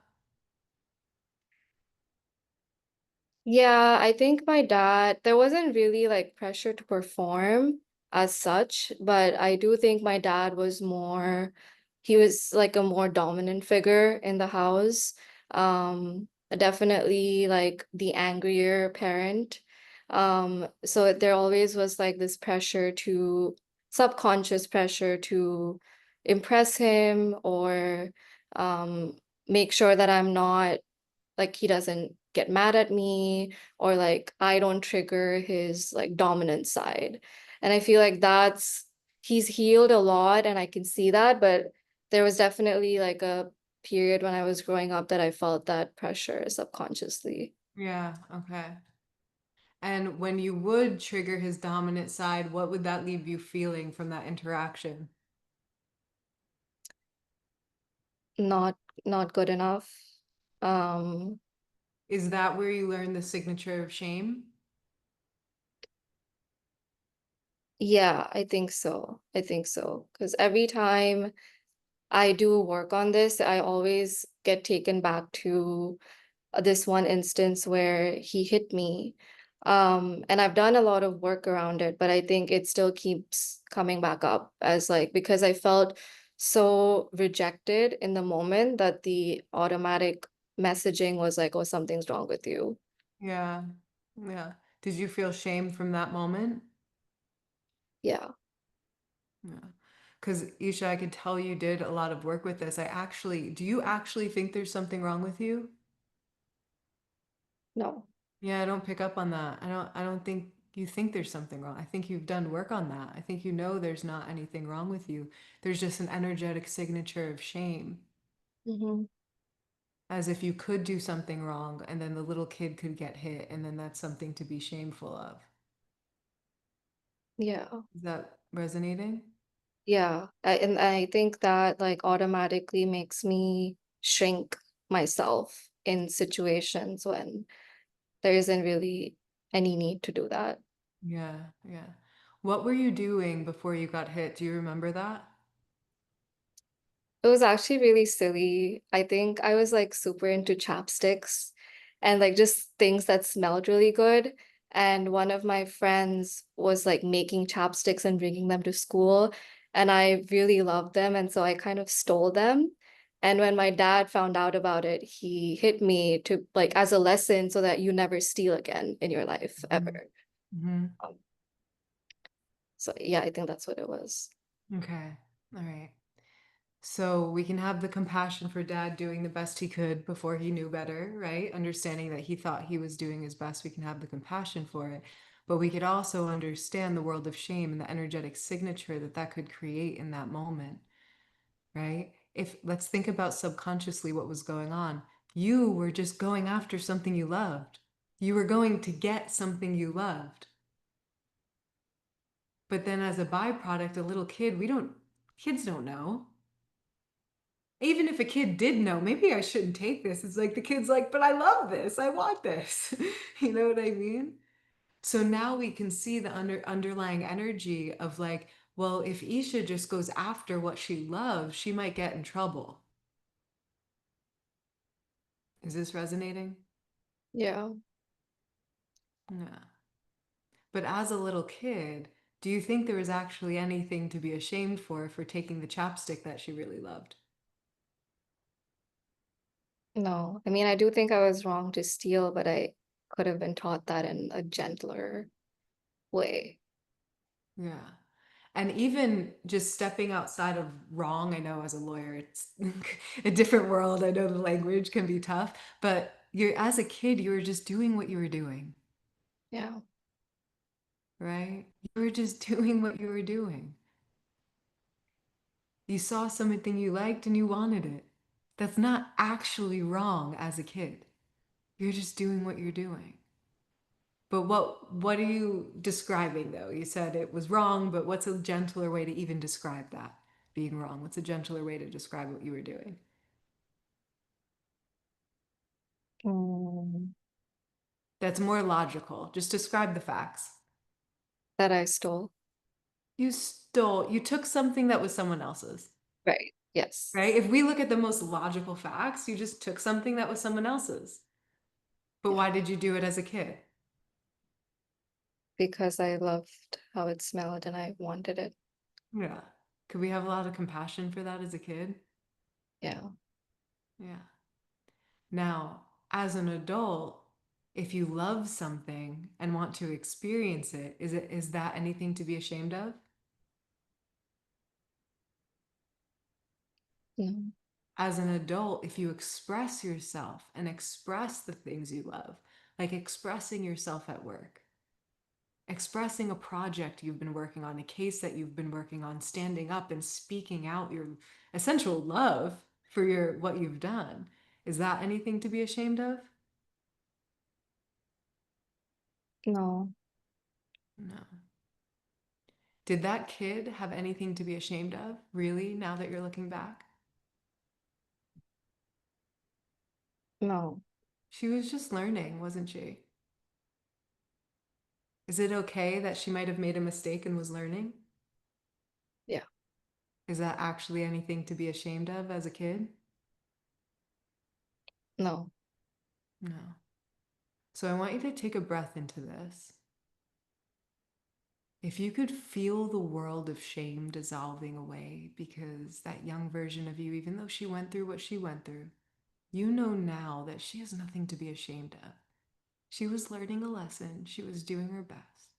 Yeah, I think my dad, there wasn't really like pressure to perform as such, but I do think my dad was he was like a more dominant figure in the house. Definitely like the angrier parent. So there always was like this subconscious pressure to impress him or make sure that I'm not like he doesn't get mad at me or like I don't trigger his like dominant side. And I feel like he's healed a lot and I can see that, but there was definitely like a period when I was growing up that I felt that pressure subconsciously. Yeah, okay. And when you would trigger his dominant side, what would that leave you feeling from that interaction? Not not good enough. Um Is that where you learn the signature of shame? yeah, I think so. I think so. Because every time I do work on this, I always get taken back to this one instance where he hit me. And I've done a lot of work around it, but I think it still keeps coming back up as like because I felt so rejected in the moment that the automatic messaging was like, oh, something's wrong with you. Yeah, yeah. Did you feel shame from that moment? Yeah. Yeah. Because Isha, I could tell you did a lot of work with this. Do you actually think there's something wrong with you? No. Yeah, I don't pick up on that. I don't think you think there's something wrong. I think you've done work on that. I think you know there's not anything wrong with you. There's just an energetic signature of shame, Hmm. as if you could do something wrong and then the little kid could get hit, and then that's something to be shameful of. Yeah. Is that resonating? Yeah. And I think that like automatically makes me shrink myself in situations when there isn't really any need to do that. Yeah, yeah. What were you doing before you got hit? Do you remember that? It was actually really silly. I think I was like super into chapsticks and like just things that smelled really good. And one of my friends was like making chapsticks and bringing them to school. And I really loved them. And so I kind of stole them. And when my dad found out about it, he hit me to like as a lesson so that you never steal again in your life Hmm. ever. Hmm. Um, So yeah, I think that's what it was. Okay. All right. So we can have the compassion for dad doing the best he could before he knew better, right? Understanding that he thought he was doing his best, we can have the compassion for it. But we could also understand the world of shame and the energetic signature that that could create in that moment, right? If let's think about subconsciously what was going on. You were just going after something you loved. You were going to get something you loved. But then as a byproduct, a little kid, kids don't know. Even if a kid did know, maybe I shouldn't take this. It's like the kid's like, but I love this. I want this. You know what I mean? So now we can see the underlying energy of like, well, if Isha just goes after what she loves, she might get in trouble. Is this resonating? Yeah. Yeah. But as a little kid, do you think there was actually anything to be ashamed for taking the chapstick that she really loved? No, I mean, I do think I was wrong to steal, but I could have been taught that in a gentler way. Yeah. And even just stepping outside of wrong, I know as a lawyer, it's a different world. I know the language can be tough, but you're as a kid, you were just doing what you were doing, Yeah. right? You were just doing what you were doing. You saw something you liked and you wanted it. That's not actually wrong as a kid. You're just doing what you're doing. But what are you describing though? You said it was wrong, but what's a gentler way to even describe that being wrong? What's a gentler way to describe what you were doing? Mm, That's more logical. Just describe the facts. that I stole. You took something that was someone else's, Right. Yes. right? If we look at the most logical facts, you just took something that was someone else's. But Yeah. why did you do it as a kid? Because I loved how it smelled and I wanted it. Yeah. Could we have a lot of compassion for that as a kid? Yeah. Yeah. Now, as an adult, if you love something and want to experience it, is that anything to be ashamed of? Mm, As an adult, if you express yourself and express the things you love, like expressing yourself at work, expressing a project you've been working on, a case that you've been working on, standing up and speaking out your essential love for your what you've done, is that anything to be ashamed of? no, No. Did that kid have anything to be ashamed of, really, now that you're looking back? no. She was just learning, wasn't she? Is it okay that she might have made a mistake and was learning? Yeah. Is that actually anything to be ashamed of as a kid? No. No. So I want you to take a breath into this. If you could feel the world of shame dissolving away because that young version of you, even though she went through what she went through, you know now that she has nothing to be ashamed of. She was learning a lesson, she was doing her best,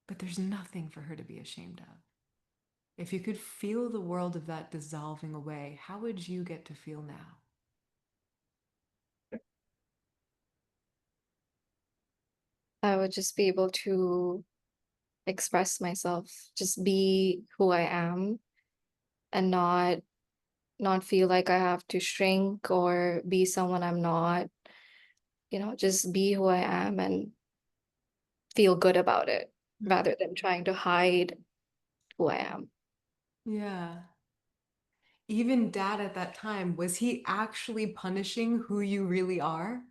but there's nothing for her to be ashamed of. If you could feel the world of that dissolving away, how would you get to feel now? I would just be able to express myself, just be who I am and not feel like I have to shrink or be someone I'm not, just be who I am and feel good about it rather than trying to hide who I am. Yeah. Even dad at that time, was he actually punishing who you really are?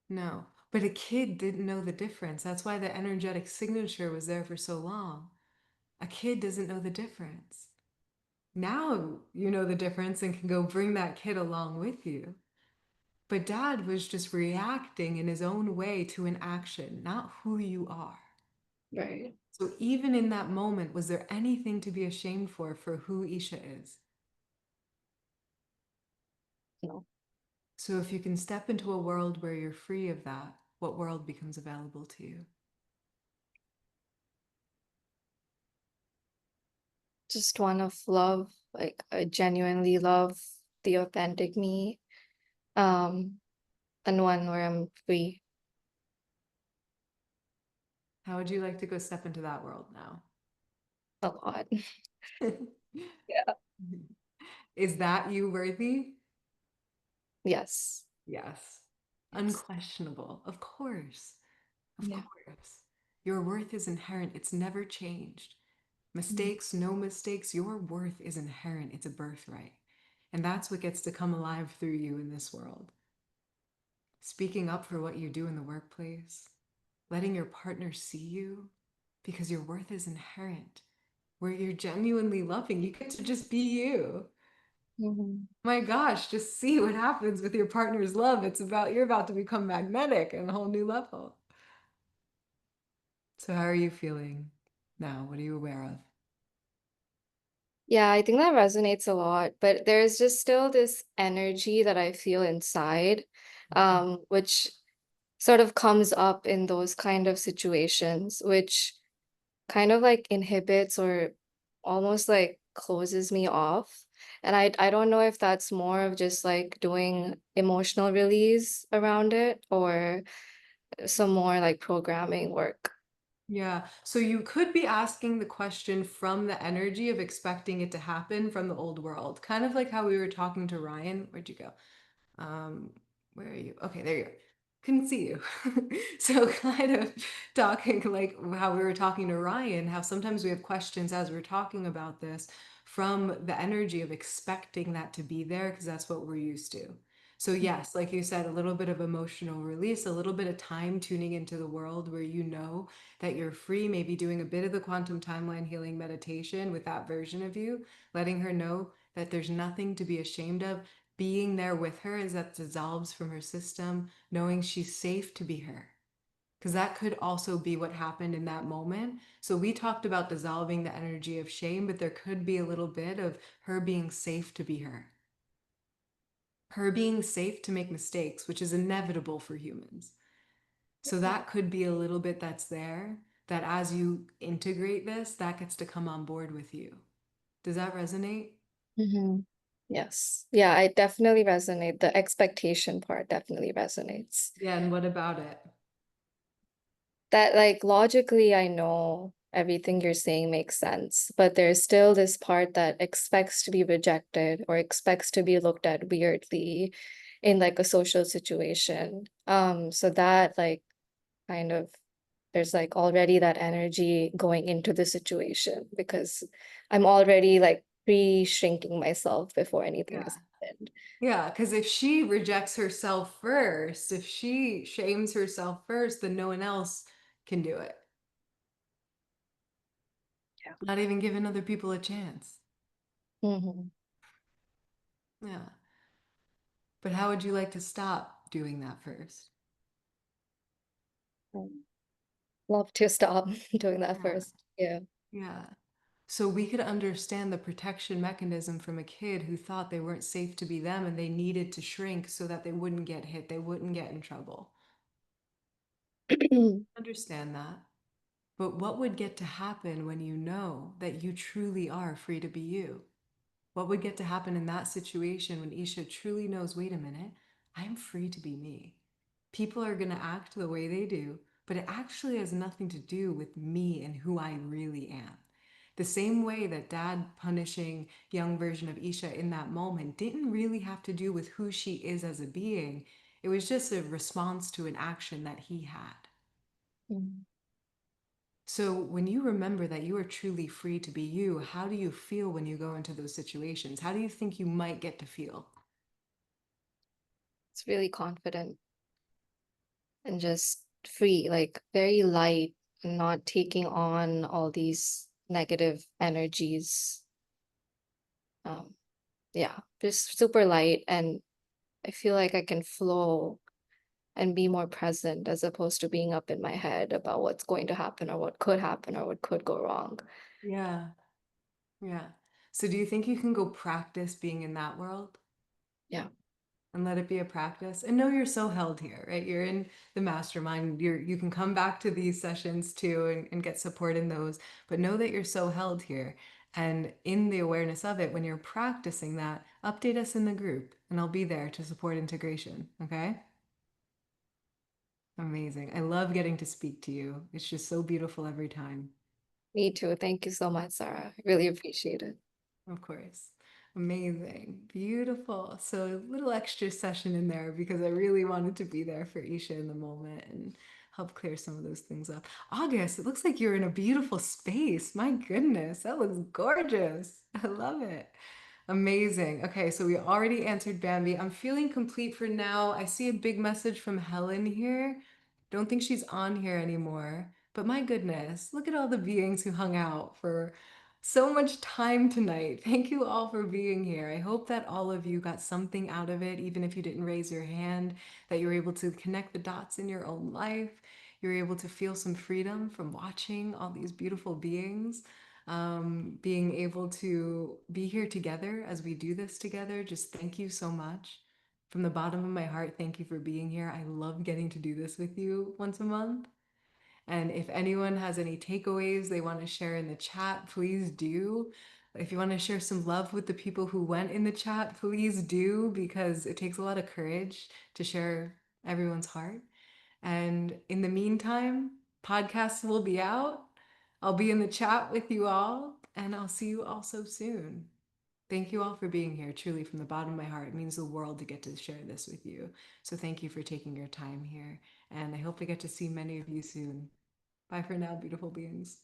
No. But a kid didn't know the difference. That's why the energetic signature was there for so long. A kid doesn't know the difference. Now you know the difference and can go bring that kid along with you. But dad was just reacting in his own way to an action, not who you are. Right. So even in that moment, was there anything to be ashamed for who Isha is? No. So if you can step into a world where you're free of that, what world becomes available to you? Just one of love, like I genuinely love the authentic me, um, and one where I'm free. How would you like to go step into that world now? A lot. Yeah. Is that you worthy? Yes. Yes. Yes. Unquestionable. Of course. Of Yeah. course. Your worth is inherent. It's never changed. Mistakes, no mistakes, your worth is inherent. It's a birthright. And that's what gets to come alive through you in this world. Speaking up for what you do in the workplace, letting your partner see you because your worth is inherent, where you're genuinely loving. You get to just be you. Mhm. My gosh, just see what happens with your partner's love. You're about to become magnetic on a whole new level. So, how are you feeling now? What are you aware of? Yeah, I think that resonates a lot, but there's just still this energy that I feel inside, which sort of comes up in those kind of situations, which kind of like inhibits or almost like closes me off. And I don't know if that's more of just like doing emotional release around it or some more like programming work. Yeah. So you could be asking the question from the energy of expecting it to happen from the old world, kind of like how we were talking to Ryan. Where'd you go? Um, where are you? Okay, there you are. Couldn't see you. So kind of talking like how we were talking to Ryan, how sometimes we have questions as we're talking about this from the energy of expecting that to be there because that's what we're used to. So yes, like you said, a little bit of emotional release, a little bit of time tuning into the world where you know that you're free, maybe doing a bit of the quantum timeline healing meditation with that version of you, letting her know that there's nothing to be ashamed of, being there with her as that dissolves from her system, knowing she's safe to be her. Because that could also be what happened in that moment. So we talked about dissolving the energy of shame, but there could be a little bit of her being safe to be her. Her being safe to make mistakes, which is inevitable for humans. So that could be a little bit that's there, that as you integrate this, that gets to come on board with you. Does that resonate? Mhm. Yes. Yeah, I definitely resonate. The expectation part definitely resonates. Yeah, and what about it? That like logically I know everything you're saying makes sense, but there's still this part that expects to be rejected or expects to be looked at weirdly in like a social situation. So that like kind of there's like already that energy going into the situation because I'm already like pre-shrinking myself before anything Yeah. has happened. Yeah, because if she rejects herself first, if she shames herself first, then no one else can do it. Yeah. Not even giving other people a chance. Mhm. Yeah. But how would you like to stop doing that first? Love to stop doing that Yeah. first. Yeah. Yeah. So we could understand the protection mechanism from a kid who thought they weren't safe to be them and they needed to shrink so that they wouldn't get hit, they wouldn't get in trouble. Understand that. But what would get to happen when you know that you truly are free to be you? What would get to happen in that situation when Isha truly knows, wait a minute, I'm free to be me? People are going to act the way they do, but it actually has nothing to do with me and who I really am. The same way that dad punishing young version of Isha in that moment didn't really have to do with who she is as a being. It was just a response to an action that he had. Mm. So, when you remember that you are truly free to be you, how do you feel when you go into those situations? How do you think you might get to feel? It's really confident and just free, like very light and not taking on all these negative energies. Um, yeah, just super light. And I feel like I can flow and be more present as opposed to being up in my head about what's going to happen or what could happen or what could go wrong. Yeah, yeah. So, do you think you can go practice being in that world Yeah. and let it be a practice? And know you're so held here, right? You're in the mastermind. You can come back to these sessions too and get support in those, but know that you're so held here. And in the awareness of it, when you're practicing that, update us in the group and I'll be there to support integration. Okay? Amazing. I love getting to speak to you. It's just so beautiful every time. Me too. Thank you so much, Sarah. I really appreciate it. Of course. Amazing. Beautiful. So a little extra session in there because I really wanted to be there for Isha in the moment. And help clear some of those things up. August, it looks like you're in a beautiful space. My goodness, that looks gorgeous. I love it. Amazing. Okay, so we already answered Bambi. I'm feeling complete for now. I see a big message from Helen here. Don't think she's on here anymore. But my goodness, look at all the beings who hung out for so much time tonight. Thank you all for being here. I hope that all of you got something out of it, even if you didn't raise your hand, that you were able to connect the dots in your own life. You're able to feel some freedom from watching all these beautiful beings. Being able to be here together as we do this together. Just thank you so much. From the bottom of my heart, thank you for being here. I love getting to do this with you once a month. And if anyone has any takeaways they want to share in the chat, please do. If you want to share some love with the people who went in the chat, please do, because it takes a lot of courage to share everyone's heart. And in the meantime, podcasts will be out. I'll be in the chat with you all, and I'll see you all so soon. Thank you all for being here. Truly, from the bottom of my heart, it means the world to get to share this with you. So thank you for taking your time here. And I hope I get to see many of you soon. Bye for now, beautiful beings.